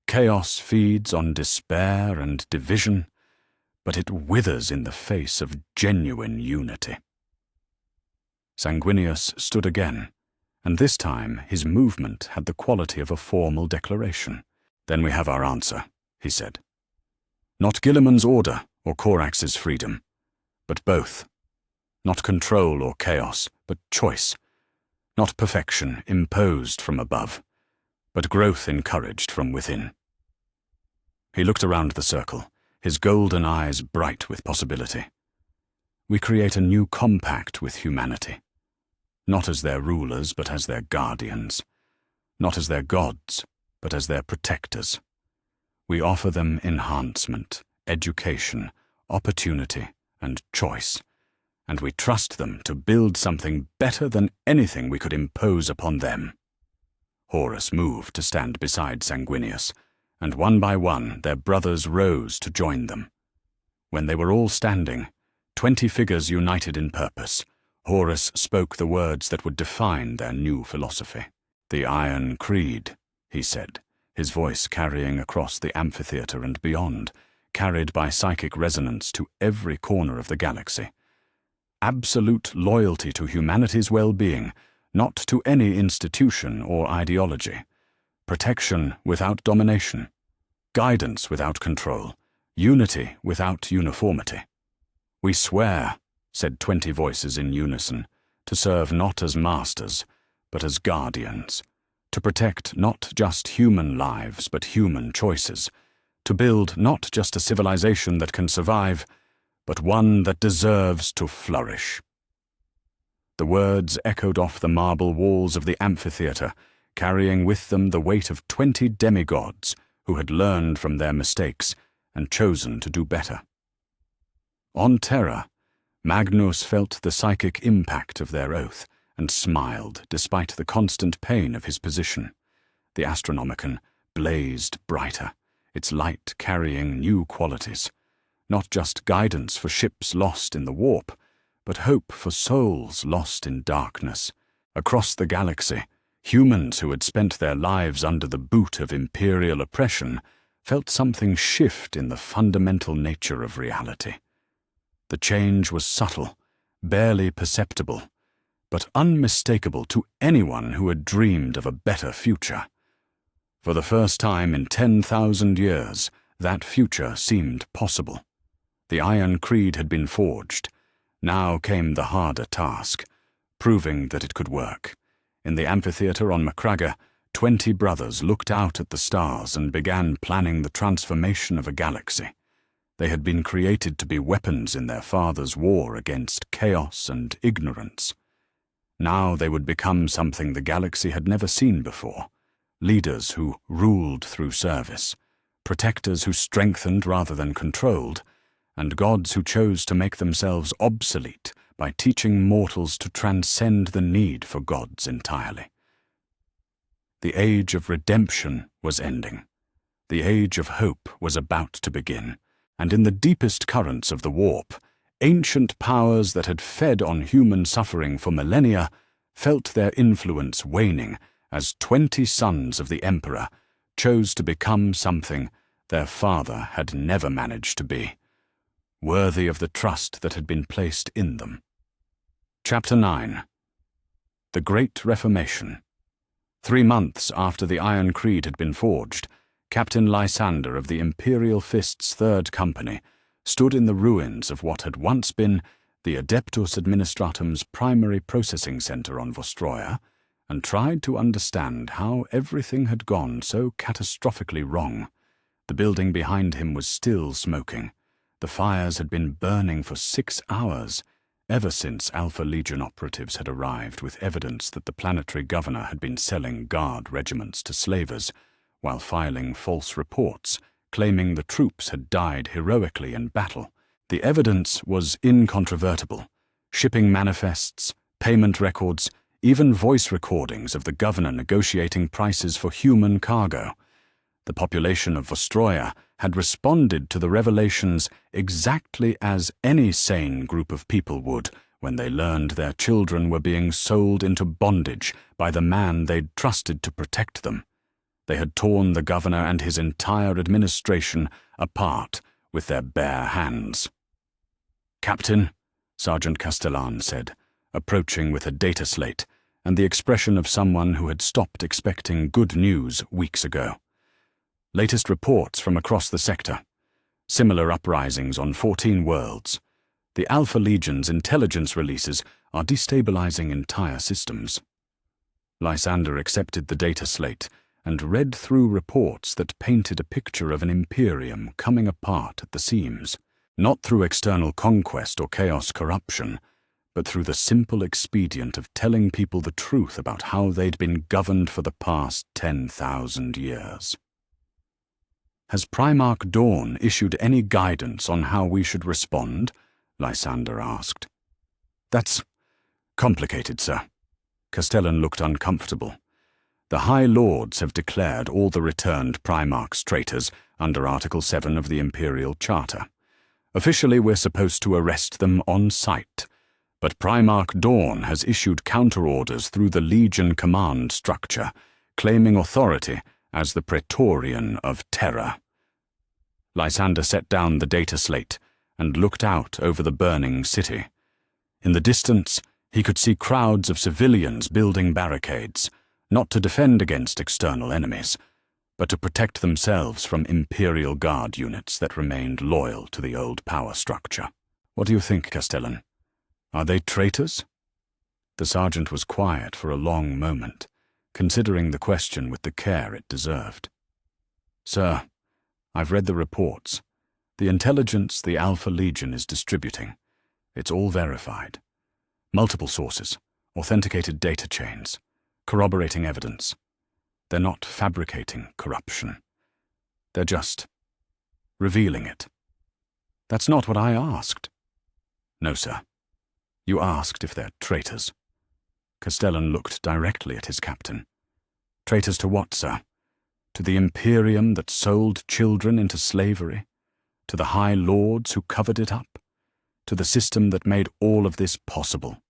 Chaos feeds on despair and division, but it withers in the face of genuine unity. Sanguinius stood again, and this time his movement had the quality of a formal declaration. Then we have our answer, he said. Not Gilliman's order or Corax's freedom, but both. Not control or chaos, but choice. Not perfection imposed from above, but growth encouraged from within. He looked around the circle, his golden eyes bright with possibility. We create a new compact with humanity, not as their rulers but as their guardians, not as their gods but as their protectors. We offer them enhancement, education, opportunity, and choice, and we trust them to build something better than anything we could impose upon them. Horus moved to stand beside Sanguinius, and one by one their brothers rose to join them. When they were all standing, 20 figures united in purpose, Horus spoke the words that would define their new philosophy. The Iron Creed, he said, his voice carrying across the amphitheater and beyond, carried by psychic resonance to every corner of the galaxy. Absolute loyalty to humanity's well-being, not to any institution or ideology. Protection without domination. Guidance without control. Unity without uniformity. We swear, said 20 voices in unison, to serve not as masters, but as guardians. To protect not just human lives, but human choices. To build not just a civilization that can survive, but one that deserves to flourish. The words echoed off the marble walls of the amphitheater, carrying with them the weight of 20 demigods who had learned from their mistakes and chosen to do better. On Terra, Magnus felt the psychic impact of their oath and smiled despite the constant pain of his position. The Astronomicon blazed brighter, its light carrying new qualities, not just guidance for ships lost in the warp, but hope for souls lost in darkness. Across the galaxy, humans who had spent their lives under the boot of imperial oppression felt something shift in the fundamental nature of reality. The change was subtle, barely perceptible, but unmistakable to anyone who had dreamed of a better future. For the first time in 10,000 years, that future seemed possible. The Iron Creed had been forged. Now came the harder task, proving that it could work. In the amphitheater on Macraga, 20 brothers looked out at the stars and began planning the transformation of a galaxy. They had been created to be weapons in their father's war against chaos and ignorance. Now they would become something the galaxy had never seen before. Leaders who ruled through service, protectors who strengthened rather than controlled, and gods who chose to make themselves obsolete by teaching mortals to transcend the need for gods entirely. The age of redemption was ending. The age of hope was about to begin, and in the deepest currents of the warp, ancient powers that had fed on human suffering for millennia felt their influence waning as 20 sons of the Emperor chose to become something their father had never managed to be, worthy of the trust that had been placed in them. Chapter 9. The Great Reformation. 3 months after the Iron Creed had been forged, Captain Lysander of the Imperial Fist's Third Company stood in the ruins of what had once been the Adeptus Administratum's primary processing center on Vostroia, and tried to understand how everything had gone so catastrophically wrong. The building behind him was still smoking. The fires had been burning for 6 hours, ever since Alpha Legion operatives had arrived with evidence that the planetary governor had been selling guard regiments to slavers, while filing false reports claiming the troops had died heroically in battle. The evidence was incontrovertible. Shipping manifests, payment records, even voice recordings of the governor negotiating prices for human cargo. The population of Vostroia had responded to the revelations exactly as any sane group of people would when they learned their children were being sold into bondage by the man they'd trusted to protect them. They had torn the governor and his entire administration apart with their bare hands. "Captain," Sergeant Castellan said, approaching with a data slate and the expression of someone who had stopped expecting good news weeks ago. "Latest reports from across the sector. Similar uprisings on 14 worlds. The Alpha Legion's intelligence releases are destabilizing entire systems." Lysander accepted the data slate and read through reports that painted a picture of an Imperium coming apart at the seams, not through external conquest or chaos corruption, but through the simple expedient of telling people the truth about how they'd been governed for the past 10,000 years. "Has Primarch Dawn issued any guidance on how we should respond?" Lysander asked. "That's complicated, sir." Castellan looked uncomfortable. "The High Lords have declared all the returned Primarchs traitors under Article 7 of the Imperial Charter. Officially, we're supposed to arrest them on sight, but Primarch Dawn has issued counter-orders through the Legion command structure, claiming authority as the Praetorian of Terror." Lysander set down the data slate and looked out over the burning city. In the distance, he could see crowds of civilians building barricades, not to defend against external enemies, but to protect themselves from Imperial Guard units that remained loyal to the old power structure. "What do you think, Castellan? Are they traitors?" The sergeant was quiet for a long moment, considering the question with the care it deserved. "Sir, I've read the reports. The intelligence the Alpha Legion is distributing. It's all verified. Multiple sources, authenticated data chains, corroborating evidence. They're not fabricating corruption. They're just revealing it." "That's not what I asked." "No, sir. You asked if they're traitors." Castellan looked directly at his captain. "Traitors to what, sir? To the Imperium that sold children into slavery? To the High Lords who covered it up? To the system that made all of this possible?"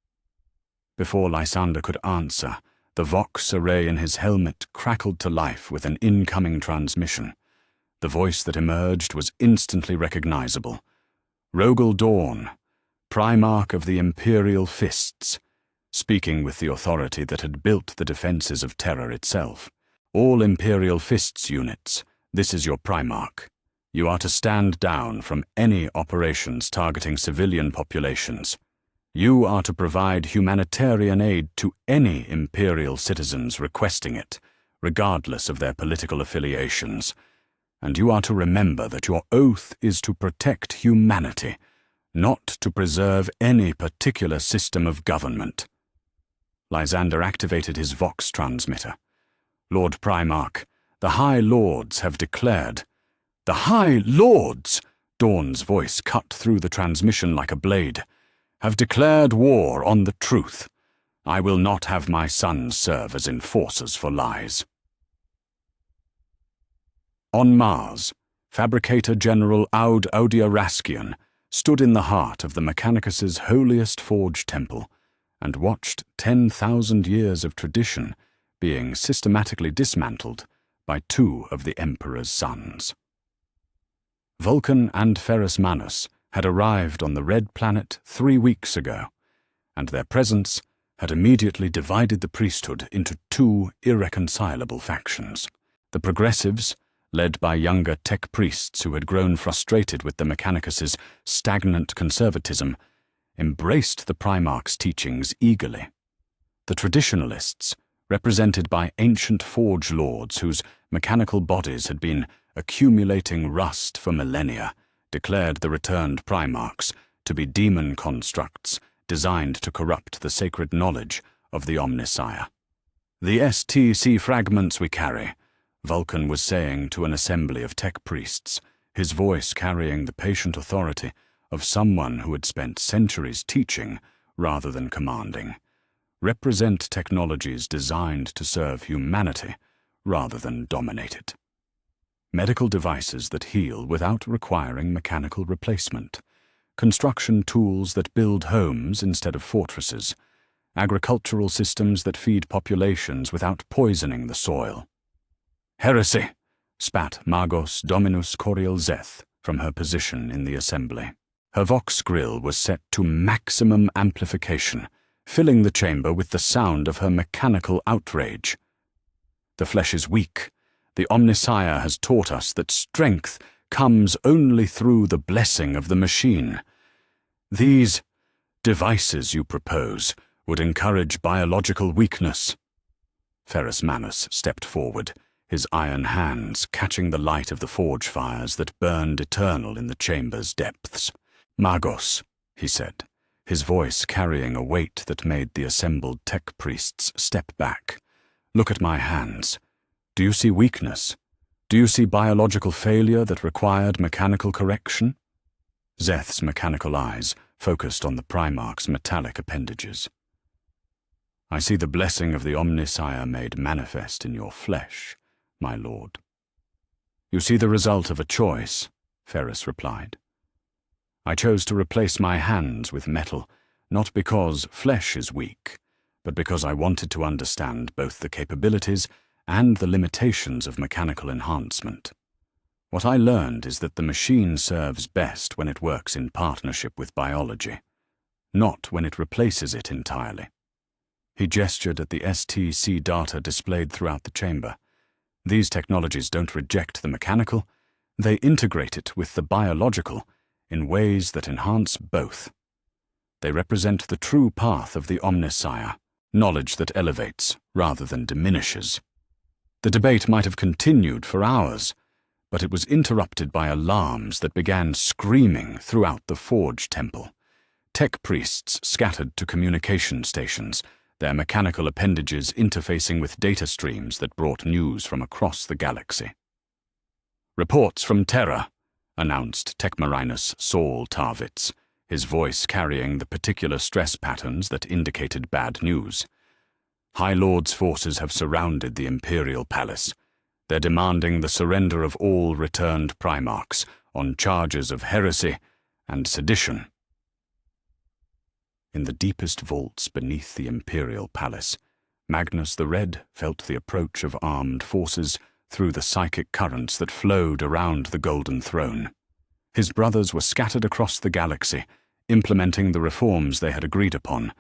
Before Lysander could answer, the Vox array in his helmet crackled to life with an incoming transmission. The voice that emerged was instantly recognizable. Rogel Dawn, Primarch of the Imperial Fists, speaking with the authority that had built the defenses of Terror itself. "All Imperial Fists units, this is your Primarch. You are to stand down from any operations targeting civilian populations. You are to provide humanitarian aid to any Imperial citizens requesting it, regardless of their political affiliations. And you are to remember that your oath is to protect humanity, not to preserve any particular system of government." Lysander activated his Vox transmitter. "Lord Primarch, the High Lords have declared—" "The High Lords!" Dawn's voice cut through the transmission like a blade. "Have declared war on the truth. I will not have my sons serve as enforcers for lies." On Mars, Fabricator General Audia Raskian stood in the heart of the Mechanicus's holiest forge temple and watched 10,000 years of tradition being systematically dismantled by two of the Emperor's sons. Vulcan and Ferrus Manus had arrived on the Red Planet 3 weeks ago, and their presence had immediately divided the priesthood into two irreconcilable factions. The Progressives, led by younger tech priests who had grown frustrated with the Mechanicus's stagnant conservatism, embraced the Primarch's teachings eagerly. The Traditionalists, represented by ancient forge lords whose mechanical bodies had been accumulating rust for millennia, declared the returned Primarchs to be demon constructs designed to corrupt the sacred knowledge of the Omnissiah. "The STC fragments we carry," Vulcan was saying to an assembly of tech priests, his voice carrying the patient authority of someone who had spent centuries teaching rather than commanding, "represent technologies designed to serve humanity rather than dominate it. Medical devices that heal without requiring mechanical replacement, construction tools that build homes instead of fortresses, agricultural systems that feed populations without poisoning the soil." "Heresy!" spat Magos Dominus Coriel Zeth from her position in the assembly. Her vox grill was set to maximum amplification, filling the chamber with the sound of her mechanical outrage. "The flesh is weak. The Omnissiah has taught us that strength comes only through the blessing of the machine. These devices you propose would encourage biological weakness." Ferrus Manus stepped forward, his iron hands catching the light of the forge fires that burned eternal in the chamber's depths. "Magos," he said, his voice carrying a weight that made the assembled tech priests step back. "Look at my hands. Do you see weakness? Do you see biological failure that required mechanical correction?" Zeth's mechanical eyes focused on the Primarch's metallic appendages. "I see the blessing of the Omnissiah made manifest in your flesh, my lord." "You see the result of a choice," Ferrus replied. "I chose to replace my hands with metal, not because flesh is weak, but because I wanted to understand both the capabilities and the limitations of mechanical enhancement. What I learned is that the machine serves best when it works in partnership with biology, not when it replaces it entirely." He gestured at the STC data displayed throughout the chamber. "These technologies don't reject the mechanical, they integrate it with the biological in ways that enhance both. They represent the true path of the Omnissiah, knowledge that elevates rather than diminishes." The debate might have continued for hours, but it was interrupted by alarms that began screaming throughout the forge temple. Tech priests scattered to communication stations, their mechanical appendages interfacing with data streams that brought news from across the galaxy. "Reports from Terra," announced Techmarinus Saul Tarvitz, his voice carrying the particular stress patterns that indicated bad news. "High Lord's forces have surrounded the Imperial Palace. They're demanding the surrender of all returned Primarchs on charges of heresy and sedition." In the deepest vaults beneath the Imperial Palace, Magnus the Red felt the approach of armed forces through the psychic currents that flowed around the Golden Throne. His brothers were scattered across the galaxy, implementing the reforms they had agreed upon,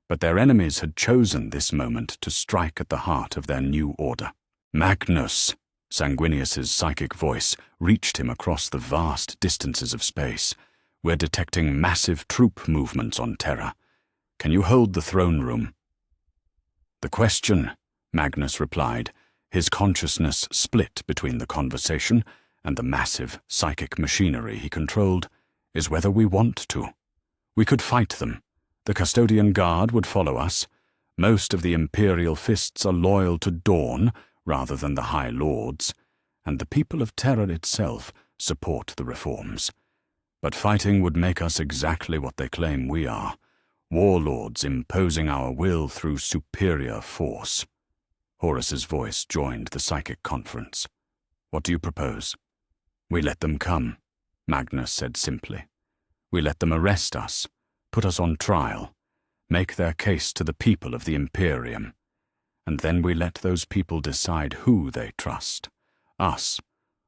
but their enemies had chosen this moment to strike at the heart of their new order. "Magnus!" Sanguinius's psychic voice reached him across the vast distances of space. "We're detecting massive troop movements on Terra. Can you hold the throne room?" "The question," Magnus replied, his consciousness split between the conversation and the massive psychic machinery he controlled, "is whether we want to. We could fight them. The custodian guard would follow us. Most of the Imperial fists are loyal to Dawn rather than the High Lords, and the people of Terra itself support the reforms. But fighting would make us exactly what they claim we are, warlords imposing our will through superior force. Horus's voice joined the psychic conference. What do you propose? We let them come, Magnus said simply. We let them arrest us, put us on trial, make their case to the people of the Imperium, and then we let those people decide who they trust, us,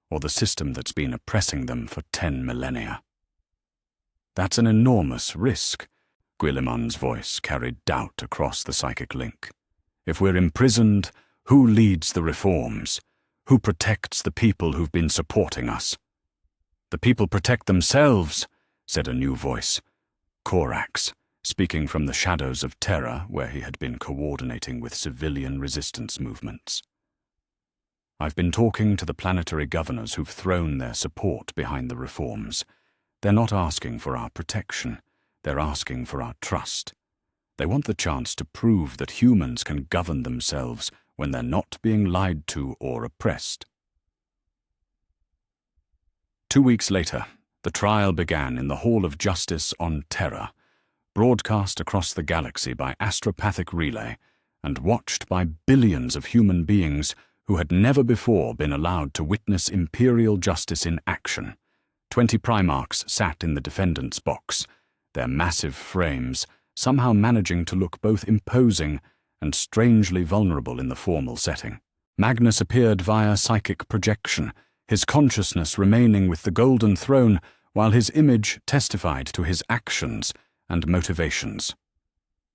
or the system that's been oppressing them for 10 millennia. That's an enormous risk, Guillemon's voice carried doubt across the psychic link. If we're imprisoned, who leads the reforms? Who protects the people who've been supporting us? The people protect themselves, said a new voice. Korax, speaking from the shadows of Terra where he had been coordinating with civilian resistance movements. I've been talking to the planetary governors who've thrown their support behind the reforms. They're not asking for our protection. They're asking for our trust. They want the chance to prove that humans can govern themselves when they're not being lied to or oppressed. 2 weeks later, the trial began in the Hall of Justice on Terra, broadcast across the galaxy by astropathic relay and watched by billions of human beings who had never before been allowed to witness imperial justice in action. 20 Primarchs sat in the defendant's box, their massive frames somehow managing to look both imposing and strangely vulnerable in the formal setting. Magnus appeared via psychic projection, his consciousness remaining with the Golden Throne while his image testified to his actions and motivations.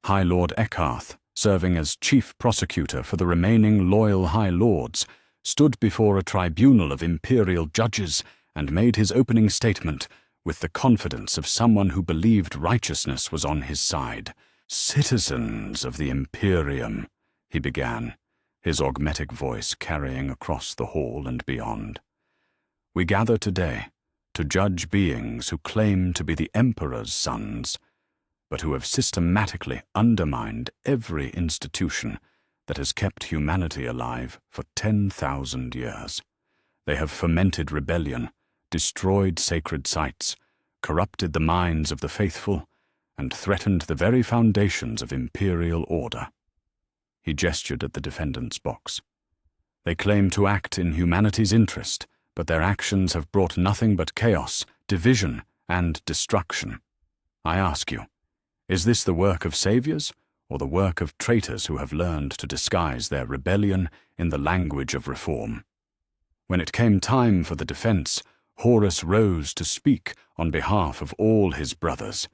High Lord Eckarth, serving as chief prosecutor for the remaining loyal High Lords, stood before a tribunal of imperial judges and made his opening statement with the confidence of someone who believed righteousness was on his side. "Citizens of the Imperium," he began, his augmetic voice carrying across the hall and beyond. "We gather today to judge beings who claim to be the Emperor's sons, but who have systematically undermined every institution that has kept humanity alive for 10,000 years. They have fomented rebellion, destroyed sacred sites, corrupted the minds of the faithful, and threatened the very foundations of imperial order." He gestured at the defendant's box. "They claim to act in humanity's interest, but their actions have brought nothing but chaos, division, and destruction. I ask you, is this the work of saviors, or the work of traitors who have learned to disguise their rebellion in the language of reform?" When it came time for the defense, Horus rose to speak on behalf of all his brothers.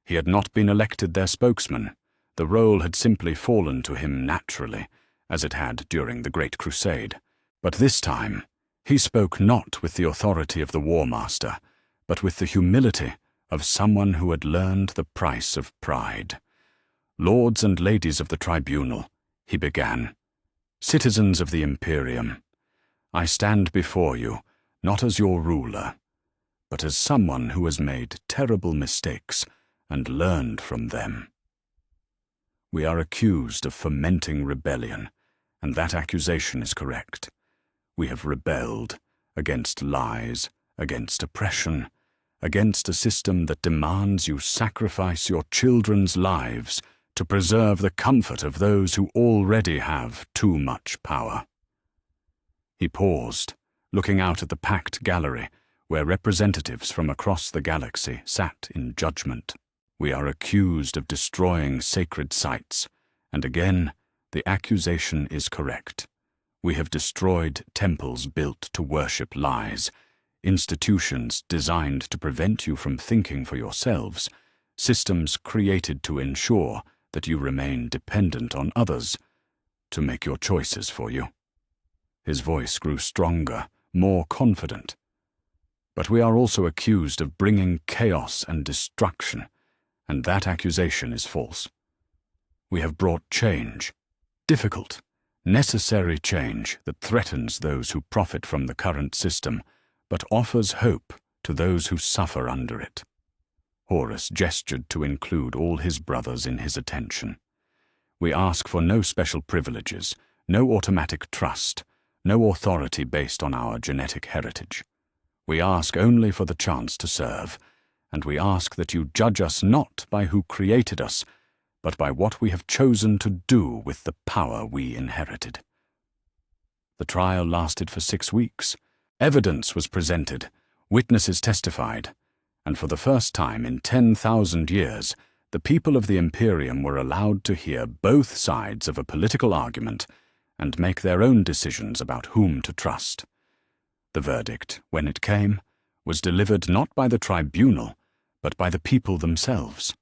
He had not been elected their spokesman. The role had simply fallen to him naturally, as it had during the Great Crusade. But this time, he spoke not with the authority of the War Master, but with the humility of someone who had learned the price of pride. "Lords and ladies of the tribunal," he began, "citizens of the Imperium, I stand before you not as your ruler, but as someone who has made terrible mistakes and learned from them. We are accused of fomenting rebellion, and that accusation is correct. We have rebelled against lies, against oppression, against a system that demands you sacrifice your children's lives to preserve the comfort of those who already have too much power." He paused, looking out at the packed gallery where representatives from across the galaxy sat in judgment. "We are accused of destroying sacred sites, and again, the accusation is correct. We have destroyed temples built to worship lies, institutions designed to prevent you from thinking for yourselves, systems created to ensure that you remain dependent on others to make your choices for you." His voice grew stronger, more confident. "But we are also accused of bringing chaos and destruction, and that accusation is false. We have brought change, difficult, necessary change that threatens those who profit from the current system, but offers hope to those who suffer under it." Horus gestured to include all his brothers in his attention. We ask for no special privileges, no automatic trust, no authority based on our genetic heritage. We ask only for the chance to serve, and we ask that you judge us not by who created us, but by what we have chosen to do with the power we inherited. The trial lasted for 6 weeks. Evidence was presented, witnesses testified, and for the first time in 10,000 years, the people of the Imperium were allowed to hear both sides of a political argument and make their own decisions about whom to trust. The verdict, when it came, was delivered not by the tribunal, but by the people themselves.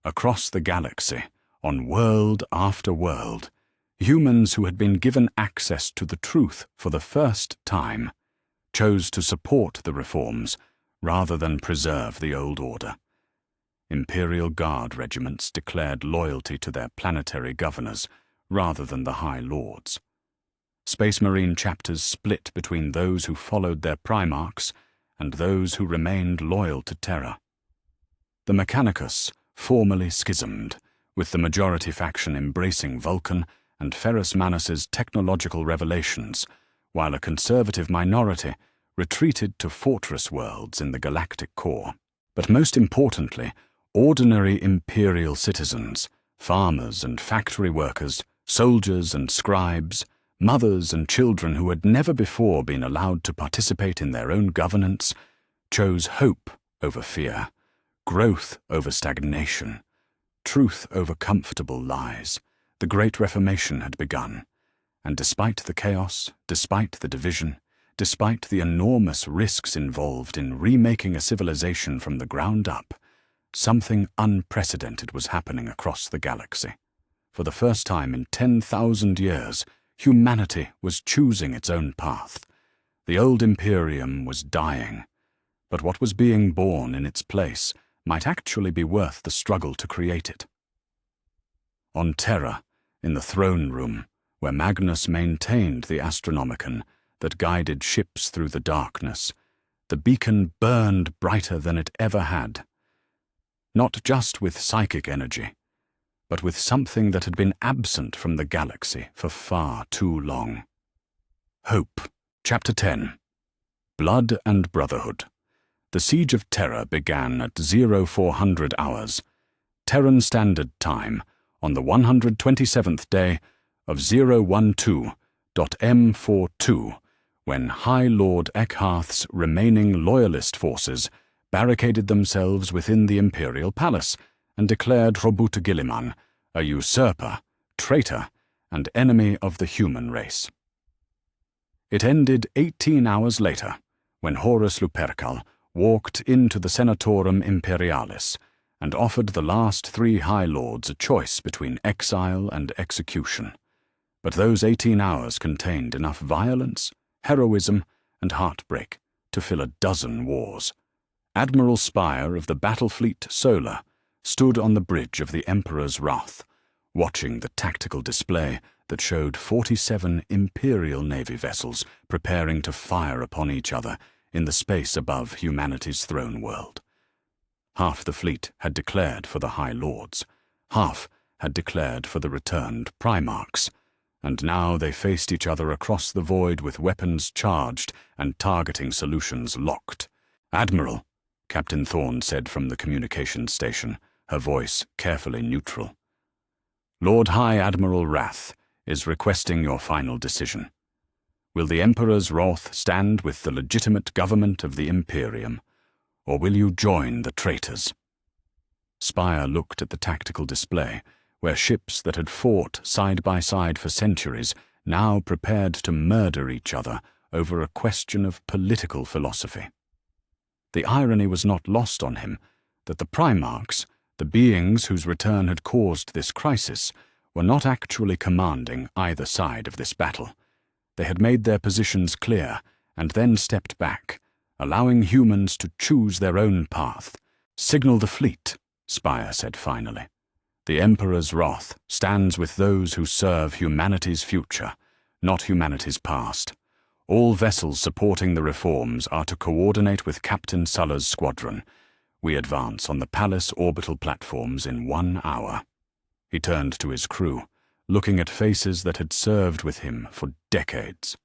Across the galaxy, on world after world, humans who had been given access to the truth for the first time chose to support the reforms rather than preserve the old order. Imperial Guard regiments declared loyalty to their planetary governors rather than the High Lords. Space Marine chapters split between those who followed their Primarchs and those who remained loyal to Terra. The Mechanicus formally schismed, with the majority faction embracing Vulcan and Ferrus Manus's technological revelations, while a conservative minority retreated to fortress worlds in the galactic core. But most importantly, ordinary Imperial citizens, farmers and factory workers, soldiers and scribes, mothers and children who had never before been allowed to participate in their own governance, chose hope over fear, growth over stagnation, truth over comfortable lies. The Great Reformation had begun, and despite the chaos, despite the division, despite the enormous risks involved in remaking a civilization from the ground up, something unprecedented was happening across the galaxy. For the first time in 10,000 years, humanity was choosing its own path. The old Imperium was dying, but what was being born in its place might actually be worth the struggle to create it. On Terra, in the throne room, where Magnus maintained the Astronomicon that guided ships through the darkness, the beacon burned brighter than it ever had. Not just with psychic energy, but with something that had been absent from the galaxy for far too long. Hope. Chapter 10. Blood and Brotherhood. The siege of Terra began at 0400 hours, Terran Standard Time, on the 127th day of 012.M42, when High Lord Eckharth's remaining loyalist forces barricaded themselves within the Imperial Palace and declared Robuta Gilliman a usurper, traitor, and enemy of the human race. It ended 18 hours later, when Horus Lupercal walked into the Senatorum Imperialis and offered the last 3 High Lords a choice between exile and execution. But those 18 hours contained enough violence, heroism, and heartbreak to fill a dozen wars. Admiral Spire of the Battlefleet Solar stood on the bridge of the Emperor's Wrath, watching the tactical display that showed 47 Imperial Navy vessels preparing to fire upon each other in the space above humanity's throne world. Half the fleet had declared for the High Lords, half had declared for the returned Primarchs, and now they faced each other across the void with weapons charged and targeting solutions locked. "Admiral," Captain Thorne said from the communications station, her voice carefully neutral. "Lord High Admiral Wrath is requesting your final decision. Will the Emperor's wrath stand with the legitimate government of the Imperium, or will you join the traitors?" Spire looked at the tactical display, where ships that had fought side by side for centuries now prepared to murder each other over a question of political philosophy. The irony was not lost on him that the Primarchs, the beings whose return had caused this crisis, were not actually commanding either side of this battle. They had made their positions clear and then stepped back, allowing humans to choose their own path. "Signal the fleet," Spire said finally. "The Emperor's wrath stands with those who serve humanity's future, not humanity's past. All vessels supporting the reforms are to coordinate with Captain Sulla's squadron. We advance on the Palace orbital platforms in 1 hour." He turned to his crew, looking at faces that had served with him for decades.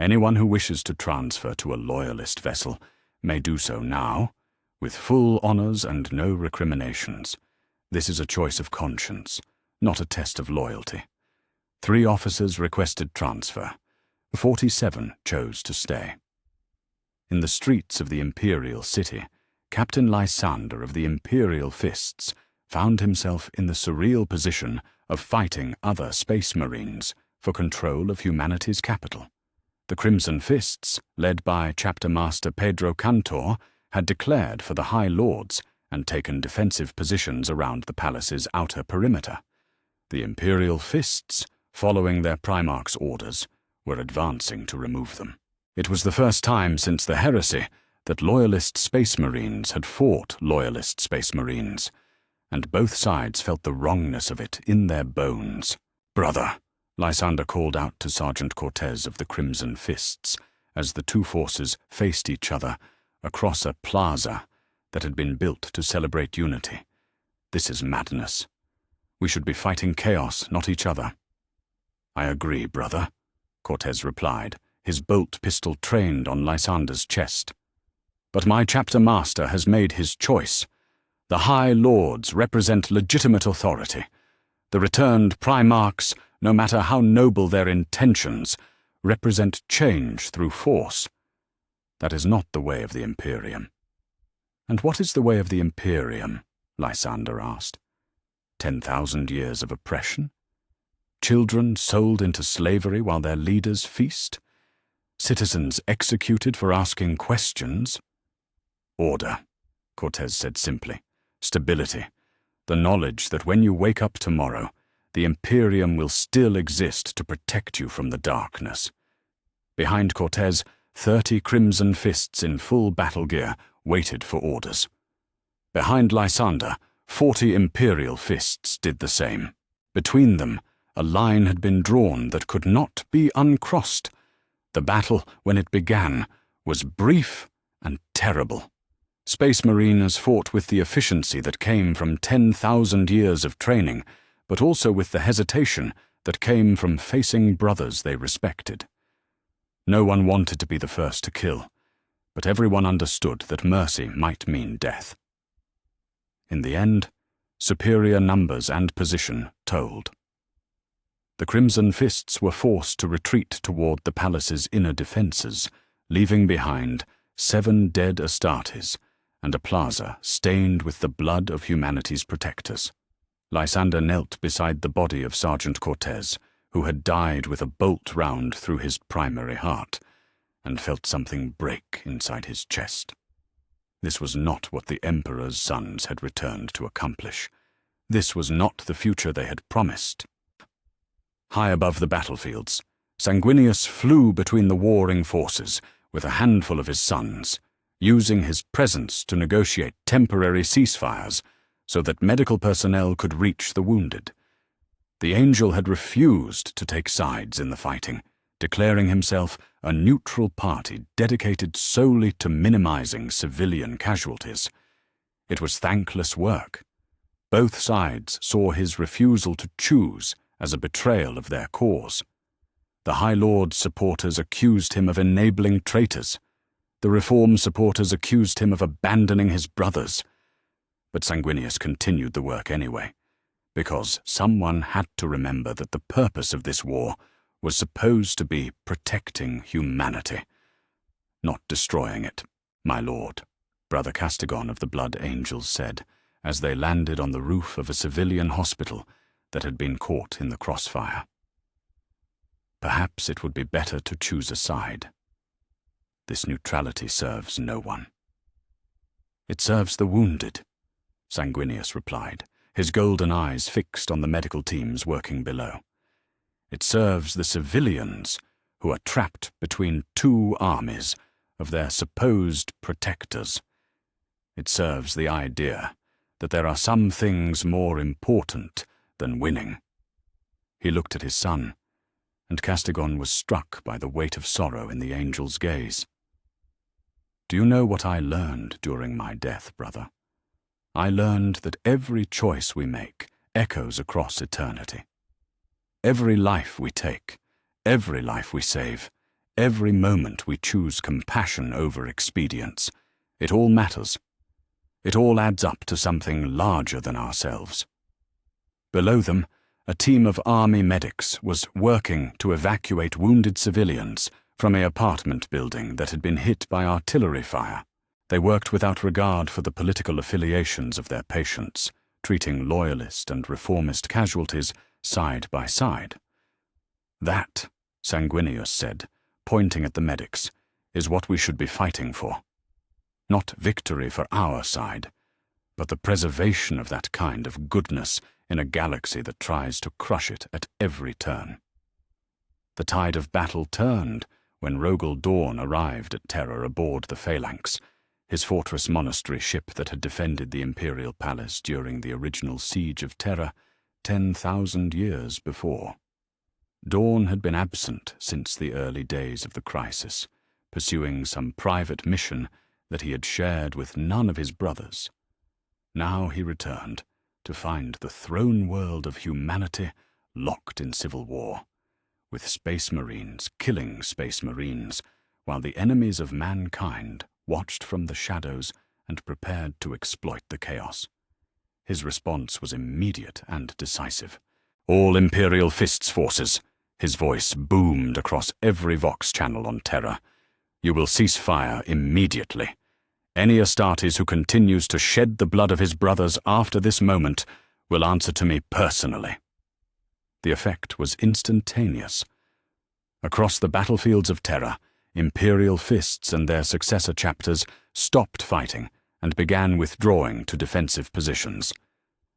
Anyone who wishes to transfer to a loyalist vessel may do so now, with full honors and no recriminations. This is a choice of conscience, not a test of loyalty. 3 officers requested transfer. 47 chose to stay. In the streets of the Imperial City, Captain Lysander of the Imperial Fists found himself in the surreal position of fighting other Space Marines for control of humanity's capital. The Crimson Fists, led by Chapter Master Pedro Cantor, had declared for the High Lords and taken defensive positions around the palace's outer perimeter. The Imperial Fists, following their Primarch's orders, were advancing to remove them. It was the first time since the heresy that Loyalist Space Marines had fought Loyalist Space Marines, and both sides felt the wrongness of it in their bones. "Brother," Lysander called out to Sergeant Cortez of the Crimson Fists as the 2 forces faced each other across a plaza that had been built to celebrate unity. "This is madness. We should be fighting chaos, not each other." "I agree, brother," Cortez replied, his bolt pistol trained on Lysander's chest. "But my chapter master has made his choice. The High Lords represent legitimate authority. The returned Primarchs, no matter how noble their intentions, represent change through force. That is not the way of the Imperium." "And what is the way of the Imperium?" Lysander asked. 10,000 years of oppression? Children sold into slavery while their leaders feast? Citizens executed for asking questions? "Order," Cortez said simply. "Stability. The knowledge that when you wake up tomorrow, the Imperium will still exist to protect you from the darkness." Behind Cortez, 30 Crimson Fists in full battle gear waited for orders. Behind Lysander, 40 Imperial Fists did the same. Between them, a line had been drawn that could not be uncrossed. The battle, when it began, was brief and terrible. Space Mariners fought with the efficiency that came from 10,000 years of training, but also with the hesitation that came from facing brothers they respected. No one wanted to be the first to kill, but everyone understood that mercy might mean death. In the end, superior numbers and position told. The Crimson Fists were forced to retreat toward the palace's inner defenses, leaving behind 7 dead Astartes and a plaza stained with the blood of humanity's protectors. Lysander knelt beside the body of Sergeant Cortez, who had died with a bolt round through his primary heart, and felt something break inside his chest. This was not what the Emperor's sons had returned to accomplish. This was not the future they had promised. High above the battlefields, Sanguinius flew between the warring forces with a handful of his sons, using his presence to negotiate temporary ceasefires so that medical personnel could reach the wounded. The Angel had refused to take sides in the fighting, declaring himself a neutral party dedicated solely to minimizing civilian casualties. It was thankless work. Both sides saw his refusal to choose as a betrayal of their cause. The High Lord's supporters accused him of enabling traitors. The Reform supporters accused him of abandoning his brothers. But Sanguinius continued the work anyway, because someone had to remember that the purpose of this war was supposed to be protecting humanity, not destroying it, my lord, Brother Castigon of the Blood Angels said, as they landed on the roof of a civilian hospital that had been caught in the crossfire. Perhaps it would be better to choose a side. This neutrality serves no one. It serves the wounded, Sanguinius replied, his golden eyes fixed on the medical teams working below. It serves the civilians who are trapped between 2 armies of their supposed protectors. It serves the idea that there are some things more important than winning. He looked at his son, and Castigon was struck by the weight of sorrow in the angel's gaze. Do you know what I learned during my death, brother? I learned that every choice we make, echoes across eternity. Every life we take, every life we save, every moment we choose compassion over expedience, it all matters. It all adds up to something larger than ourselves. Below them, a team of army medics was working to evacuate wounded civilians from an apartment building that had been hit by artillery fire. They worked without regard for the political affiliations of their patients, treating loyalist and reformist casualties side by side. That, Sanguinius said, pointing at the medics, is what we should be fighting for. Not victory for our side, but the preservation of that kind of goodness in a galaxy that tries to crush it at every turn. The tide of battle turned when Rogel Dawn arrived at Terra aboard the Phalanx, his fortress monastery ship that had defended the Imperial Palace during the original siege of Terra 10,000 years before. Dawn had been absent since the early days of the crisis, pursuing some private mission that he had shared with none of his brothers. Now he returned to find the throne world of humanity locked in civil war, with space marines killing space marines, while the enemies of mankind watched from the shadows and prepared to exploit the chaos. His response was immediate and decisive. "All Imperial Fist's forces," his voice boomed across every Vox channel on Terra. "You will cease fire immediately. Any Astartes who continues to shed the blood of his brothers after this moment will answer to me personally." The effect was instantaneous. Across the battlefields of Terra, Imperial Fists and their successor chapters stopped fighting and began withdrawing to defensive positions.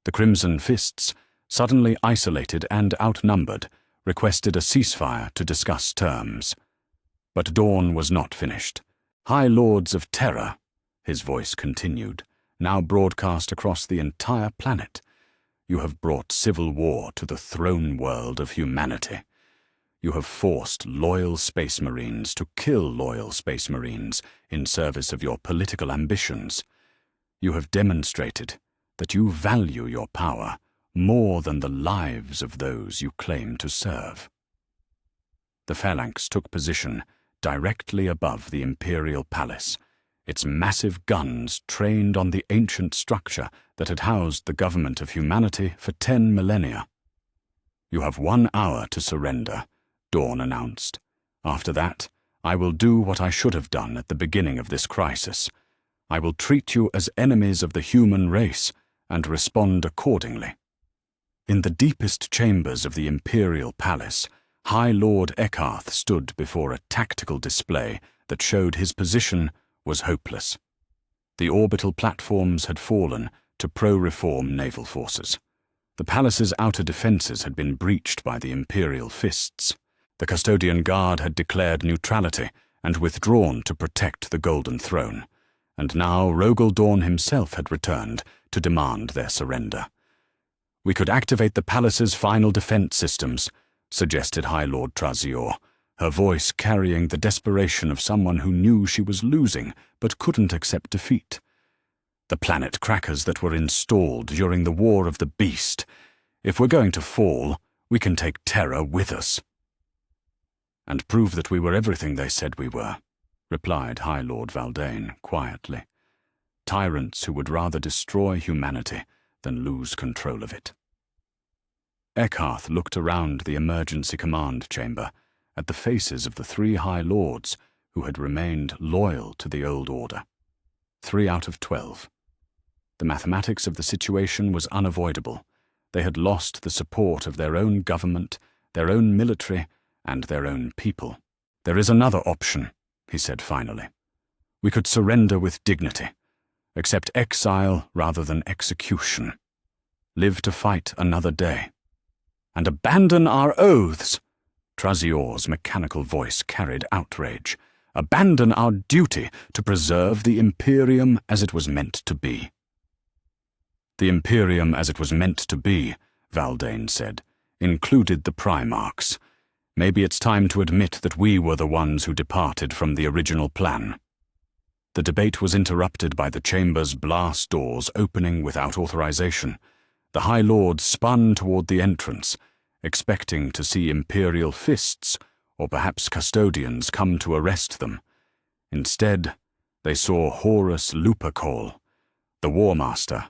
The Crimson Fists, suddenly isolated and outnumbered, requested a ceasefire to discuss terms. But Dawn was not finished. "High Lords of Terra," his voice continued, now broadcast across the entire planet, "you have brought civil war to the throne world of humanity. You have forced loyal Space Marines to kill loyal Space Marines in service of your political ambitions. You have demonstrated that you value your power more than the lives of those you claim to serve." The Phalanx took position directly above the Imperial Palace, its massive guns trained on the ancient structure that had housed the government of humanity for 10 millennia. "You have 1 hour to surrender," Dawn announced. "After that, I will do what I should have done at the beginning of this crisis. I will treat you as enemies of the human race and respond accordingly." In the deepest chambers of the Imperial Palace, High Lord Eckarth stood before a tactical display that showed his position was hopeless. The orbital platforms had fallen to pro-reform naval forces. The palace's outer defenses had been breached by the Imperial Fists. The Custodian Guard had declared neutrality and withdrawn to protect the Golden Throne, and now Rogel Dawn himself had returned to demand their surrender. "We could activate the palace's final defense systems," suggested High Lord Trazior, her voice carrying the desperation of someone who knew she was losing but couldn't accept defeat. "The planet crackers that were installed during the War of the Beast. If we're going to fall, we can take Terra with us." "And prove that we were everything they said we were," replied High Lord Valdane quietly. "Tyrants who would rather destroy humanity than lose control of it." Eckarth looked around the emergency command chamber at the faces of the 3 High Lords who had remained loyal to the old order. 3 out of 12. The mathematics of the situation was unavoidable. They had lost the support of their own government, their own military, and their own people. "There is another option," he said finally. "We could surrender with dignity, accept exile rather than execution, live to fight another day, and abandon our oaths." Trazior's mechanical voice carried outrage. "Abandon our duty to preserve the Imperium as it was meant to be." "The Imperium as it was meant to be," Valdane said, "included the Primarchs. Maybe it's time to admit that we were the ones who departed from the original plan." The debate was interrupted by the chamber's blast doors opening without authorization. The High Lords spun toward the entrance, expecting to see imperial fists or perhaps custodians come to arrest them. Instead, they saw Horus Lupercal, the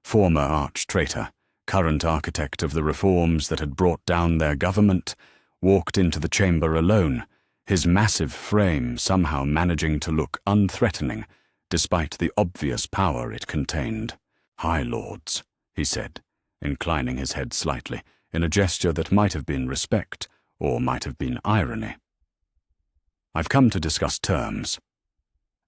former arch-traitor, current architect of the reforms that had brought down their government, walked into the chamber alone, his massive frame somehow managing to look unthreatening despite the obvious power it contained. "High Lords," he said, inclining his head slightly, in a gesture that might have been respect or might have been irony. "I've come to discuss terms."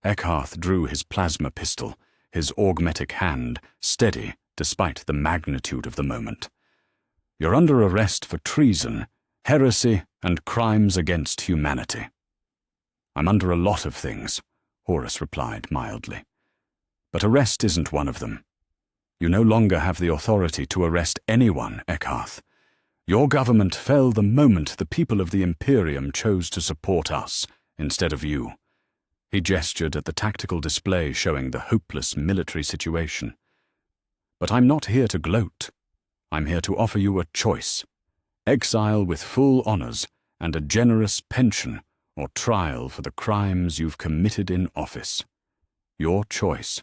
Eckarth drew his plasma pistol, his augmetic hand steady despite the magnitude of the moment. "You're under arrest for treason, heresy, and crimes against humanity." "I'm under a lot of things," Horus replied mildly. "But arrest isn't one of them. You no longer have the authority to arrest anyone, Eckarth. Your government fell the moment the people of the Imperium chose to support us instead of you." He gestured at the tactical display showing the hopeless military situation. "But I'm not here to gloat. I'm here to offer you a choice: exile with full honors and a generous pension, or trial for the crimes you've committed in office. Your choice."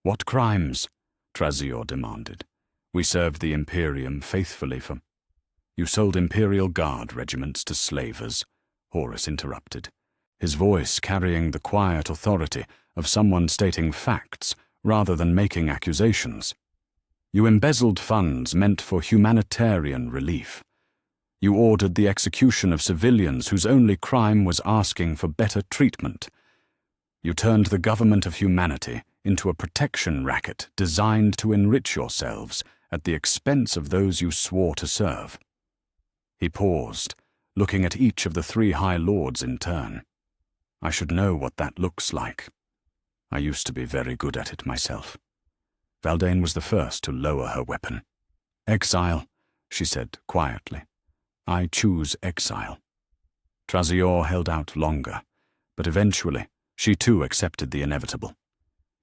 "What crimes?" Trazior demanded. "We served the Imperium faithfully for—" "You sold Imperial Guard regiments to slavers," Horus interrupted, his voice carrying the quiet authority of someone stating facts rather than making accusations. "You embezzled funds meant for humanitarian relief. You ordered the execution of civilians whose only crime was asking for better treatment. You turned the government of humanity into a protection racket designed to enrich yourselves at the expense of those you swore to serve." He paused, looking at each of the 3 High Lords in turn. "I should know what that looks like. I used to be very good at it myself." Valdane was the first to lower her weapon. "Exile," she said quietly. "I choose exile." Trazior held out longer, but eventually she too accepted the inevitable.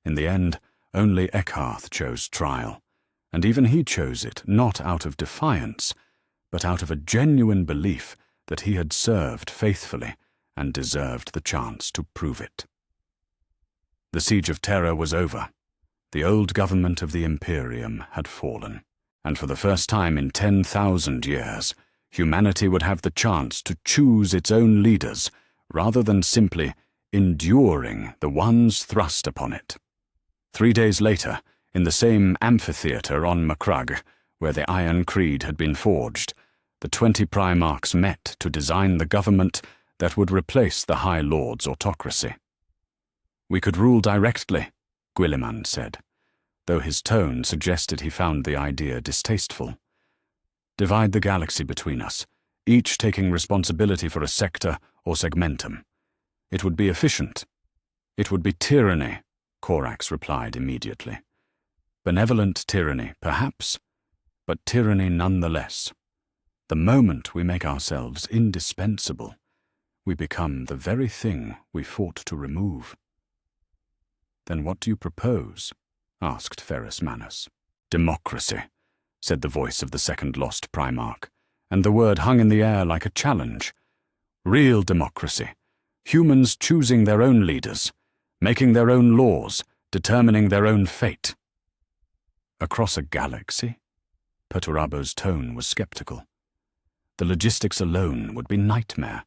In the end, only Eckarth chose trial, and even he chose it not out of defiance, but out of a genuine belief that he had served faithfully and deserved the chance to prove it. The Siege of Terror was over. The old government of the Imperium had fallen, and for the first time in 10,000 years, humanity would have the chance to choose its own leaders rather than simply enduring the ones thrust upon it. 3 days later, in the same amphitheater on Macragge, where the Iron Creed had been forged, the 20 Primarchs met to design the government that would replace the High Lord's autocracy. "We could rule directly," Guilliman said, though his tone suggested he found the idea distasteful. "Divide the galaxy between us, each taking responsibility for a sector or segmentum. It would be efficient." "It would be tyranny," Corax replied immediately. "Benevolent tyranny, perhaps, but tyranny nonetheless. The moment we make ourselves indispensable, we become the very thing we fought to remove." "Then what do you propose?" asked Ferrus Manus. "Democracy," said the voice of the second lost Primarch, and the word hung in the air like a challenge. "Real democracy. Humans choosing their own leaders, making their own laws, determining their own fate." "Across a galaxy?" Perturabo's tone was skeptical. "The logistics alone would be nightmare.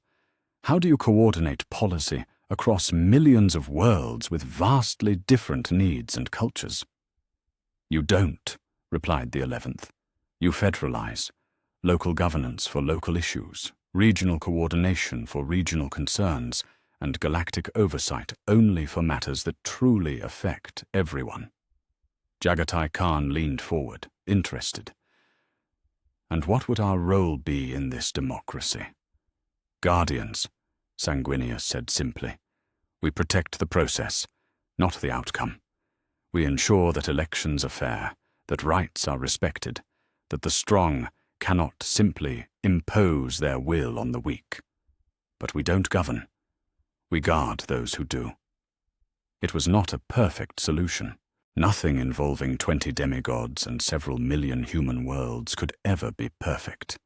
How do you coordinate policy across millions of worlds with vastly different needs and cultures?" "You don't," replied the 11th. "You federalize. Local governance for local issues, regional coordination for regional concerns, and galactic oversight only for matters that truly affect everyone." Jagatai Khan leaned forward, interested. "And what would our role be in this democracy?" "Guardians," Sanguinius said simply. "We protect the process, not the outcome. We ensure that elections are fair, that rights are respected, that the strong cannot simply impose their will on the weak. But we don't govern. We guard those who do." It was not a perfect solution, Nothing involving 20 demigods and several million human worlds could ever be perfect.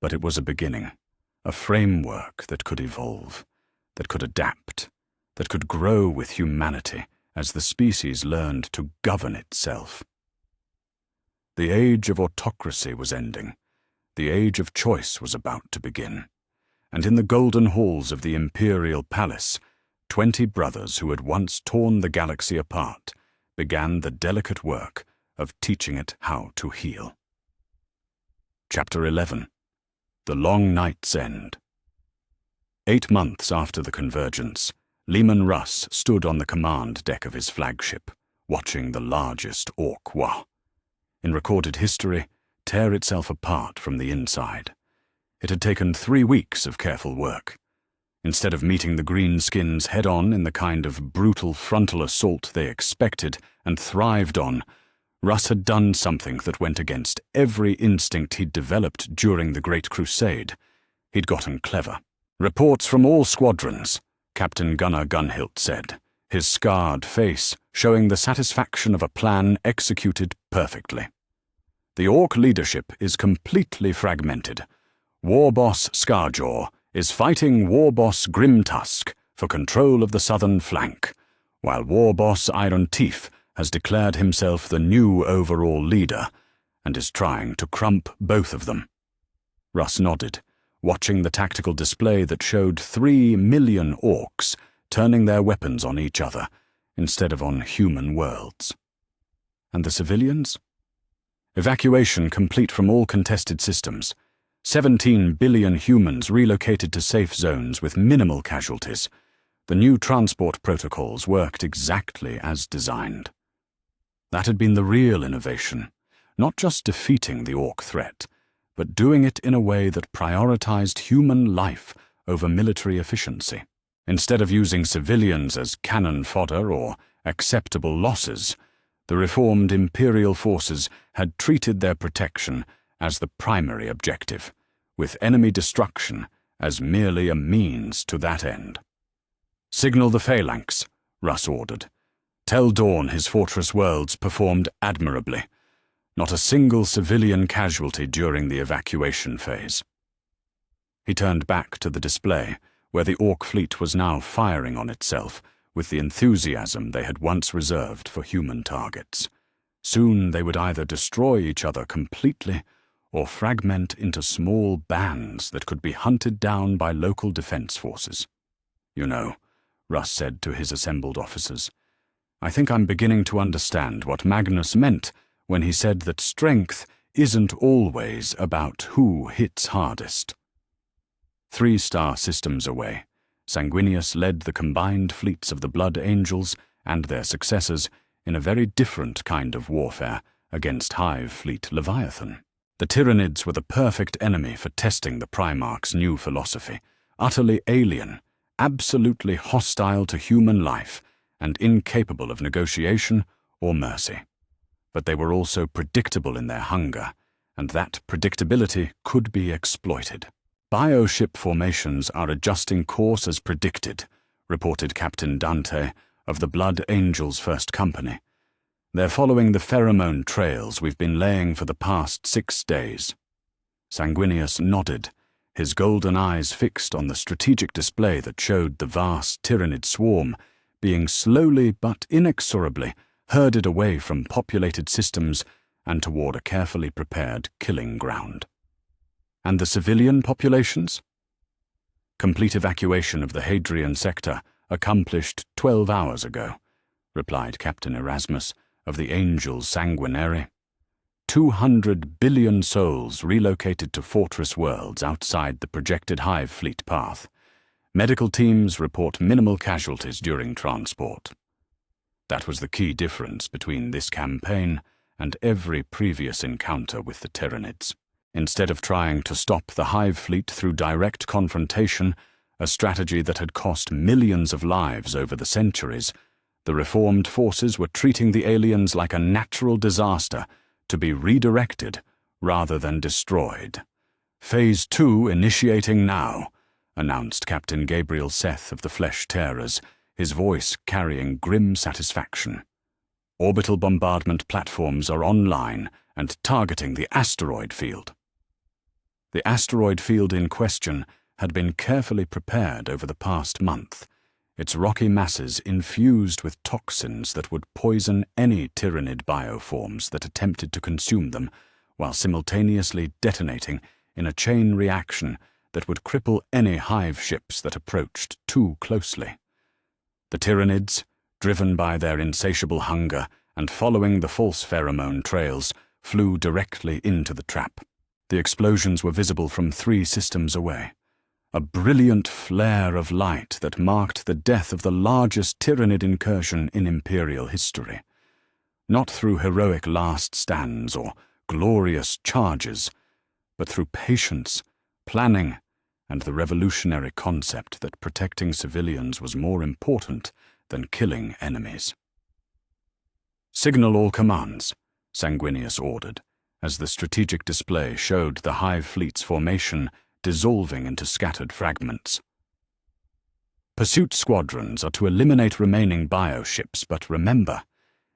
But it was a beginning, a framework that could evolve, that could adapt, that could grow with humanity as the species learned to govern itself. The age of autocracy was ending. The age of choice was about to begin. And in the golden halls of the imperial palace, 20 brothers who had once torn the galaxy apart began the delicate work of teaching it how to heal. Chapter 11. The Long Night's End. 8 months after the convergence, Leman Russ stood on the command deck of his flagship, watching the largest Orc Wa, in recorded history, tear itself apart from the inside. It had taken 3 weeks of careful work. Instead of meeting the greenskins head-on in the kind of brutal frontal assault they expected and thrived on, Russ had done something that went against every instinct he'd developed during the Great Crusade. He'd gotten clever. "Reports from all squadrons," Captain Gunnar Gunhilt said, his scarred face showing the satisfaction of a plan executed perfectly. "The Orc leadership is completely fragmented. Warboss Scarjaw is fighting Warboss Grimtusk for control of the southern flank, while Warboss Iron Teeth has declared himself the new overall leader and is trying to crump both of them." Russ nodded, watching the tactical display that showed 3 million Orcs turning their weapons on each other instead of on human worlds. And the civilians? Evacuation complete from all contested systems. 17 billion humans relocated to safe zones with minimal casualties. The new transport protocols worked exactly as designed. That had been the real innovation, not just defeating the Orc threat, but doing it in a way that prioritized human life over military efficiency. Instead of using civilians as cannon fodder or acceptable losses, the reformed Imperial forces had treated their protection as the primary objective, with enemy destruction as merely a means to that end. "Signal the phalanx," Russ ordered. "Tell Dawn his fortress worlds performed admirably. Not a single civilian casualty during the evacuation phase." He turned back to the display, where the Orc fleet was now firing on itself with the enthusiasm they had once reserved for human targets. Soon they would either destroy each other completely or fragment into small bands that could be hunted down by local defense forces. "You know," Russ said to his assembled officers, "I think I'm beginning to understand what Magnus meant when he said that strength isn't always about who hits hardest." 3-star systems away, Sanguinius led the combined fleets of the Blood Angels and their successors in a very different kind of warfare against Hive Fleet Leviathan. The Tyranids were the perfect enemy for testing the Primarch's new philosophy, utterly alien, absolutely hostile to human life, and incapable of negotiation or mercy. But they were also predictable in their hunger, and that predictability could be exploited. "Bioship formations are adjusting course as predicted," reported Captain Dante of the Blood Angels' First Company. "They're following the pheromone trails we've been laying for the past 6 days." Sanguinius nodded, his golden eyes fixed on the strategic display that showed the vast Tyranid swarm being slowly but inexorably herded away from populated systems and toward a carefully prepared killing ground. "And the civilian populations?" "Complete evacuation of the Hadrian sector accomplished 12 hours ago," replied Captain Erasmus of the Angels Sanguinary. 200 billion souls relocated to fortress worlds outside the projected Hive Fleet path. Medical teams report minimal casualties during transport. That was the key difference between this campaign and every previous encounter with the Tyranids. Instead of trying to stop the Hive Fleet through direct confrontation, a strategy that had cost millions of lives over the centuries, the reformed forces were treating the aliens like a natural disaster to be redirected rather than destroyed. "Phase 2 initiating now," announced Captain Gabriel Seth of the Flesh Tearers, his voice carrying grim satisfaction. Orbital bombardment platforms are online and targeting the asteroid field. The asteroid field in question had been carefully prepared over the past month, its rocky masses infused with toxins that would poison any tyrannid bioforms that attempted to consume them, while simultaneously detonating in a chain reaction that would cripple any hive ships that approached too closely. The tyrannids, driven by their insatiable hunger and following the false pheromone trails, flew directly into the trap. The explosions were visible from 3 systems away. A brilliant flare of light that marked the death of the largest tyrannid incursion in Imperial history. Not through heroic last stands or glorious charges, but through patience, planning, and the revolutionary concept that protecting civilians was more important than killing enemies. "Signal all commands," Sanguinius ordered, as the strategic display showed the Hive Fleet's formation dissolving into scattered fragments. "Pursuit squadrons are to eliminate remaining bioships, but remember,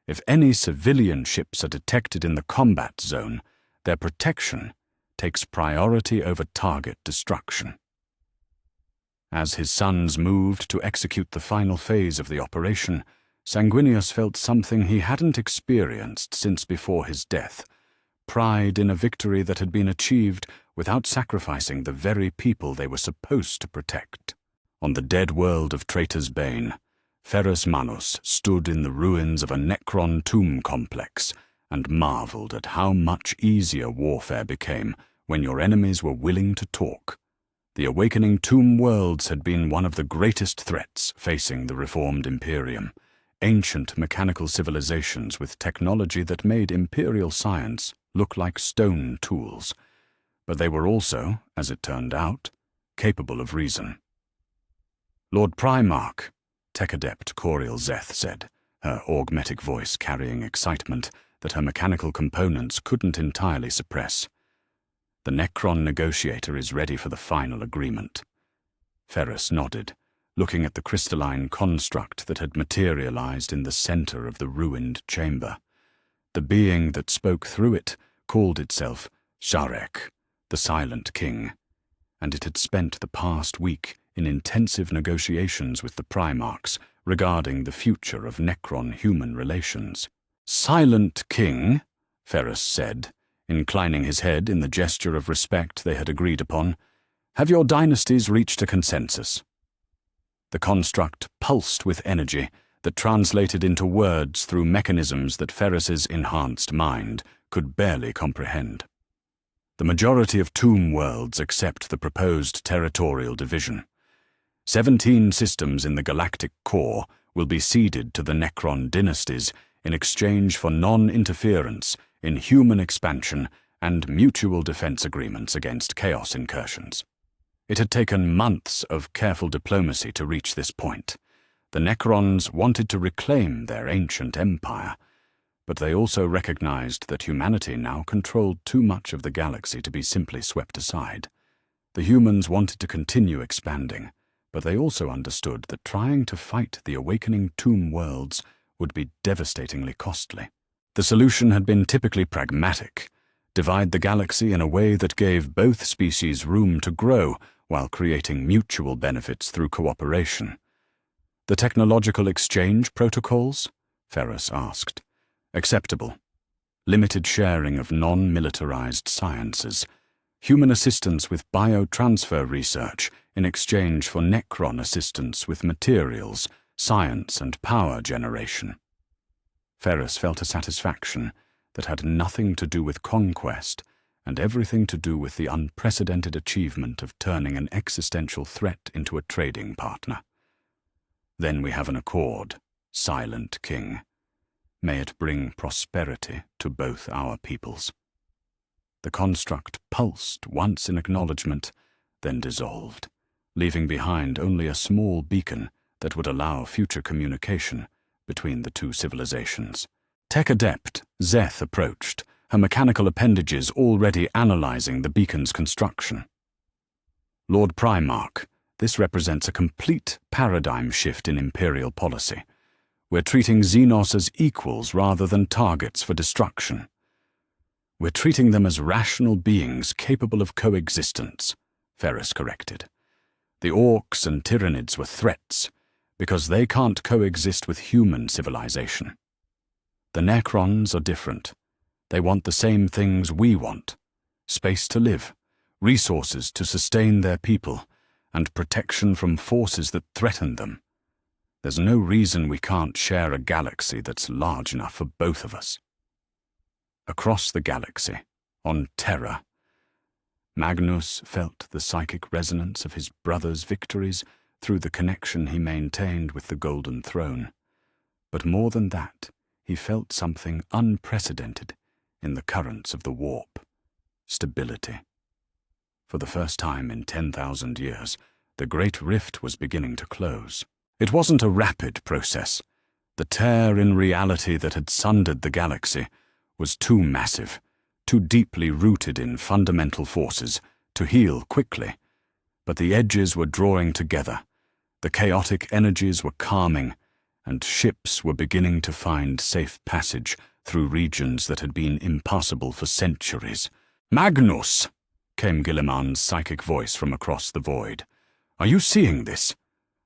if any civilian ships are detected in the combat zone, their protection takes priority over target destruction." As his sons moved to execute the final phase of the operation, Sanguinius felt something he hadn't experienced since before his death: pride in a victory that had been achieved without sacrificing the very people they were supposed to protect. On the dead world of Traitor's Bane, Ferrus Manus stood in the ruins of a Necron tomb complex and marveled at how much easier warfare became when your enemies were willing to talk. The awakening tomb worlds had been one of the greatest threats facing the reformed Imperium, ancient mechanical civilizations with technology that made Imperial science look like stone tools. But they were also, as it turned out, capable of reason. "Lord Primarch," Tech Adept Coriel Zeth said, her augmetic voice carrying excitement that her mechanical components couldn't entirely suppress. "The Necron negotiator is ready for the final agreement." Ferrus nodded, looking at the crystalline construct that had materialized in the center of the ruined chamber. The being that spoke through it called itself Sharek, the Silent King, and it had spent the past week in intensive negotiations with the Primarchs regarding the future of Necron-human relations. "Silent King," Ferrus said, inclining his head in the gesture of respect they had agreed upon, "have your dynasties reached a consensus?" The construct pulsed with energy that translated into words through mechanisms that Ferrus's enhanced mind could barely comprehend. "The majority of tomb worlds accept the proposed territorial division. 17 systems in the galactic core will be ceded to the Necron dynasties in exchange for non-interference in human expansion and mutual defense agreements against chaos incursions." It had taken months of careful diplomacy to reach this point. The Necrons wanted to reclaim their ancient empire, but they also recognized that humanity now controlled too much of the galaxy to be simply swept aside. The humans wanted to continue expanding, but they also understood that trying to fight the awakening tomb worlds would be devastatingly costly. The solution had been typically pragmatic: divide the galaxy in a way that gave both species room to grow while creating mutual benefits through cooperation. "The technological exchange protocols?" Ferrus asked. "Acceptable. Limited sharing of non-militarized sciences. Human assistance with biotransfer research in exchange for Necron assistance with materials, science, and power generation." Ferrus felt a satisfaction that had nothing to do with conquest and everything to do with the unprecedented achievement of turning an existential threat into a trading partner. "Then we have an accord, Silent King. May it bring prosperity to both our peoples." The construct pulsed once in acknowledgement, then dissolved, leaving behind only a small beacon that would allow future communication between the two civilizations. Tech Adept Zeth approached, her mechanical appendages already analyzing the beacon's construction. "Lord Primarch, this represents a complete paradigm shift in Imperial policy. We're treating Xenos as equals rather than targets for destruction. We're treating them as rational beings capable of coexistence, Ferris corrected. The orcs and Tyranids were threats, because they can't coexist with human civilization. The Necrons are different. They want the same things we want: space to live, resources to sustain their people, and protection from forces that threaten them. There's no reason we can't share a galaxy that's large enough for both of us. Across the galaxy, on Terra, Magnus felt the psychic resonance of his brother's victories through the connection he maintained with the Golden Throne. But more than that, he felt something unprecedented in the currents of the warp: stability. For the first time in 10,000 years, the Great Rift was beginning to close. It wasn't a rapid process. The tear in reality that had sundered the galaxy was too massive, too deeply rooted in fundamental forces, to heal quickly. But the edges were drawing together, the chaotic energies were calming, and ships were beginning to find safe passage through regions that had been impassable for centuries. "Magnus!" came Guilliman's psychic voice from across the void. "Are you seeing this?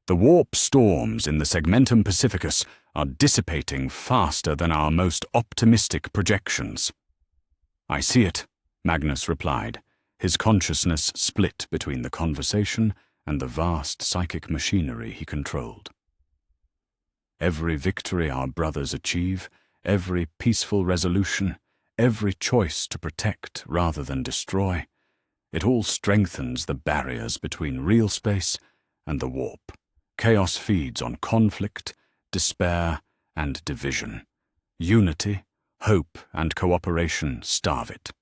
The warp storms in the Segmentum Pacificus are dissipating faster than our most optimistic projections." "I see it," Magnus replied, his consciousness split between the conversation and the vast psychic machinery he controlled. Every victory our brothers achieve, every peaceful resolution, every choice to protect rather than destroy, it all strengthens the barriers between real space and the warp. Chaos feeds on conflict, despair, and division. Unity, hope, and cooperation starve it.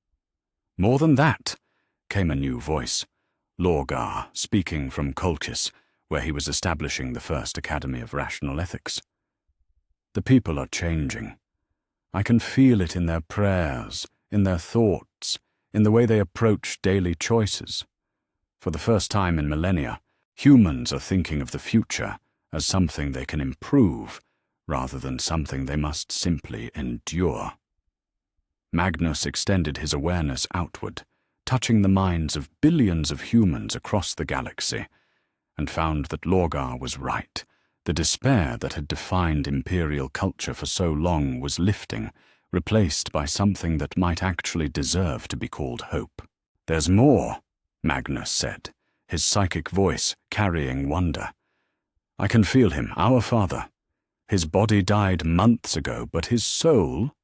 "More than that," came a new voice, Lorgar, speaking from Colchis, where he was establishing the first Academy of Rational Ethics. "The people are changing. I can feel it in their prayers, in their thoughts, in the way they approach daily choices. For the first time in millennia, humans are thinking of the future as something they can improve, rather than something they must simply endure." Magnus extended his awareness outward, touching the minds of billions of humans across the galaxy, and found that Lorgar was right. The despair that had defined imperial culture for so long was lifting, replaced by something that might actually deserve to be called hope. "There's more," Magnus said, his psychic voice carrying wonder. "I can feel him, our father. His body died months ago, but his soul,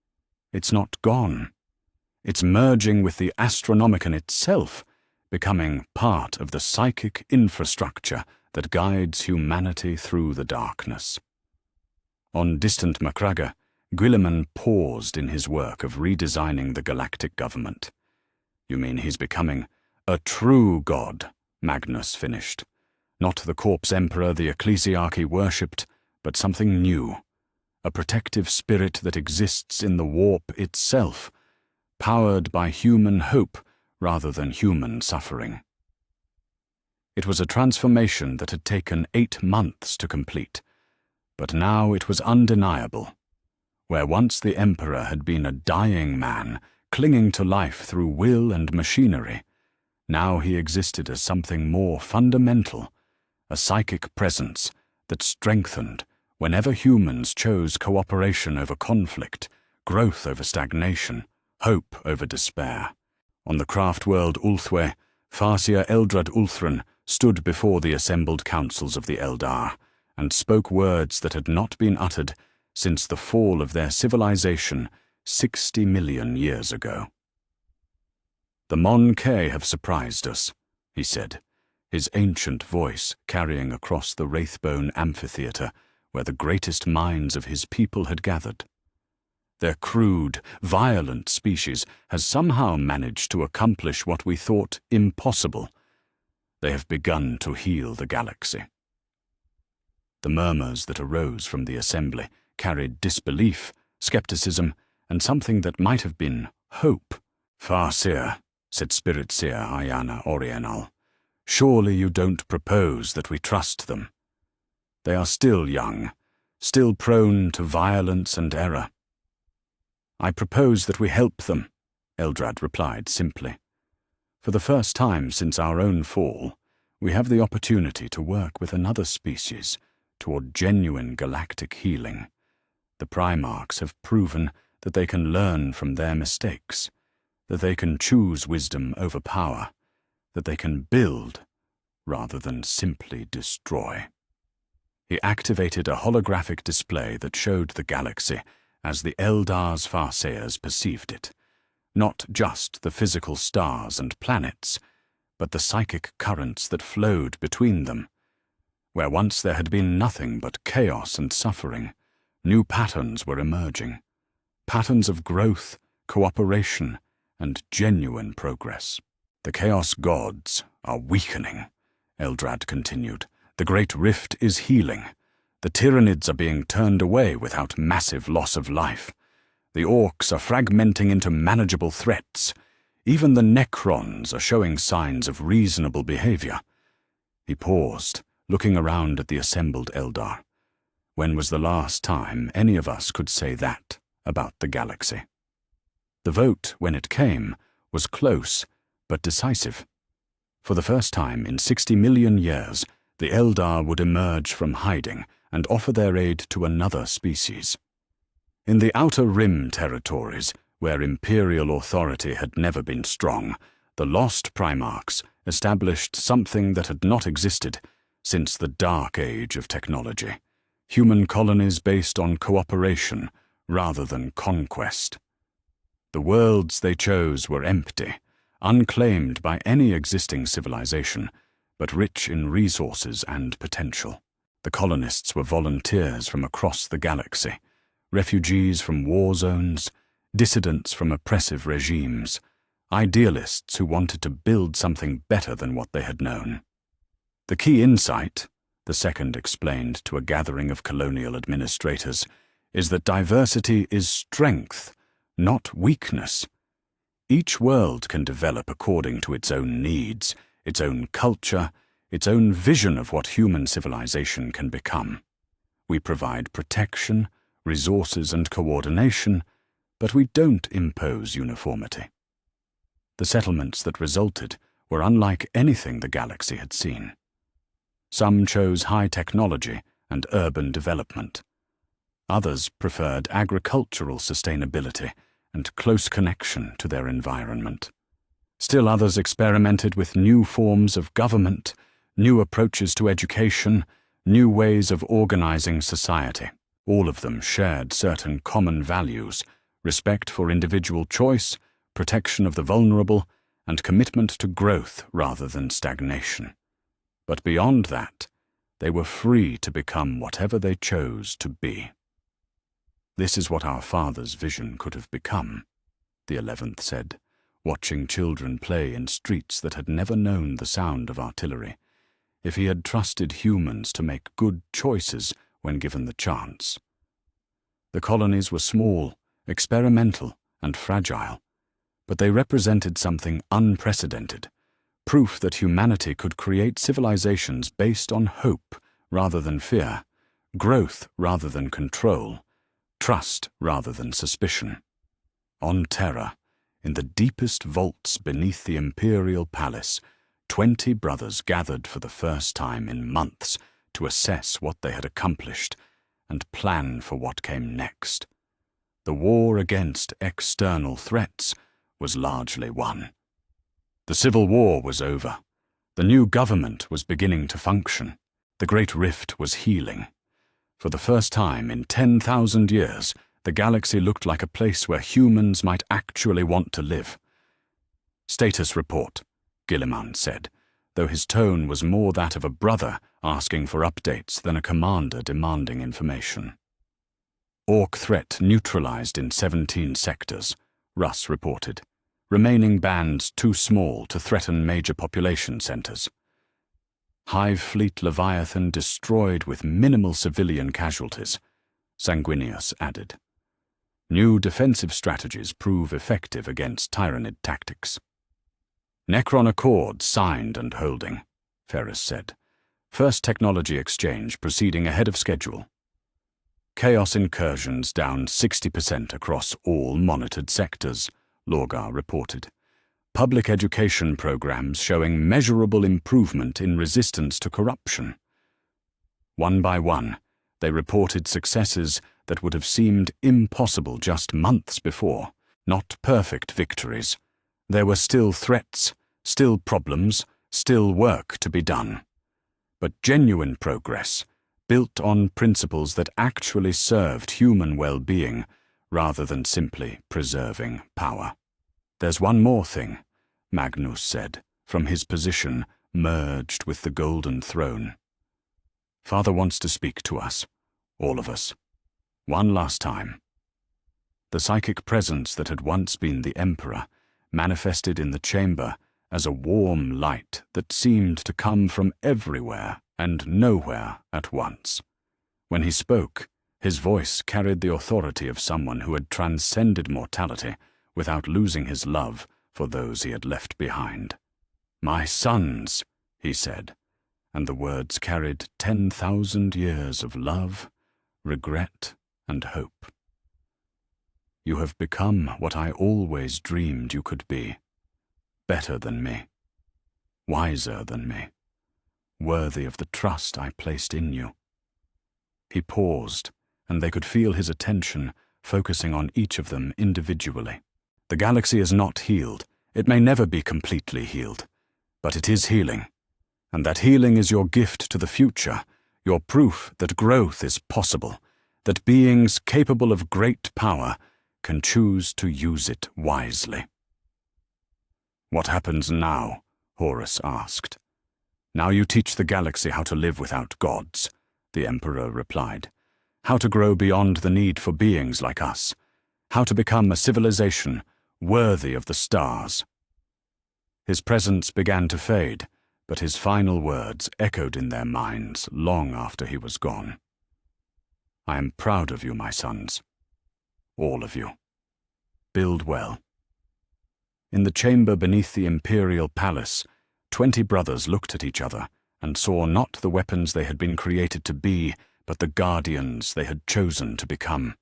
it's not gone. It's merging with the Astronomicon itself, becoming part of the psychic infrastructure that guides humanity through the darkness." On distant Macraga, Guilliman paused in his work of redesigning the galactic government. "You mean he's becoming a true god," Magnus finished. "Not the corpse emperor the ecclesiarchy worshipped, but something new. A protective spirit that exists in the warp itself, powered by human hope rather than human suffering." It was a transformation that had taken 8 months to complete, but now it was undeniable. Where once the Emperor had been a dying man, clinging to life through will and machinery, now he existed as something more fundamental, a psychic presence that strengthened whenever humans chose cooperation over conflict, growth over stagnation, hope over despair. On the craft world Ulthwe, Farsia Eldrad Ulthran stood before the assembled councils of the Eldar and spoke words that had not been uttered since the fall of their civilization 60 million years ago. "The Mon-Ke have surprised us," he said, his ancient voice carrying across the Wraithbone amphitheater where the greatest minds of his people had gathered. "Their crude, violent species has somehow managed to accomplish what we thought impossible. They have begun to heal the galaxy." The murmurs that arose from the assembly carried disbelief, skepticism, and something that might have been hope. "Farseer," said Spirit Seer Ayana Orienal, "surely you don't propose that we trust them. They are still young, still prone to violence and error. "I propose that we help them," Eldrad replied simply. "For the first time since our own fall, we have the opportunity to work with another species toward genuine galactic healing. The Primarchs have proven that they can learn from their mistakes, that they can choose wisdom over power, that they can build rather than simply destroy." He activated a holographic display that showed the galaxy as the Eldar's Farseers perceived it, not just the physical stars and planets, but the psychic currents that flowed between them. Where once there had been nothing but chaos and suffering, new patterns were emerging, patterns of growth, cooperation, and genuine progress. "The Chaos Gods are weakening," Eldrad continued. "The Great Rift is healing. The Tyranids are being turned away without massive loss of life. The Orcs are fragmenting into manageable threats. Even the Necrons are showing signs of reasonable behavior." He paused, looking around at the assembled Eldar. When was the last time any of us could say that about the galaxy? The vote, when it came, was close but decisive. For the first time in 60 million years, the Eldar would emerge from hiding and offer their aid to another species. In the Outer Rim territories, where imperial authority had never been strong, the Lost Primarchs established something that had not existed since the Dark Age of technology: human colonies based on cooperation rather than conquest. The worlds they chose were empty, unclaimed by any existing civilization, but rich in resources and potential. The colonists were volunteers from across the galaxy, refugees from war zones, dissidents from oppressive regimes, idealists who wanted to build something better than what they had known. "The key insight," the second explained to a gathering of colonial administrators, "is that diversity is strength, not weakness. Each world can develop according to its own needs, its own culture, its own vision of what human civilization can become. We provide protection, resources, and coordination, but we don't impose uniformity." The settlements that resulted were unlike anything the galaxy had seen. Some chose high technology and urban development. Others preferred agricultural sustainability and close connection to their environment. Still others experimented with new forms of government, new approaches to education, new ways of organizing society. All of them shared certain common values: respect for individual choice, protection of the vulnerable, and commitment to growth rather than stagnation. But beyond that, they were free to become whatever they chose to be. "This is what our father's vision could have become," the 11th said, watching children play in streets that had never known the sound of artillery, "if he had trusted humans to make good choices when given the chance." The colonies were small, experimental, and fragile, but they represented something unprecedented: proof that humanity could create civilizations based on hope rather than fear, growth rather than control, trust rather than suspicion. On Terra, in the deepest vaults beneath the Imperial Palace, 20 brothers gathered for the first time in months to assess what they had accomplished and plan for what came next. The war against external threats was largely won. The Civil War was over. The new government was beginning to function. The Great Rift was healing. For the first time in 10,000 years, the galaxy looked like a place where humans might actually want to live. "Status report," Guilliman said, though his tone was more that of a brother asking for updates than a commander demanding information. "Orc threat neutralized in 17 sectors," Russ reported. "Remaining bands too small to threaten major population centers. Hive Fleet Leviathan destroyed with minimal civilian casualties," Sanguinius added. "New defensive strategies prove effective against Tyranid tactics." "Necron Accord signed and holding," Ferris said. "First technology exchange proceeding ahead of schedule." Chaos incursions down 60% across all monitored sectors, Lorgar reported. Public education programs showing measurable improvement in resistance to corruption. One by one, they reported successes that would have seemed impossible just months before. Not perfect victories. There were still threats, still problems, still work to be done. But genuine progress, built on principles that actually served human well-being rather than simply preserving power. "There's one more thing," Magnus said, from his position merged with the golden throne. "Father wants to speak to us, all of us, one last time." The psychic presence that had once been the Emperor manifested in the chamber as a warm light that seemed to come from everywhere and nowhere at once. When he spoke, his voice carried the authority of someone who had transcended mortality without losing his love for those he had left behind. "My sons," he said, and the words carried 10,000 years of love, regret, and hope. "You have become what I always dreamed you could be. Better than me, wiser than me, worthy of the trust I placed in you." He paused, and they could feel his attention focusing on each of them individually. "The galaxy is not healed. It may never be completely healed. But it is healing. And that healing is your gift to the future, your proof that growth is possible, that beings capable of great power can choose to use it wisely." "What happens now?" Horus asked. "Now you teach the galaxy how to live without gods," the Emperor replied. "How to grow beyond the need for beings like us. How to become a civilization worthy of the stars." His presence began to fade, but his final words echoed in their minds long after he was gone. "I am proud of you, my sons. All of you. Build well." In the chamber beneath the imperial palace, 20 brothers looked at each other and saw not the weapons they had been created to be, but the guardians they had chosen to become.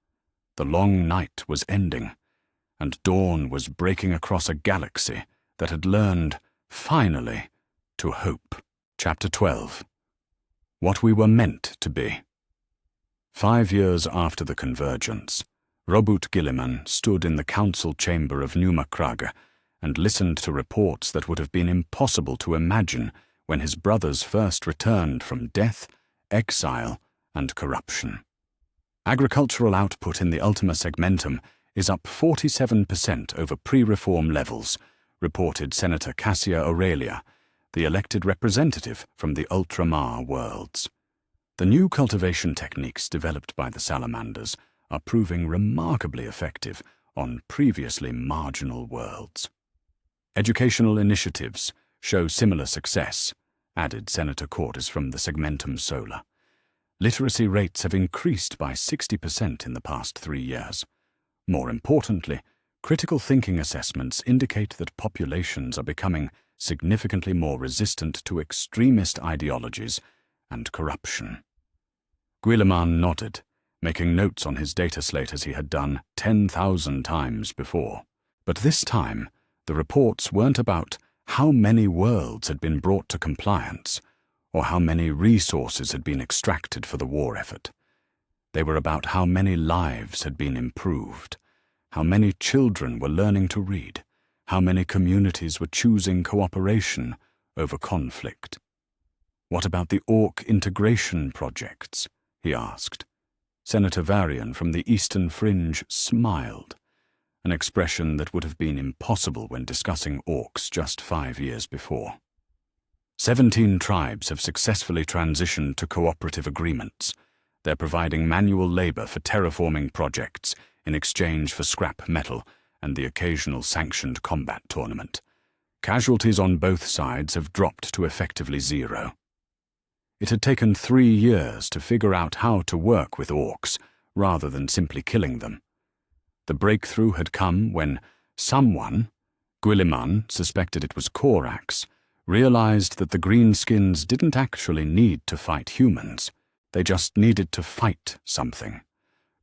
The long night was ending, and dawn was breaking across a galaxy that had learned, finally, to hope. Chapter 12. What we were meant to be. 5 years after the convergence, Robert Guilliman stood in the council chamber of Numa Krag and listened to reports that would have been impossible to imagine when his brothers first returned from death, exile, and corruption. Agricultural output in the Ultima Segmentum is up 47% over pre-reform levels, reported Senator Cassia Aurelia, the elected representative from the Ultramar worlds. The new cultivation techniques developed by the salamanders are proving remarkably effective on previously marginal worlds. Educational initiatives show similar success, added Senator Cortis from the Segmentum Solar. Literacy rates have increased by 60% in the past 3 years. More importantly, critical thinking assessments indicate that populations are becoming significantly more resistant to extremist ideologies and corruption. Guilliman nodded, making notes on his data slate as he had done 10,000 times before. But this time, the reports weren't about how many worlds had been brought to compliance, or how many resources had been extracted for the war effort. They were about how many lives had been improved, how many children were learning to read, how many communities were choosing cooperation over conflict. "What about the Orc integration projects?" he asked. Senator Varian from the Eastern Fringe smiled, an expression that would have been impossible when discussing Orcs just 5 years before. 17 tribes have successfully transitioned to cooperative agreements. They're providing manual labor for terraforming projects in exchange for scrap metal and the occasional sanctioned combat tournament. Casualties on both sides have dropped to effectively 0. It had taken 3 years to figure out how to work with Orcs rather than simply killing them. The breakthrough had come when someone, Guilliman suspected it was Korax, realized that the greenskins didn't actually need to fight humans. They just needed to fight something.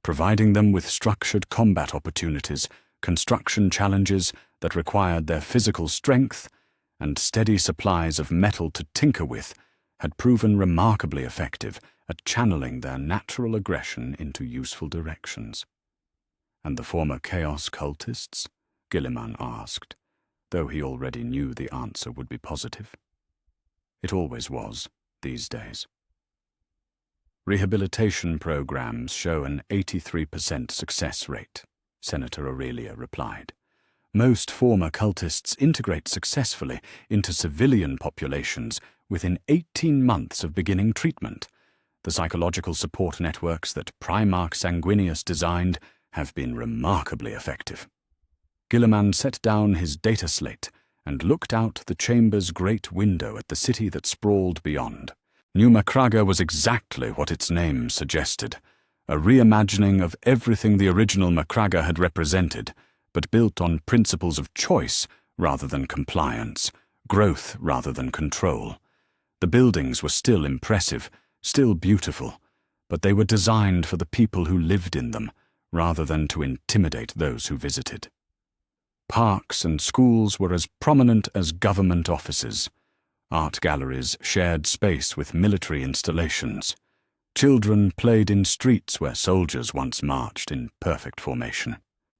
providing them with structured combat opportunities, construction challenges that required their physical strength, and steady supplies of metal to tinker with, had proven remarkably effective at channeling their natural aggression into useful directions. "And the former Chaos cultists?" Guilliman asked, though he already knew the answer would be positive. It always was, these days. "Rehabilitation programs show an 83% success rate," Senator Aurelia replied. "Most former cultists integrate successfully into civilian populations within 18 months of beginning treatment. The psychological support networks that Primarch Sanguinius designed have been remarkably effective." Guilliman set down his data slate and looked out the chamber's great window at the city that sprawled beyond. New Macraga was exactly what its name suggested, a reimagining of everything the original Macraga had represented, but built on principles of choice rather than compliance, growth rather than control. The buildings were still impressive, still beautiful, but they were designed for the people who lived in them, rather than to intimidate those who visited. Parks and schools were as prominent as government offices. Art galleries shared space with military installations. Children played in streets where soldiers once marched in perfect formation.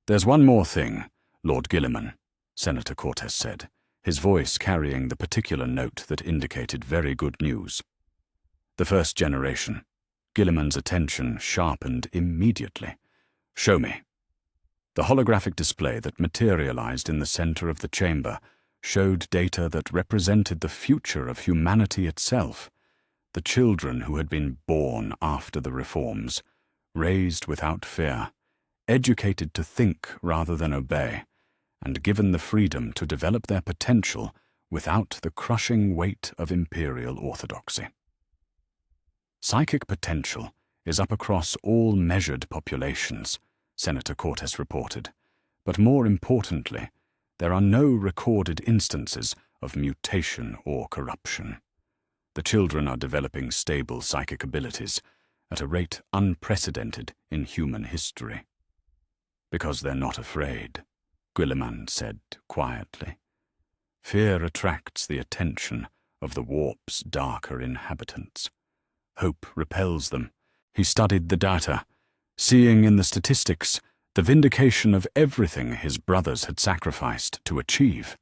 "There's one more thing, Lord Guilliman," Senator Cortes said, his voice carrying the particular note that indicated very good news. "The first generation." Guilliman's attention sharpened immediately. "Show me." The holographic display that materialized in the center of the chamber showed data that represented the future of humanity itself, the children who had been born after the reforms, raised without fear, educated to think rather than obey, and given the freedom to develop their potential without the crushing weight of imperial orthodoxy. "Psychic potential is up across all measured populations," Senator Cortes reported, "but more importantly, there are no recorded instances of mutation or corruption. The children are developing stable psychic abilities at a rate unprecedented in human history." "Because they're not afraid," Guilliman said quietly. "Fear attracts the attention of the warp's darker inhabitants. Hope repels them." He studied the data, seeing in the statistics the vindication of everything his brothers had sacrificed to achieve.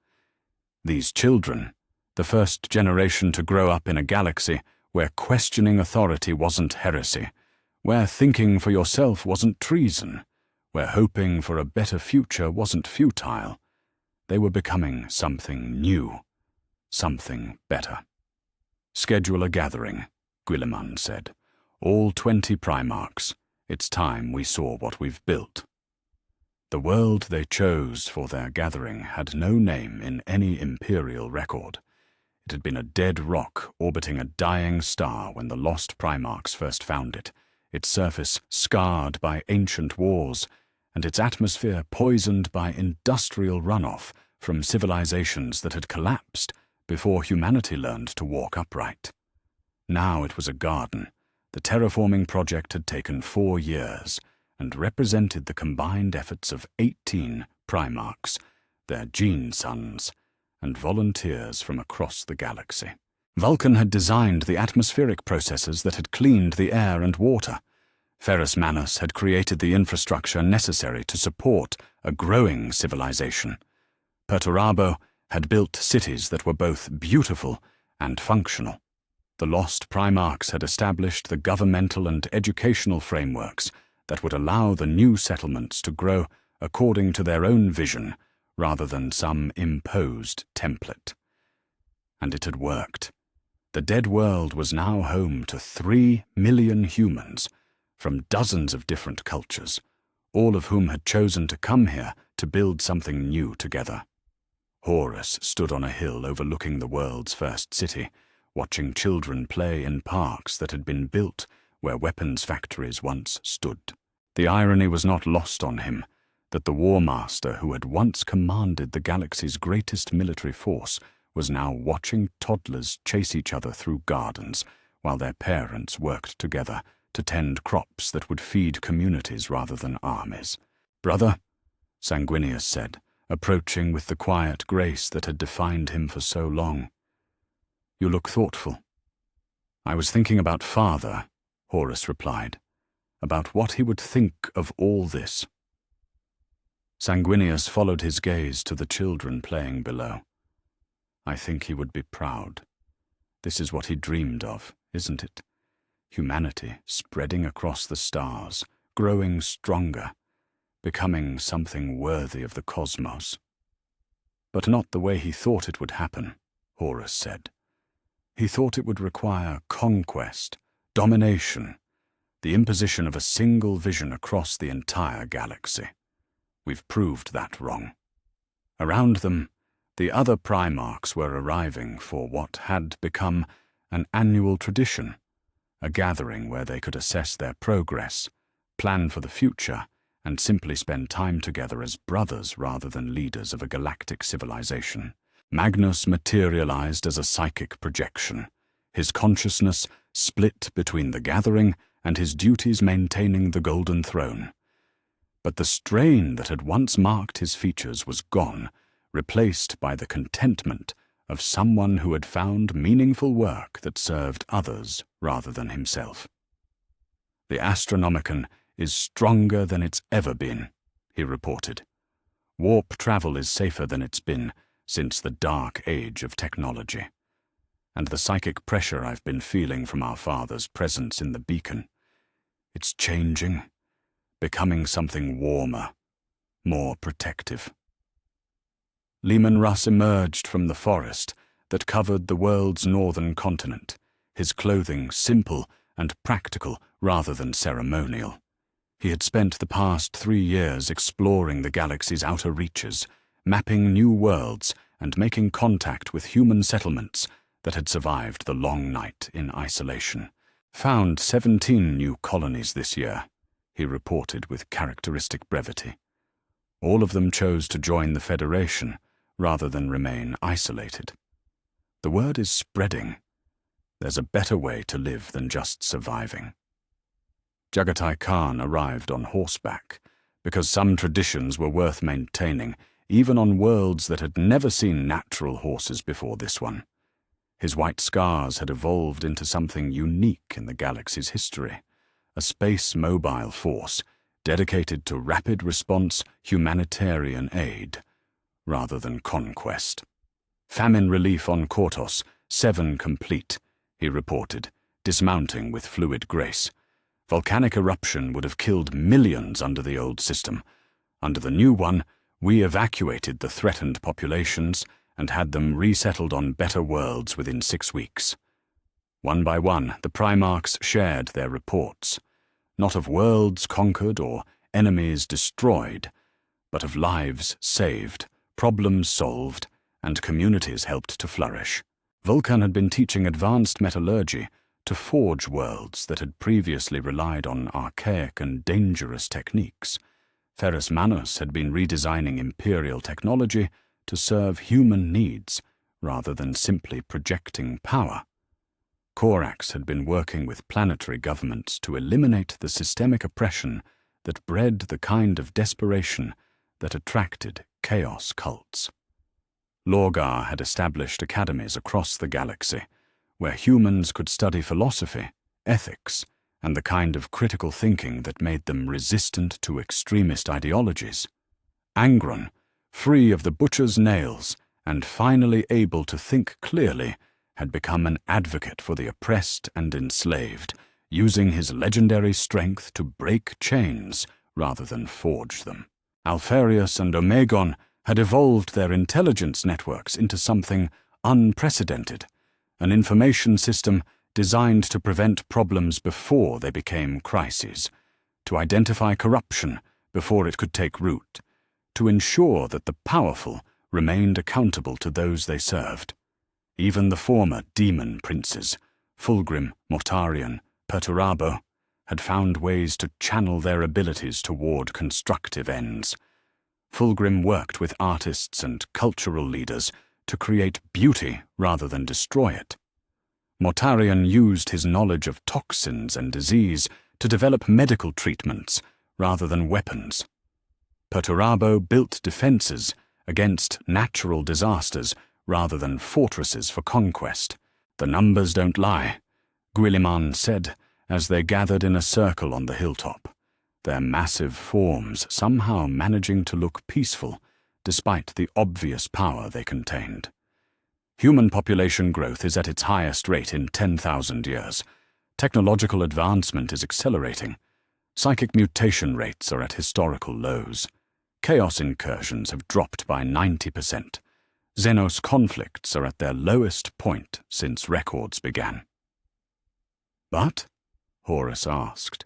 These children, the first generation to grow up in a galaxy where questioning authority wasn't heresy, where thinking for yourself wasn't treason, where hoping for a better future wasn't futile. They were becoming something new, something better. "Schedule a gathering," Guilliman said. "All 20 Primarchs. It's time we saw what we've built." The world they chose for their gathering had no name in any imperial record. It had been a dead rock orbiting a dying star when the lost Primarchs first found it, its surface scarred by ancient wars, and its atmosphere poisoned by industrial runoff from civilizations that had collapsed before humanity learned to walk upright. Now it was a garden. The terraforming project had taken 4 years and represented the combined efforts of 18 Primarchs, their gene sons, and volunteers from across the galaxy. Vulcan had designed the atmospheric processes that had cleaned the air and water. Ferrus Manus had created the infrastructure necessary to support a growing civilization. Perturabo had built cities that were both beautiful and functional. The lost Primarchs had established the governmental and educational frameworks that would allow the new settlements to grow according to their own vision rather than some imposed template. And it had worked. The dead world was now home to 3 million humans from dozens of different cultures, all of whom had chosen to come here to build something new together. Horus stood on a hill overlooking the world's first city, watching children play in parks that had been built where weapons factories once stood. The irony was not lost on him that the War Master who had once commanded the galaxy's greatest military force was now watching toddlers chase each other through gardens while their parents worked together to tend crops that would feed communities rather than armies. "Brother," Sanguinius said, approaching with the quiet grace that had defined him for so long, "you look thoughtful." "I was thinking about Father," Horus replied, "about what he would think of all this." Sanguinius followed his gaze to the children playing below. "I think he would be proud. This is what he dreamed of, isn't it? Humanity spreading across the stars, growing stronger, becoming something worthy of the cosmos." "But not the way he thought it would happen," Horus said. "He thought it would require conquest, domination, the imposition of a single vision across the entire galaxy. We've proved that wrong." Around them, the other Primarchs were arriving for what had become an annual tradition, a gathering where they could assess their progress, plan for the future, and simply spend time together as brothers rather than leaders of a galactic civilization. Magnus materialized as a psychic projection, his consciousness split between the gathering and his duties maintaining the Golden Throne. But the strain that had once marked his features was gone, replaced by the contentment of someone who had found meaningful work that served others rather than himself. "The Astronomicon is stronger than it's ever been," he reported. "Warp travel is safer than it's been since the dark age of technology. And the psychic pressure I've been feeling from our father's presence in the beacon, it's changing, becoming something warmer, more protective." Leman Russ emerged from the forest that covered the world's northern continent, his clothing simple and practical rather than ceremonial. He had spent the past 3 years exploring the galaxy's outer reaches, mapping new worlds and making contact with human settlements that had survived the long night in isolation. "Found 17 new colonies this year," he reported with characteristic brevity. "All of them chose to join the Federation rather than remain isolated. The word is spreading. There's a better way to live than just surviving." Jagatai Khan arrived on horseback, because some traditions were worth maintaining, even on worlds that had never seen natural horses before this one. His white scars had evolved into something unique in the galaxy's history, a space-mobile force dedicated to rapid response humanitarian aid, rather than conquest. "Famine relief on Kortos, 7 complete," he reported, dismounting with fluid grace. "Volcanic eruption would have killed millions under the old system. Under the new one, we evacuated the threatened populations and had them resettled on better worlds within 6 weeks." One by one, the Primarchs shared their reports, not of worlds conquered or enemies destroyed, but of lives saved, problems solved, and communities helped to flourish. Vulcan had been teaching advanced metallurgy to forge worlds that had previously relied on archaic and dangerous techniques. Ferrus Manus had been redesigning imperial technology to serve human needs rather than simply projecting power. Korax had been working with planetary governments to eliminate the systemic oppression that bred the kind of desperation that attracted chaos cults. Lorgar had established academies across the galaxy, where humans could study philosophy, ethics, and the kind of critical thinking that made them resistant to extremist ideologies. Angron, free of the butcher's nails and finally able to think clearly, had become an advocate for the oppressed and enslaved, using his legendary strength to break chains rather than forge them. Alfarius and Omegon had evolved their intelligence networks into something unprecedented, an information system designed to prevent problems before they became crises, to identify corruption before it could take root, to ensure that the powerful remained accountable to those they served. Even the former demon princes, Fulgrim, Mortarion, Perturabo, had found ways to channel their abilities toward constructive ends. Fulgrim worked with artists and cultural leaders to create beauty rather than destroy it. Mortarion used his knowledge of toxins and disease to develop medical treatments rather than weapons. Perturabo built defenses against natural disasters rather than fortresses for conquest. "The numbers don't lie," Guilliman said as they gathered in a circle on the hilltop, their massive forms somehow managing to look peaceful despite the obvious power they contained. "Human population growth is at its highest rate in 10,000 years. Technological advancement is accelerating. Psychic mutation rates are at historical lows. Chaos incursions have dropped by 90%. Xenos conflicts are at their lowest point since records began." "But?" Horus asked,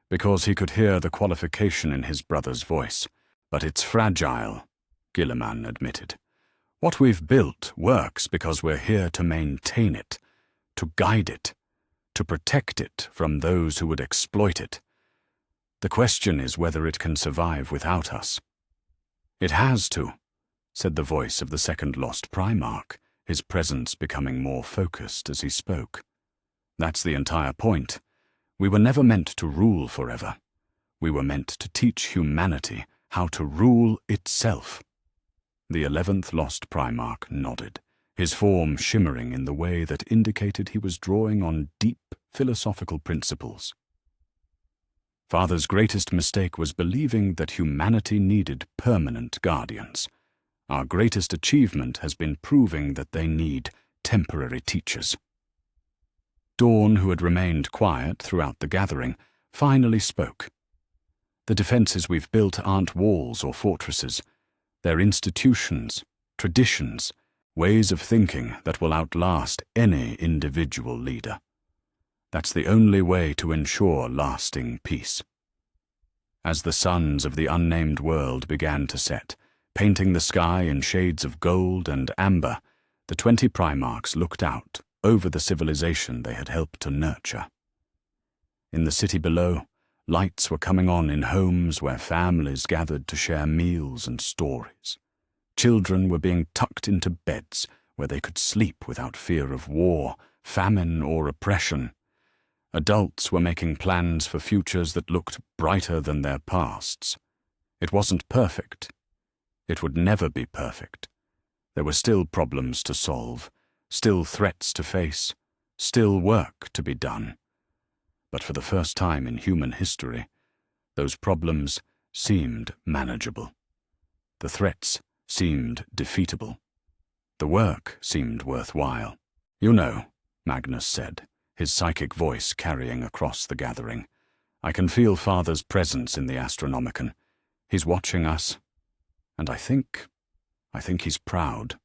because he could hear the qualification in his brother's voice. "But it's fragile," Guilliman admitted. "What we've built works because we're here to maintain it, to guide it, to protect it from those who would exploit it. The question is whether it can survive without us." "It has to," said the voice of the second lost Primarch, his presence becoming more focused as he spoke. "That's the entire point. We were never meant to rule forever. We were meant to teach humanity how to rule itself." The 11th lost Primarch nodded, his form shimmering in the way that indicated he was drawing on deep philosophical principles. "Father's greatest mistake was believing that humanity needed permanent guardians. Our greatest achievement has been proving that they need temporary teachers." Dawn, who had remained quiet throughout the gathering, finally spoke. "The defenses we've built aren't walls or fortresses. They're institutions, traditions, ways of thinking that will outlast any individual leader. That's the only way to ensure lasting peace." As the suns of the unnamed world began to set, painting the sky in shades of gold and amber, the 20 Primarchs looked out over the civilization they had helped to nurture. In the city below, lights were coming on in homes where families gathered to share meals and stories. Children were being tucked into beds where they could sleep without fear of war, famine, or oppression. Adults were making plans for futures that looked brighter than their pasts. It wasn't perfect. It would never be perfect. There were still problems to solve, still threats to face, still work to be done. But for the first time in human history, those problems seemed manageable. The threats seemed defeatable. The work seemed worthwhile. "You know," Magnus said, his psychic voice carrying across the gathering, "I can feel Father's presence in the Astronomicon. He's watching us, and I think he's proud."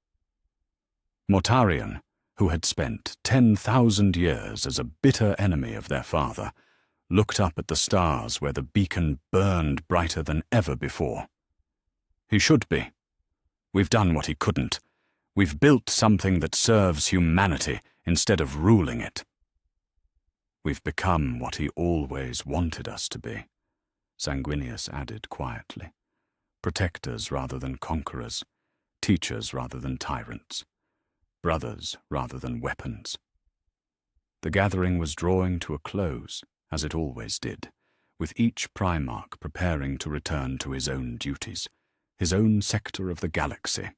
Mortarion, who had spent 10,000 years as a bitter enemy of their father, looked up at the stars where the beacon burned brighter than ever before. "He should be. We've done what he couldn't. We've built something that serves humanity instead of ruling it. We've become what he always wanted us to be," Sanguinius added quietly. "Protectors rather than conquerors, teachers rather than tyrants, brothers rather than weapons." The gathering was drawing to a close, as it always did, with each Primarch preparing to return to his own duties, his own sector of the galaxy,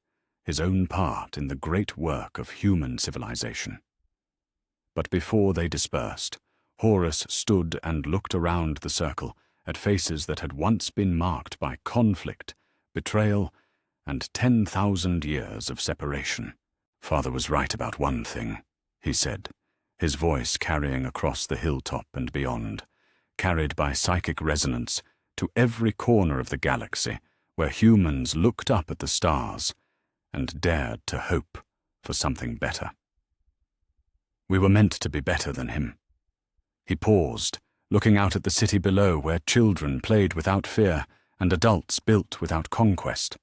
his own part in the great work of human civilization. But before they dispersed, Horus stood and looked around the circle at faces that had once been marked by conflict, betrayal, and 10,000 years of separation. "Father was right about one thing," he said, his voice carrying across the hilltop and beyond, carried by psychic resonance to every corner of the galaxy where humans looked up at the stars and dared to hope for something better. "We were meant to be better than him." He paused, looking out at the city below where children played without fear and adults built without conquest.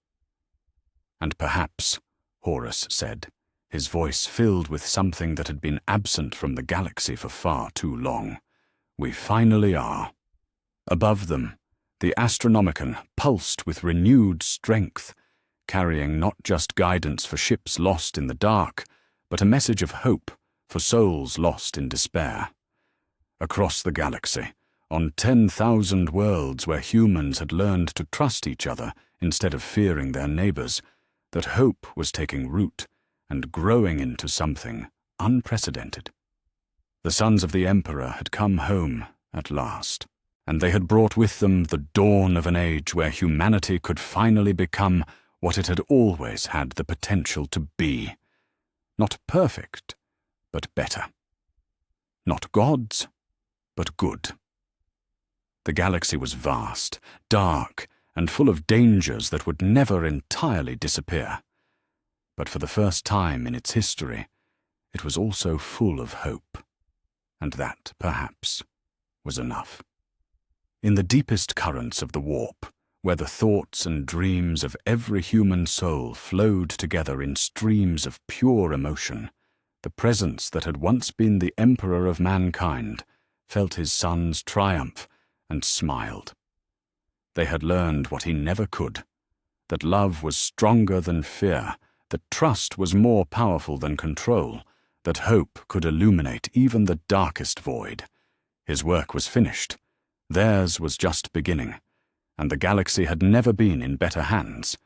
"And perhaps," Horus said, his voice filled with something that had been absent from the galaxy for far too long, "we finally are." Above them, the Astronomicon pulsed with renewed strength, carrying not just guidance for ships lost in the dark, but a message of hope for souls lost in despair. Across the galaxy, on 10,000 worlds where humans had learned to trust each other instead of fearing their neighbors, that hope was taking root and growing into something unprecedented. The sons of the Emperor had come home at last, and they had brought with them the dawn of an age where humanity could finally become what it had always had the potential to be. Not perfect, but better. Not gods, but good. The galaxy was vast, dark, and full of dangers that would never entirely disappear. But for the first time in its history, it was also full of hope. And that, perhaps, was enough. In the deepest currents of the warp, where the thoughts and dreams of every human soul flowed together in streams of pure emotion, the presence that had once been the Emperor of mankind felt his son's triumph and smiled. They had learned what he never could, that love was stronger than fear, that trust was more powerful than control, that hope could illuminate even the darkest void. His work was finished. Theirs was just beginning, and the galaxy had never been in better hands.